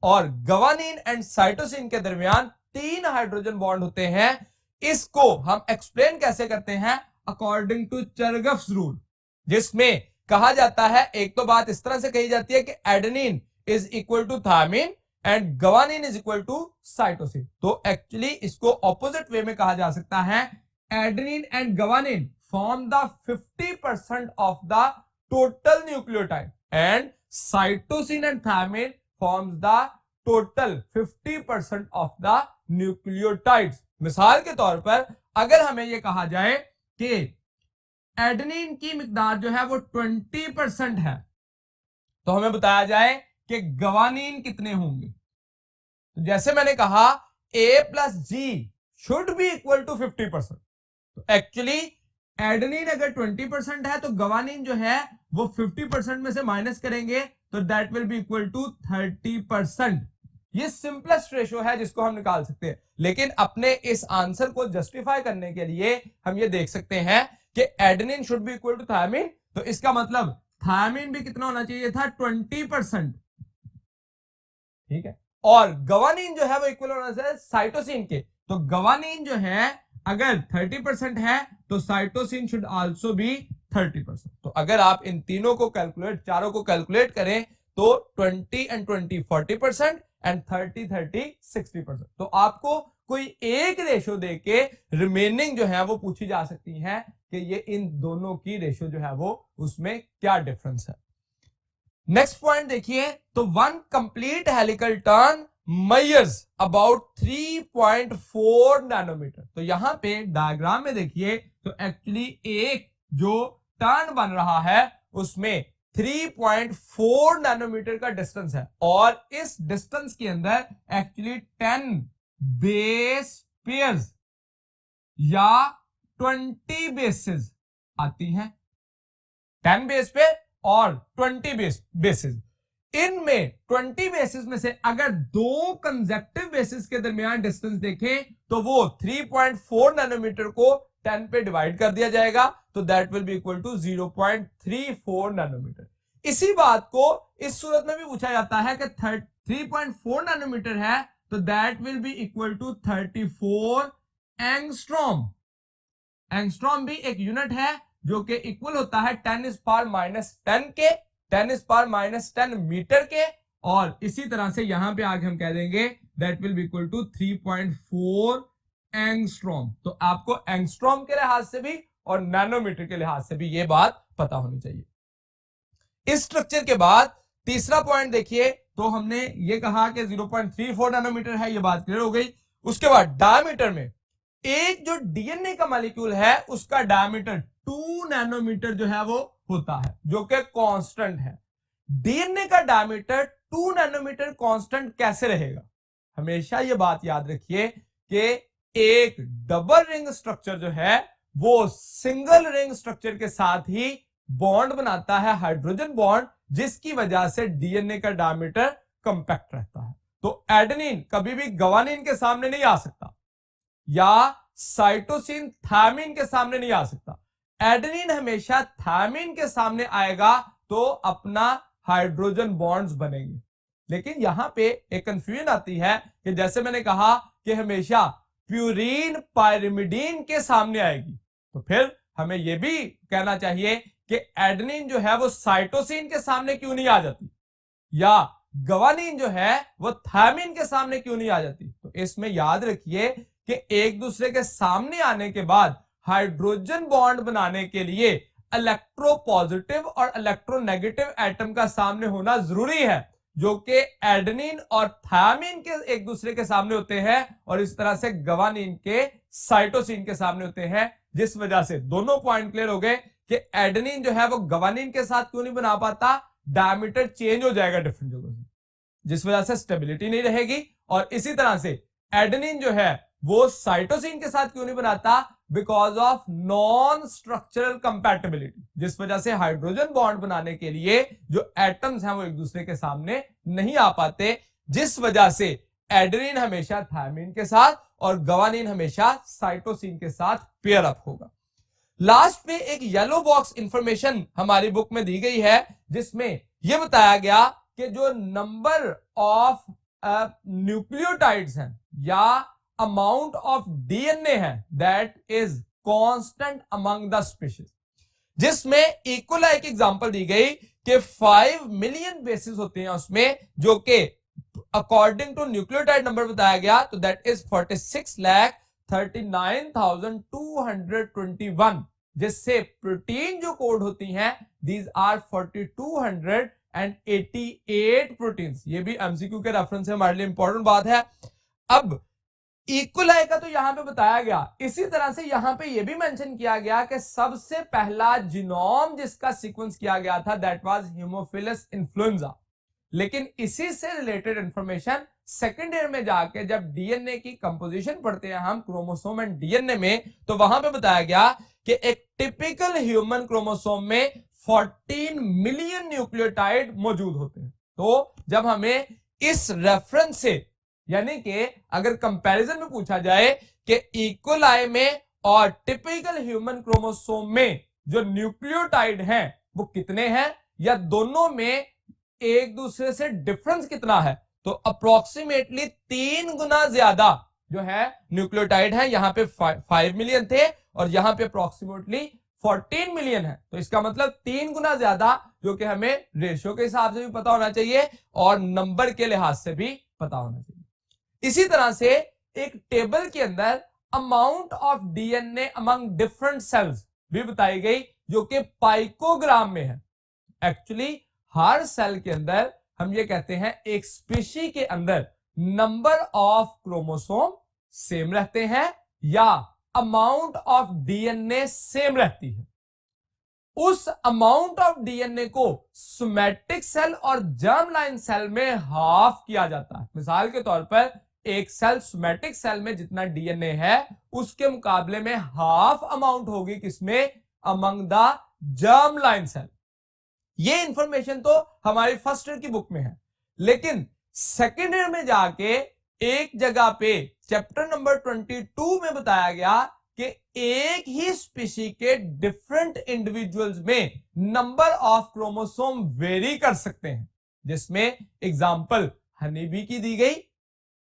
और ग्वानिन एंड साइटोसिन के दरमियान 3 हाइड्रोजन बॉन्ड होते हैं। इसको हम एक्सप्लेन कैसे करते हैं, अकॉर्डिंग टू चरगफ्स रूल, जिसमें कहा जाता है, एक तो बात इस तरह से कही जाती है कि adenine is equal to thymine and guanine is equal to cytosine. तो एक्चुअली इसको ऑपोजिट वे में कहा जा सकता है, adenine and guanine form the 50% of the total nucleotide and cytosine and thymine forms the total 50% of the nucleotides. मिसाल के तौर पर अगर हमें यह कहा जाए कि एडेनिन की मिकदार जो है वो 20% है, तो हमें बताया जाए कि गवानीन कितने होंगे। तो जैसे मैंने कहा A plus G should be equal to 50%। तो एक्चुअली एडेनिन अगर 20% है तो गवानीन जो है वो 50% में से माइनस करेंगे तो that will be equal to 30%। ये सिंपलेस्ट रेशो है जिसको हम निकाल सकते हैं, लेकिन अपने इस आंसर को जस्टिफाई करने के लिए हम ये देख सकते हैं कि adenine should be equal to thymine, तो इसका मतलब थायमिन भी कितना होना चाहिए था, 20%। ठीक है, और गवानीन जो है वो इक्वल होना चाहिए साइटोसिन के। तो गवानीन जो है अगर 30% है तो साइटोसिन शुड आल्सो बी 30%। तो अगर आप इन तीनों को कैलकुलेट, चारों को कैलकुलेट करें तो 20 and 20 40% एंड 30 30 60%। तो आपको कोई एक रेशो देके रिमेनिंग जो है वो पूछी जा सकती है कि ये इन दोनों की रेशो जो है वो उसमें क्या डिफरेंस है। नेक्स्ट पॉइंट देखिए, तो one complete helical turn measures about 3.4 nanometre. तो यहां पे डायग्राम में देखिए तो एक्चुअली एक जो टर्न बन रहा है उसमें 3.4 नैनोमीटर का डिस्टेंस है, और इस डिस्टेंस के अंदर एक्चुअली 10 बेस पेयर्स या 20 बेसेस आती हैं, 10 बेस पे और 20 बेसिस। इनमें 20 बेसिस में से अगर दो कंसेक्टिव बेसिस के दरमियान डिस्टेंस देखें तो वो 3.4 नैनोमीटर को 10 पे डिवाइड कर दिया जाएगा, तो that will be equal to 0.34 nanometre. इसी बात को इस सूरत में भी पूछा जाता है कि 3.4 नैनोमीटर है तो that will be equal to 34 angstrom. Angstrom भी एक यूनिट है जो कि इक्वल होता है 10⁻⁻10 के, 10⁻⁻10 मीटर के, और इसी तरह से यहां पे आगे हम कह देंगे that will be equal to 3.4 angstrom. तो आपको एंगस्ट्रॉम के लिहाज से भी और नैनोमीटर के लिहाज से भी यह बात पता होनी चाहिए। इस स्ट्रक्चर के बाद तीसरा पॉइंट देखिए, तो हमने ये कहा कि 0.34 नैनोमीटर है, ये बात क्लियर हो गई। उसके बाद डायमीटर में एक जो डीएनए का मॉलिक्यूल है उसका डायमीटर 2 नैनोमीटर जो है वो होता है, जो कि कांस्टेंट है। डीएनए का डायमीटर 2 नैनोमीटर कांस्टेंट कैसे रहेगा? हमेशा ये बात याद रखिए कि एक डबल रिंग स्ट्रक्चर जो है वो सिंगल रिंग स्ट्रक्चर के साथ ही बॉन्ड बनाता है, हाइड्रोजन बॉन्ड, जिसकी वजह से डीएनए का डायमीटर कंपैक्ट रहता है। तो एडेनिन कभी भी गवानीन के सामने नहीं आ सकता या साइटोसिन थायमिन के सामने नहीं आ सकता। एडेनिन हमेशा थायमिन के सामने आएगा तो अपना हाइड्रोजन बॉन्ड्स बनेंगे। लेकिन यहां पे एक कंफ्यूजन आती है कि जैसे मैंने कहा कि हमेशा प्यूरीन पायरिमिडीन के सामने आएगी, तो फिर हमें यह भी कहना चाहिए कि एडेनिन जो है वो साइटोसिन के सामने क्यों नहीं आ जाती, या गवानीन जो है वो थायमिन के सामने क्यों नहीं आ जाती। तो इसमें याद रखिए कि एक दूसरे के सामने आने के बाद हाइड्रोजन बॉन्ड बनाने के लिए इलेक्ट्रोपॉजिटिव और इलेक्ट्रोनेगेटिव एटम का सामने होना जरूरी है, जो कि एडेनिन और थायमिन के एक दूसरे के सामने होते हैं, और इस तरह से गवानीन के साइटोसिन के सामने होते हैं। जिस वजह से दोनों पॉइंट क्लियर हो गए कि एडेनिन जो है वो गवानीन के साथ क्यों नहीं बना पाता, डायमीटर चेंज हो जाएगा डिफरेंट जगहों से, जिस वजह से स्टेबिलिटी नहीं रहेगी। और इसी तरह से एडेनिन जो है वो साइटोसिन के साथ क्यों नहीं बनाता, because of non structural compatibility, जिस वजह से हाइड्रोजन बॉन्ड बनाने के लिए जो एटम्स हैं वो एक दूसरे के सामने नहीं आ पाते, जिस वजह से एडेनिन हमेशा थायमिन के साथ और गवानीन हमेशा साइटोसिन के साथ पेयर अप होगा। लास्ट में एक येलो बॉक्स इंफॉर्मेशन हमारी बुक में दी गई है, जिसमें यह बताया गया कि जो नंबर ऑफ न्यूक्लियोटाइड्स हैं या अमाउंट ऑफ डीएनए है that is constant among the species, जिसमें इक्वलाई की एग्जांपल दी गई कि 5 मिलियन बेसिस होते हैं उसमें, जो कि अकॉर्डिंग टू न्यूक्लियोटाइड नंबर बताया गया, तो दैट इज 46,39,221, जिससे प्रोटीन जो कोड होती हैं दीज आर 4288 प्रोटीन्स। ये भी एमसीक्यू के रेफरेंस से हमारे लिए इंपॉर्टेंट बात है। अब इक्वलाई का तो यहां पे बताया गया, इसी तरह से यहां पे ये भी मेंशन किया गया कि सबसे पहला जीनोम जिसका सीक्वेंस किया गया था दैट वाज हीमोफिलस इन्फ्लुएंजा। लेकिन इसी से रिलेटेड इंफॉर्मेशन सेकेंड ईयर में जाके जब डीएनए की कंपोजिशन पढ़ते हैं हम, क्रोमोसोम एंड डीएनए में, तो वहां पे बताया गया कि एक टिपिकल ह्यूमन क्रोमोसोम में 14 मिलियन न्यूक्लियोटाइड मौजूद होते हैं। तो जब हमें इस रेफरेंस से, यानी कि अगर कंपैरिजन में पूछा जाए कि इक्वलाई में और टिपिकल ह्यूमन क्रोमोसोम में जो न्यूक्लियोटाइड हैं वो कितने हैं, या दोनों में एक दूसरे से डिफरेंस कितना है, तो अप्रोक्सीमेटली 3 गुना ज्यादा जो है न्यूक्लियोटाइड है। यहां पे 5 मिलियन थे और यहां पे अप्रोक्सीमेटली 14 मिलियन है। तो इसका मतलब 3 गुना ज्यादा, जो कि हमें रेशियो के हिसाब से भी पता होना चाहिए और नंबर के लिहाज से भी पता होना चाहिए। इसी तरह से एक टेबल के अंदर amount of DNA among different cells भी बताई गई, जो कि पाइकोग्राम में है। एक्चुअली हर सेल के अंदर हम ये कहते हैं एक स्पीशी के अंदर नंबर ऑफ क्रोमोसोम सेम रहते हैं या अमाउंट ऑफ डीएनए सेम रहती है। उस अमाउंट ऑफ डीएनए को सोमैटिक सेल और जर्म लाइन सेल में हाफ किया जाता है। मिसाल के तौर पर एक सेल सोमैटिक सेल में जितना डीएनए है उसके मुकाबले में हाफ अमाउंट होगी किसमें, among the germ line cell. ये इंफॉर्मेशन तो हमारी फर्स्ट ईयर की बुक में है, लेकिन सेकेंड ईयर में जाके एक जगह पे चैप्टर नंबर 22 में बताया गया कि एक ही स्पीशी के डिफरेंट इंडिविजुअल्स में नंबर ऑफ क्रोमोसोम वेरी कर सकते हैं, जिसमें एग्जांपल हनी बी की दी गई,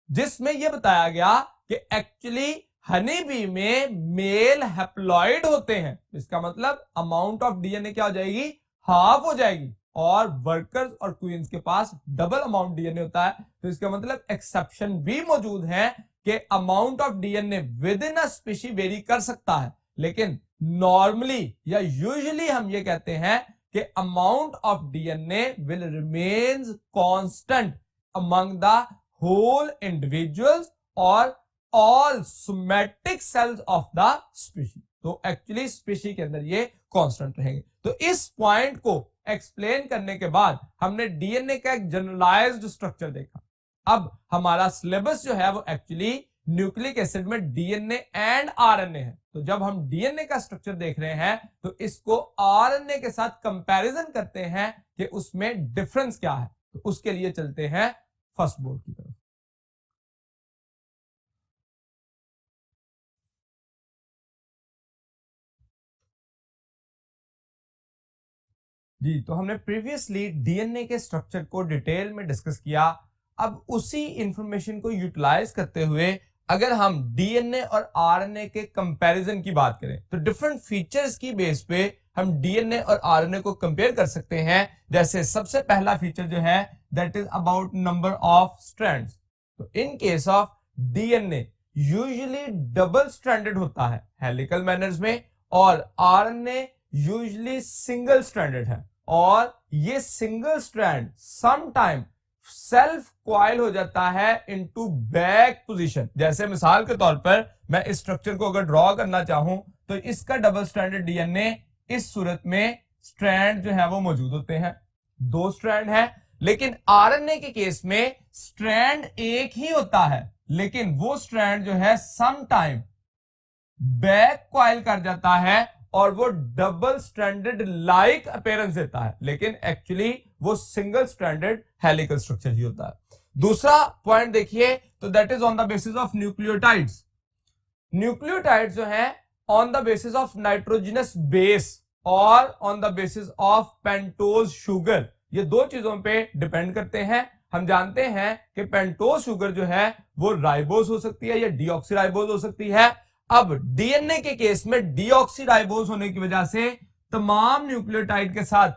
जिसमें यह बताया गया कि एक्चुअली हनी बी में मेल हैप्लॉइड होते हैं। इसका मतलब अमाउंट ऑफ डीएनए क्या हो जाएगी, हाफ हो जाएगी, और वर्कर्स और क्वींस के पास डबल अमाउंट डीएनए होता है। तो इसका मतलब एक्सेप्शन भी मौजूद है कि amount of DNA with in a species very कर सकता है, लेकिन नॉर्मली या यूजुअली हम ये कहते हैं कि amount of DNA will remains constant among the whole individuals और all somatic cells of the species. तो एक्चुअली स्पीशी के अंदर ये कांस्टेंट रहेंगे। तो इस पॉइंट को एक्सप्लेन करने के बाद हमने डीएनए का एक जनरलाइज्ड स्ट्रक्चर देखा। अब हमारा सिलेबस जो है वो एक्चुअली न्यूक्लिक एसिड में डीएनए एंड आरएनए है। तो जब हम डीएनए का स्ट्रक्चर देख रहे हैं तो इसको आरएनए के साथ कंपैरिजन करते हैं कि उसमें डिफरेंस क्या है। तो उसके लिए चलते हैं फर्स्ट बोर्ड की तरफ। जी, तो हमने प्रीवियसली डीएनए के स्ट्रक्चर को डिटेल में डिस्कस किया। अब उसी इंफॉर्मेशन को यूटिलाइज करते हुए अगर हम डीएनए और आरएनए के कंपैरिजन की बात करें तो डिफरेंट फीचर्स की बेस पे हम डीएनए और आरएनए को कंपेयर कर सकते हैं। जैसे सबसे पहला फीचर जो है that is about number of strands. तो in case of DNA usually double stranded होता है हेलिकल मैनर्स में, और आरएनए यूजुअली सिंगल स्ट्रैंडेड है, और ये single strand some time self coil हो जाता है इनटू बैक पोजीशन। जैसे मिसाल के तौर पर मैं इस स्ट्रक्चर को अगर ड्रॉ करना चाहूं तो इसका डबल स्ट्रैंडेड डीएनए इस सूरत में स्ट्रैंड जो है वो मौजूद होते हैं, 2 स्ट्रैंड है। लेकिन आरएनए के केस में स्ट्रैंड एक ही होता है, लेकिन वो स्ट्रैंड जो है सम टाइम बैक कॉइल कर जाता है और वो डबल स्ट्रैंडेड लाइक अपीयरेंस देता है, लेकिन एक्चुअली वो सिंगल स्ट्रैंडेड हेलिकल स्ट्रक्चर ही होता है। दूसरा पॉइंट देखिए तो that is on the basis of nucleotides. Nucleotides जो है on the basis of nitrogenous base और on the basis of pentose sugar, ये 2 चीजों पे डिपेंड करते हैं। हम जानते हैं कि पेंटोज शुगर जो है वो राइबोज हो सकती है या डीऑक्सीराइबोज हो सकती है। अब डीएनए के केस में डीऑक्सीराइबोज होने की वजह से तमाम न्यूक्लियोटाइड के साथ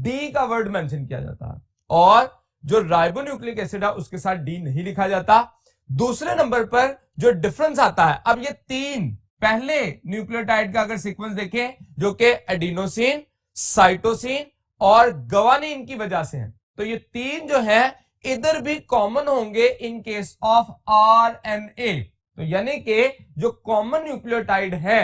डी का वर्ड मेंशन किया जाता है और जो राइबोन्यूक्लिक एसिड है उसके साथ डी नहीं लिखा जाता। दूसरे नंबर पर जो डिफरेंस आता है, अब ये तीन पहले न्यूक्लियोटाइड का अगर सीक्वेंस देखें जो कि एडिनोसिन, साइटोसिन और गवानीन की वजह से है, तो ये तीन जो है इधर भी कॉमन होंगे इन केस ऑफ आरएनए। तो यानी कि जो कॉमन न्यूक्लियोटाइड है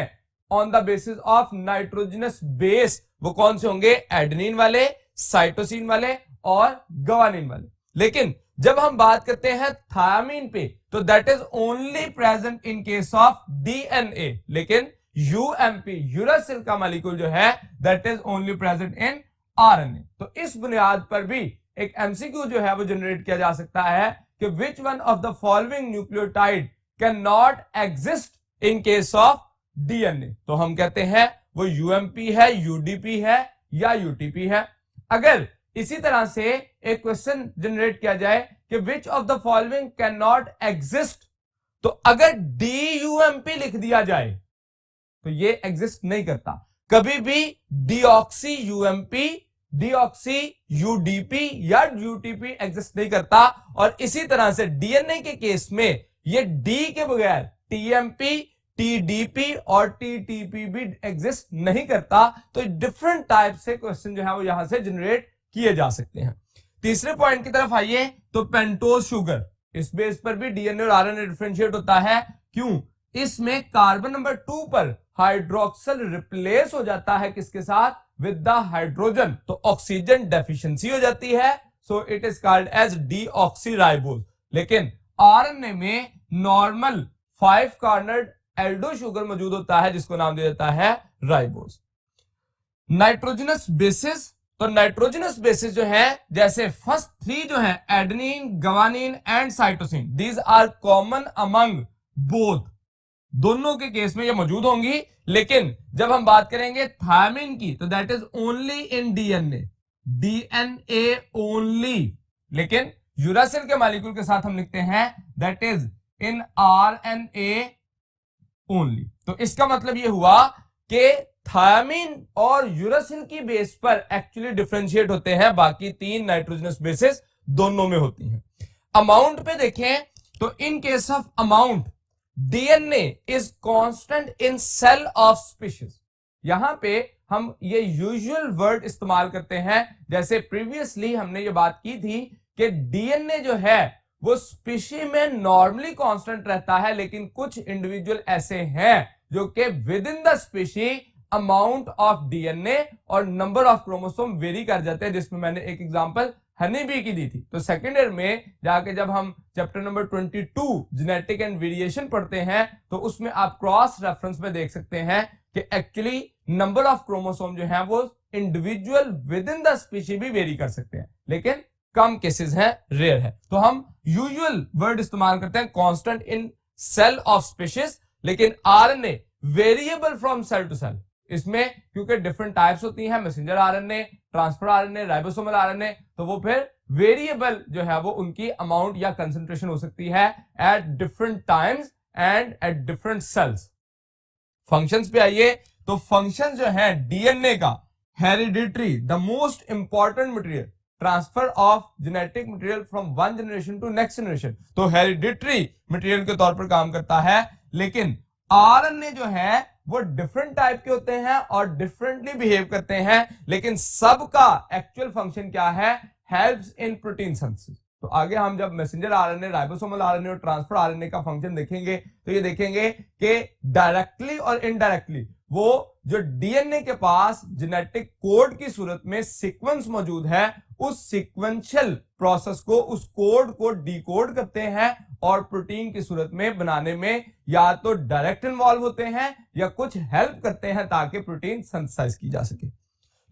on the basis of nitrogenous base वो कौन से होंगे, एडेनिन वाले, साइटोसिन वाले और गवानीन वाले। लेकिन जब हम बात करते हैं थायामीन पे तो that is only present in case of DNA, लेकिन यूएमपी यूरासिल का मॉलिक्यूल जो है that is only present in RNA. तो इस बुनियाद पर भी एक एमसीक्यू जो है वो जनरेट किया जा सकता है कि which one of the following nucleotide can not exist in case of DNA. तो हम कहते हैं वो यूएमपी है, यूडीपी है या यूटीपी है। अगर इसी तरह से एक क्वेश्चन जनरेट किया जाए कि which of the following can not exist, तो अगर डीयूएमपी लिख दिया जाए तो ये एग्जिस्ट नहीं करता। कभी भी डीऑक्सी यूएमपी, डीऑक्सी यूडीपी या यूटीपी एग्जिस्ट नहीं करता। और इसी तरह से डीएनए के केस में ये डी के बगैर टीएमपी, टीडीपी और टीटीपी भी एग्जिस्ट नहीं करता। तो डिफरेंट टाइप से क्वेश्चन जो है वो यहां से जनरेट किए जा सकते हैं। तीसरे पॉइंट की तरफ आइए तो पेंटोज शुगर, इस बेस पर भी डीएनए और आरएनए डिफरेंशिएट होता है। क्यों? इसमें कार्बन नंबर 2 पर हाइड्रोक्सिल रिप्लेस हो जाता है किसके साथ, विद द हाइड्रोजन, तो ऑक्सीजन डेफिशिएंसी हो जाती है, so it is called as deoxyribose. लेकिन आरएनए में नॉर्मल 5 कार्बोनेट एल्डो शुगर मौजूद होता है जिसको नाम दिया जाता है राइबोज। नाइट्रोजनस बेसिस, तो नाइट्रोजनस बेसिस जो है जैसे फर्स्ट 3 जो है adenine, guanine and cytosine, these are common among both, दोनों के केस में ये मौजूद होंगी। लेकिन जब हम बात करेंगे थायमिन की तो that is only in DNA, DNA only. लेकिन यूरासिल के मॉलिक्यूल के साथ हम लिखते हैं that is in RNA only. तो इसका मतलब ये हुआ कि थायमिन और यूरासिल की बेस पर एक्चुअली डिफरेंशिएट होते हैं, बाकी 3 नाइट्रोजनस बेसिस दोनों में होती हैं। अमाउंट पे देखें तो in case of amount DNA is constant in cell of species. यहां पे हम ये यूजुअल वर्ड इस्तेमाल करते हैं, जैसे प्रीवियसली हमने ये बात की थी कि डीएनए जो है वो स्पीशी में नॉर्मली कांस्टेंट रहता है, लेकिन कुछ इंडिविजुअल ऐसे हैं जो कि with in the species amount of DNA और नंबर ऑफ क्रोमोसोम वेरी कर जाते हैं, जिसमें मैंने एक एग्जांपल हनी बी की दी थी। तो सेकेंड ईयर में जाके जब हम chapter number 22 genetic and variation पढ़ते हैं तो उसमें आप क्रॉस रेफरेंस में देख सकते हैं कि एक्चुअली नंबर ऑफ क्रोमोसोम जो है वो individual with in the species भी वेरी कर सकते हैं, लेकिन कम केसेस हैं, रेयर है। तो हम यूजुअल वर्ड इस्तेमाल करते हैं constant in cell of species, लेकिन RNA variable from cell to cell. इसमें क्योंकि डिफरेंट टाइप्स होती हैं, messenger RNA, transfer RNA, ribosomal RNA, तो वो फिर वेरिएबल जो है वो उनकी अमाउंट या कंसंट्रेशन हो सकती है at different times and at different cells. Functions पे आइए तो फंक्शन जो है डीएनए का, hereditary, the most important material, transfer of genetic material from one generation to next generation, तो हेरिडिटरी मटेरियल के तौर पर काम करता है। लेकिन आरएनए जो है वो डिफरेंट टाइप के होते हैं और डिफरेंटली बिहेव करते हैं, लेकिन सबका एक्चुअल फंक्शन क्या है, हेल्प्स इन प्रोटीन सिंथेसिस। तो आगे हम जब मैसेंजर आरएनए, राइबोसोमल आरएनए और ट्रांसफर आरएनए का फंक्शन देखेंगे तो ये देखेंगे कि डायरेक्टली और इनडायरेक्टली वो जो डीएनए के पास जेनेटिक कोड की सूरत में सीक्वेंस मौजूद है, उस सीक्वेंशियल प्रोसेस को, उस कोड को डिकोड करते हैं और प्रोटीन की सूरत में बनाने में या तो डायरेक्ट इन्वॉल्व होते हैं या कुछ हेल्प करते हैं ताकि प्रोटीन सिंथेसाइज की जा सके।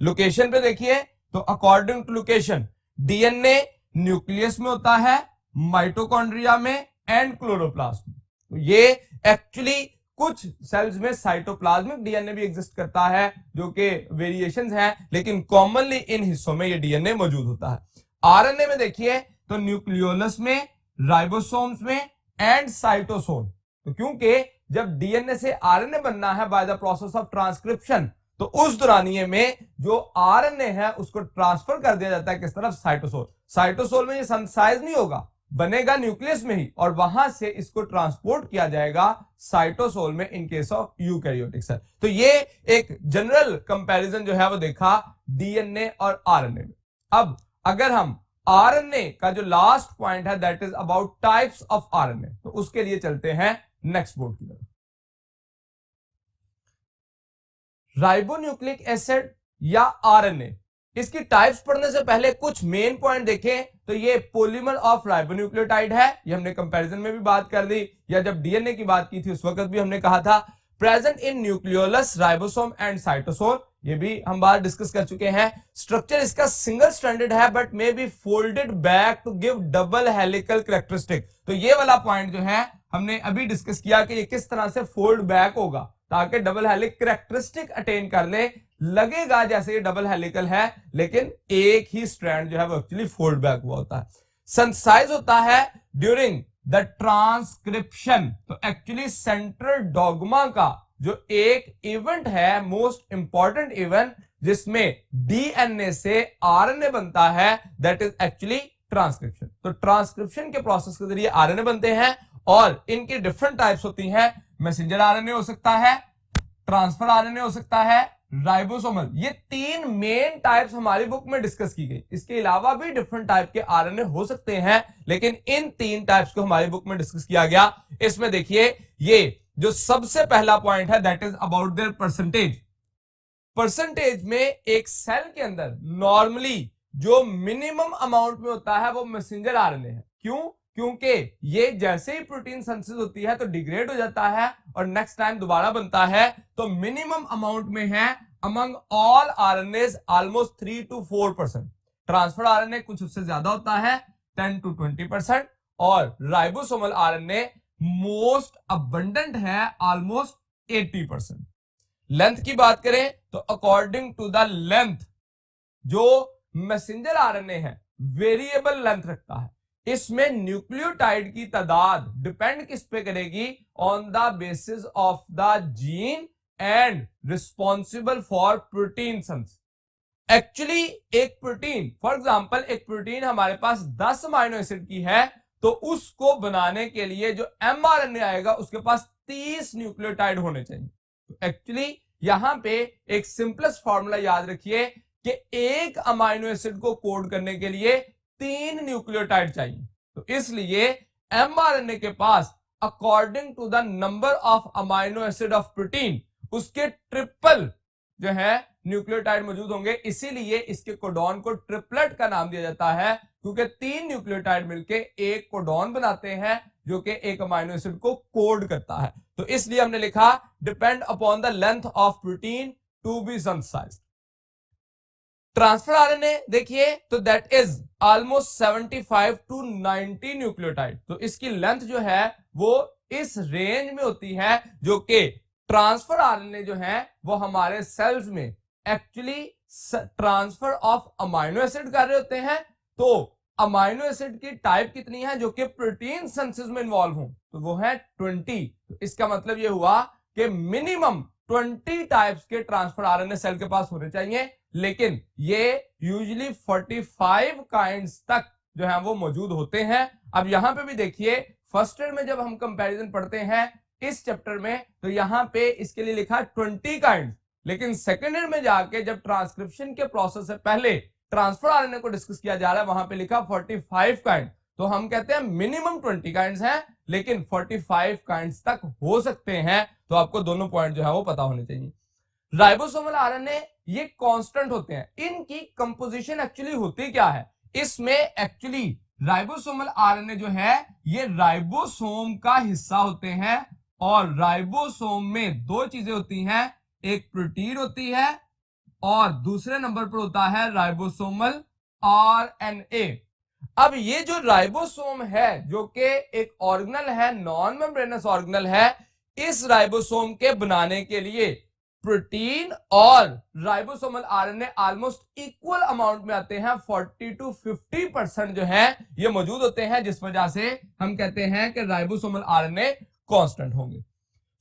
लोकेशन पे देखिए तो according to location DNA nucleus में होता है, माइटोकॉन्ड्रिया में एंड क्लोरोप्लास्ट में। तो ये एक्चुअली कुछ सेल्स में साइटोप्लाज्मिक डीएनए भी एग्जिस्ट करता है जो कि वेरिएशंस हैं, लेकिन कॉमनली इन हिस्सों में ये डीएनए मौजूद होता है। आरएनए में देखिए तो न्यूक्लियोलस में, राइबोसोम्स में एंड साइटोसोम। तो क्योंकि जब डीएनए से आरएनए बनना है by the process of transcription, तो उस दौरानिये में जो आरएनए है उसको ट्रांसफर कर दिया जाता है किस तरफ, साइटोसोल। साइटोसोल में ये सिंथेसाइज नहीं होगा, बनेगा न्यूक्लियस में ही, और वहां से इसको ट्रांसपोर्ट किया जाएगा साइटोसोल में in case of eukaryotic cell. तो ये एक जनरल कंपैरिजन जो है वो देखा डीएनए और आरएनए में। अब अगर हम आरएनए का जो लास्ट पॉइंट है that is about types of RNA, तो उसके लिए चलते हैं नेक्स्ट बोर्ड की तरफ। राइबोन्यूक्लिक एसिड या आरएनए, इसकी टाइप्स पढ़ने से पहले कुछ मेन पॉइंट देखें तो ये पॉलीमर ऑफ राइबोन्यूक्लियोटाइड है, ये हमने कंपैरिजन में भी बात कर दी, या जब डीएनए की बात की थी उस वक्त भी हमने कहा था। Present in nucleolus, ribosome and cytosol, ये भी हम बात डिस्कस कर चुके हैं। स्ट्रक्चर इसका सिंगल स्ट्रैंडेड है but may be folded back to give double helical characteristic. तो ये वाला पॉइंट जो है हमने अभी डिस्कस किया कि ये किस तरह से फोल्ड बैक होगा ताकि डबल हेलिक कैरेक्टरिस्टिक अटेन कर ले। लगेगा जैसे ये डबल हेलिकल है लेकिन एक ही स्ट्रैंड जो है वो एक्चुअली फोल्ड बैक हुआ होता है। सिंथेसाइज होता है ड्यूरिंग द ट्रांसक्रिप्शन। तो एक्चुअली सेंट्रल डॉगमा का जो एक इवेंट है, मोस्ट इंपॉर्टेंट इवेंट, जिसमें डीएनए से आरएनए बनता है, दैट इज एक्चुअली ट्रांसक्रिप्शन। तो ट्रांसक्रिप्शन के प्रोसेस के जरिए आरएनए बनते हैं और इनकी डिफरेंट टाइप्स होती हैं। मैसेंजर आरएनए हो सकता है, ट्रांसफर आरएनए हो सकता है, राइबोसोमल। ये तीन मेन टाइप्स हमारी बुक में डिस्कस की गई। इसके अलावा भी डिफरेंट टाइप के आरएनए हो सकते हैं लेकिन इन तीन टाइप्स को हमारी बुक में डिस्कस किया गया। इसमें देखिए ये जो सबसे पहला पॉइंट है that is about their percentage. Percentage में एक सेल के अंदर नॉर्मली जो मिनिमम अमाउंट में होता है वो मैसेंजर आरएनए है। क्यों? क्योंकि ये जैसे ही प्रोटीन सिंथेसिस होती है तो डिग्रेड हो जाता है और नेक्स्ट टाइम दोबारा बनता है। तो मिनिमम अमाउंट में है among all RNS almost 3 to 4%। Transfer RNA कुछ उससे ज्यादा होता है 10 to 20%, और राइबोसोमल आरएनए मोस्ट अबंडेंट है ऑलमोस्ट 80%। लेंथ की बात करें तो अकॉर्डिंग टू द लेंथ जो मैसेंजर आरएनए है वेरिएबल लेंथ रखता है। इसमें न्यूक्लियोटाइड की तादाद डिपेंड किस पे करेगी, on the basis of the gene and responsible for protein synthesis. Actually एक प्रोटीन, फॉर एग्जांपल एक प्रोटीन हमारे पास 10 अमाइनो एसिड की है तो उसको बनाने के लिए जो एमआरएनए आएगा उसके पास 30 न्यूक्लियोटाइड होने चाहिए। तो एक्चुअली यहां पे एक सिंपलेस्ट फॉर्मूला याद रखिए कि एक अमाइनो एसिड को कोड करने के लिए 3 न्यूक्लियोटाइड चाहिए। तो इसलिए एमआरएनए के पास according to the number of amino acid of protein उसके ट्रिपल जो है न्यूक्लियोटाइड मौजूद होंगे। इसीलिए इसके कोडॉन को ट्रिपलेट का नाम दिया जाता है क्योंकि 3 न्यूक्लियोटाइड मिलके एक कोडॉन बनाते हैं जो कि एक अमाइनो एसिड को कोड करता है। तो इसलिए हमने लिखा depend upon the length of protein to be synthesised. Transfer RNA देखिए तो that is almost 75 to 90 nucleotide. तो इसकी लेंथ जो है वो इस रेंज में होती है जो कि ट्रांसफर आरएनए जो है वो हमारे सेल्स में actually transfer of amino acid कर रहे होते हैं। तो अमाइनो एसिड की टाइप कितनी है जो कि प्रोटीन सिंथेसिस में इन्वॉल्व हो, तो वो है 20। तो इसका मतलब ये हुआ कि मिनिमम 20 टाइप्स के ट्रांसफर आरएनए सेल के पास होने चाहिए, लेकिन ये यूजुअली 45 काइंड्स तक जो है वो मौजूद होते हैं। अब यहां पे भी देखिए फर्स्ट ईयर में जब हम कंपैरिजन पढ़ते हैं इस चैप्टर में तो यहां पे इसके लिए लिखा 20 काइंड्स, लेकिन सेकेंड ईयर में जाके जब ट्रांसक्रिप्शन के प्रोसेस से पहले ट्रांसफर आरएनए को डिस्कस किया जा रहा है वहां पे लिखा 45 काइंड। तो हम कहते हैं मिनिमम 20 काइंड्स हैं लेकिन 45 काइंड्स तक हो सकते हैं। तो आपको दोनों पॉइंट जो है वो पता होने चाहिए। राइबोसोमल आरएनए ये कांस्टेंट होते हैं। इनकी कंपोजिशन एक्चुअली होती क्या है, इसमें एक्चुअली राइबोसोमल आरएनए जो है ये राइबोसोम का हिस्सा होते हैं और राइबोसोम में दो चीजें होती हैं, एक प्रोटीन होती है और दूसरे नंबर पर होता है राइबोसोमल आरएनए। अब ये जो राइबोसोम है जो कि एक ऑर्गेनल है, नॉन मेम्ब्रेनस ऑर्गेनल है, इस राइबोसोम के बनाने के लिए प्रोटीन और ribosomal RNA almost equal amount में आते हैं। 40 to 50% जो है ये मौजूद होते हैं, जिस वजह से हम कहते हैं कि राइबोसोमल आरएनए कांस्टेंट होंगे।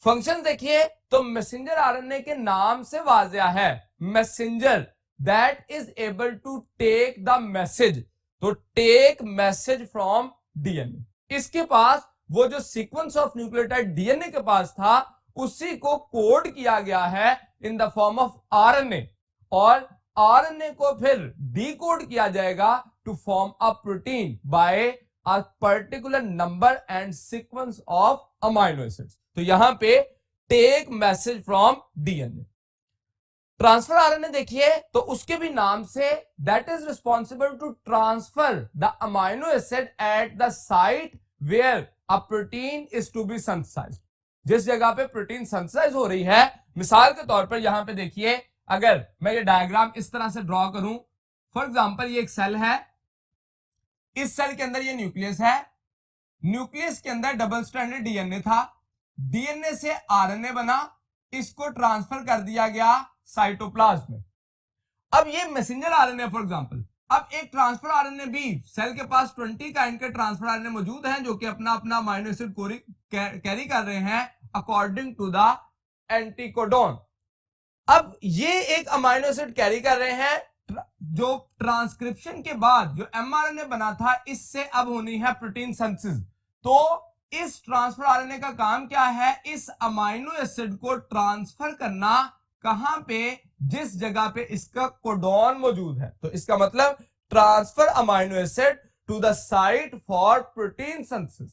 फंक्शन देखिए तो मैसेंजर आरएनए के नाम से वाजिया है, messenger that is able to take the message, तो टेक मैसेज फ्रॉम डीएनए। इसके पास वो जो सीक्वेंस ऑफ न्यूक्लियोटाइड डीएनए के पास था उसी को कोड किया गया है in the form of RNA, और आरएनए को फिर डीकोड किया जाएगा to form a protein by a particular number and sequence of amino acids. तो यहां पे take message from DNA. Transfer RNA देखिए तो उसके भी नाम से, that is responsible to transfer the amino acid at the site where a protein is to be synthesised. जिस जगह पे प्रोटीन सिंथेसाइज हो रही है, मिसाल के तौर पर यहां पे देखिए, अगर मैं ये डायग्राम इस तरह से ड्रॉ करूं, फॉर एग्जांपल ये एक सेल है, इस सेल के अंदर ये न्यूक्लियस है, न्यूक्लियस के अंदर डबल स्ट्रैंडेड डीएनए था, डीएनए से आरएनए बना, इसको ट्रांसफर कर दिया गया साइटोप्लाज्म में। अब ये मैसेंजर आरएनए फॉर एग्जांपल, अब एक ट्रांसफर आरएनए भी, सेल के पास 20 काइंड के ट्रांसफर आरएनए मौजूद हैं जो कि अपना अपना अमाइनो एसिड कैरी कर रहे हैं अकॉर्डिंग टू द एंटीकोडोन। अब ये एक अमाइनो एसिड कैरी कर रहे हैं, जो ट्रांसक्रिप्शन के बाद जो एमआरएनए बना था इससे अब होनी है प्रोटीन सिंथेसिस। तो इस ट्रांसफर आरएनए का काम क्या है, इस अमाइनो एसिड को ट्रांसफर करना, कहां पे, जिस जगह पे इसका कोडॉन मौजूद है। तो इसका मतलब transfer amino acid to the site for protein synthesis.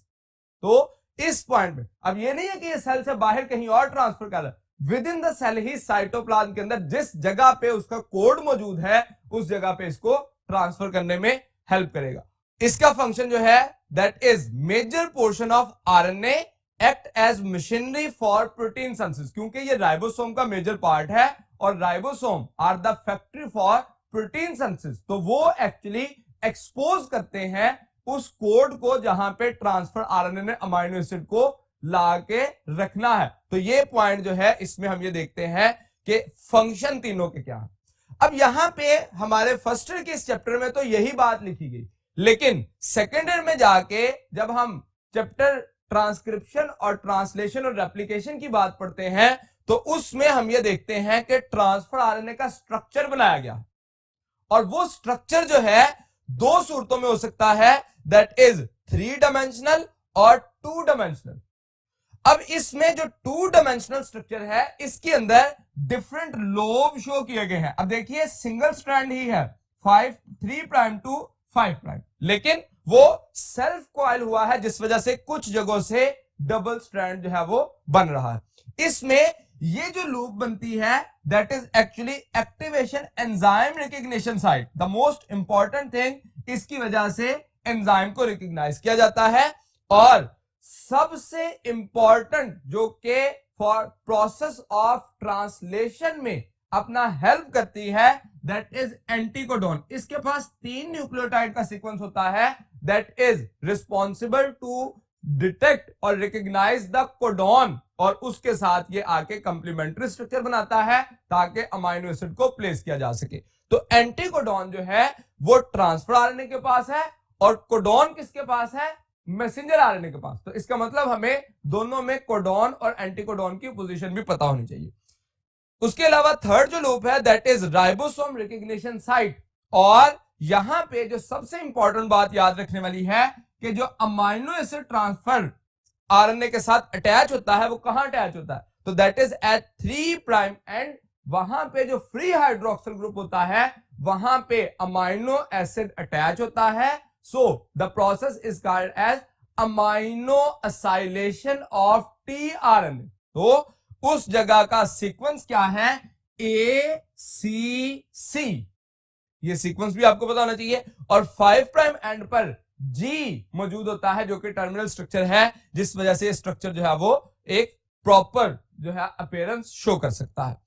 तो इस पॉइंट में अब ये नहीं है कि ये सेल से बाहर कहीं और ट्रांसफर कर रहा है, विद इन द सेल ही साइटोप्लाज्म के अंदर जिस जगह पे उसका कोड मौजूद है उस जगह पे इसको ट्रांसफर करने में हेल्प करेगा। इसका फंक्शन जो है that is major portion of RNA act as machinery for protein synthesis, क्योंकि ये राइबोसोम का मेजर पार्ट है और ribosome are the factory for protein synthesis. तो वो एक्चुअली एक्सपोज करते हैं उस कोड को जहां पे ट्रांसफर आरएनए ने अमाइनो एसिड को ला के रखना है। तो ये पॉइंट जो है इसमें हम ये देखते हैं कि फंक्शन तीनों के क्या है। अब यहां पे हमारे फर्स्ट ईयर के इस चैप्टर में तो यही बात लिखी गई, लेकिन सेकेंड ईयर में जाके जब हम चैप्टर ट्रांसक्रिप्शन और ट्रांसलेशन और रेप्लिकेशन की बात पढ़ते हैं तो उसमें हम ये देखते हैं कि ट्रांसफर आरएनए का स्ट्रक्चर बनाया गया, और वो स्ट्रक्चर जो है दो सूरतों में हो सकता है, दैट इज 3 डायमेंशनल और 2 डायमेंशनल। अब इसमें जो 2 डायमेंशनल स्ट्रक्चर है इसके अंदर डिफरेंट लोब शो किए गए हैं। अब देखिए सिंगल स्ट्रैंड ही है 3 प्राइम टू 5 प्राइम, लेकिन वो सेल्फ कॉइल हुआ है जिस वजह से कुछ जगहों से डबल स्ट्रैंड जो है वो बन रहा है। इसमें ये जो लूप बनती है that is actually activation enzyme recognition site, the most important thing, इसकी वजह से एंजाइम को रिकॉग्नाइज किया जाता है। और सबसे इंपॉर्टेंट जो कि फॉर प्रोसेस ऑफ ट्रांसलेशन में अपना हेल्प करती है दैट इज एंटीकोडोन। इसके पास 3 न्यूक्लियोटाइड का सीक्वेंस होता है that is responsible to detect और रिकॉग्नाइज द कोडॉन, और उसके साथ ये आके कंप्लीमेंट्री स्ट्रक्चर बनाता है ताकि अमाइनो एसिड को प्लेस किया जा सके। तो एंटीकोडॉन जो है वो ट्रांसफर आरएनए के पास है और कोडॉन किसके पास है, मैसेंजर आरएनए के पास। तो इसका मतलब हमें दोनों में कोडॉन और एंटीकोडॉन की पोजीशन भी पता होनी चाहिए। उसके अलावा थर्ड जो लूप है that is ribosome recognition site, और यहां पे जो सबसे इंपॉर्टेंट बात याद रखने वाली है कि जो अमाइनो एसिड ट्रांसफर आरएनए के साथ अटैच होता है वो कहां अटैच होता है, तो that is at 3 prime end वहां पे जो फ्री हाइड्रोक्सिल ग्रुप होता है वहां पे अमाइनो एसिड अटैच होता है। So the process is called as aminoacylation of tRNA. तो उस जगह का सीक्वेंस क्या है, ACC, ये सीक्वेंस भी आपको पता होना चाहिए। और 5 प्राइम एंड पर G मौजूद होता है जो कि टर्मिनल स्ट्रक्चर है, जिस वजह से स्ट्रक्चर जो है वो एक प्रॉपर जो है अपीयरेंस शो कर सकता है।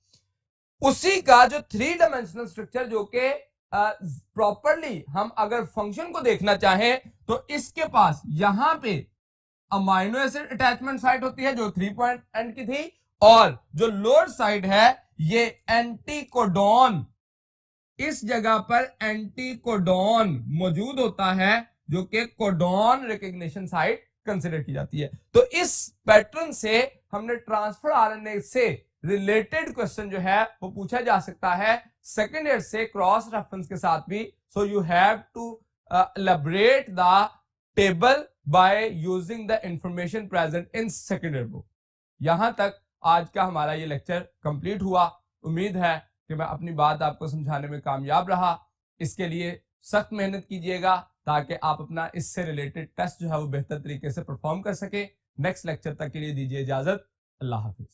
उसी का जो 3 डायमेंशनल स्ट्रक्चर जो कि प्रॉपरली हम अगर फंक्शन को देखना चाहें तो इसके पास यहां पे अमाइनो एसिड अटैचमेंट साइट होती है जो 3 पॉइंट एंड की थी, और जो लोअर साइड है ये एंटीकोडॉन, इस जगह पर एंटीकोडॉन मौजूद होता है जो कि कोडॉन रिकग्निशन साइट कंसिडर की जाती है। तो इस पैटर्न से हमने ट्रांसफर आरएनए से रिलेटेड क्वेश्चन जो है वो पूछा जा सकता है सेकेंड ईयर से क्रॉस रेफरेंस के साथ भी। So you have to elaborate the table by using the information present in second year book। यहां तक आज का हमारा ये लेक्चर कंप्लीट हुआ। उम्मीद है कि मैं अपनी बात आपको समझाने में कामयाब रहा। इसके लिए सख्त मेहनत कीजिएगा ताकि आप अपना इससे रिलेटेड टेस्ट जो है वो बेहतर तरीके से परफॉर्म कर सके। नेक्स्ट लेक्चर तक के लिए दीजिए इजाजत। अल्लाह हाफिज।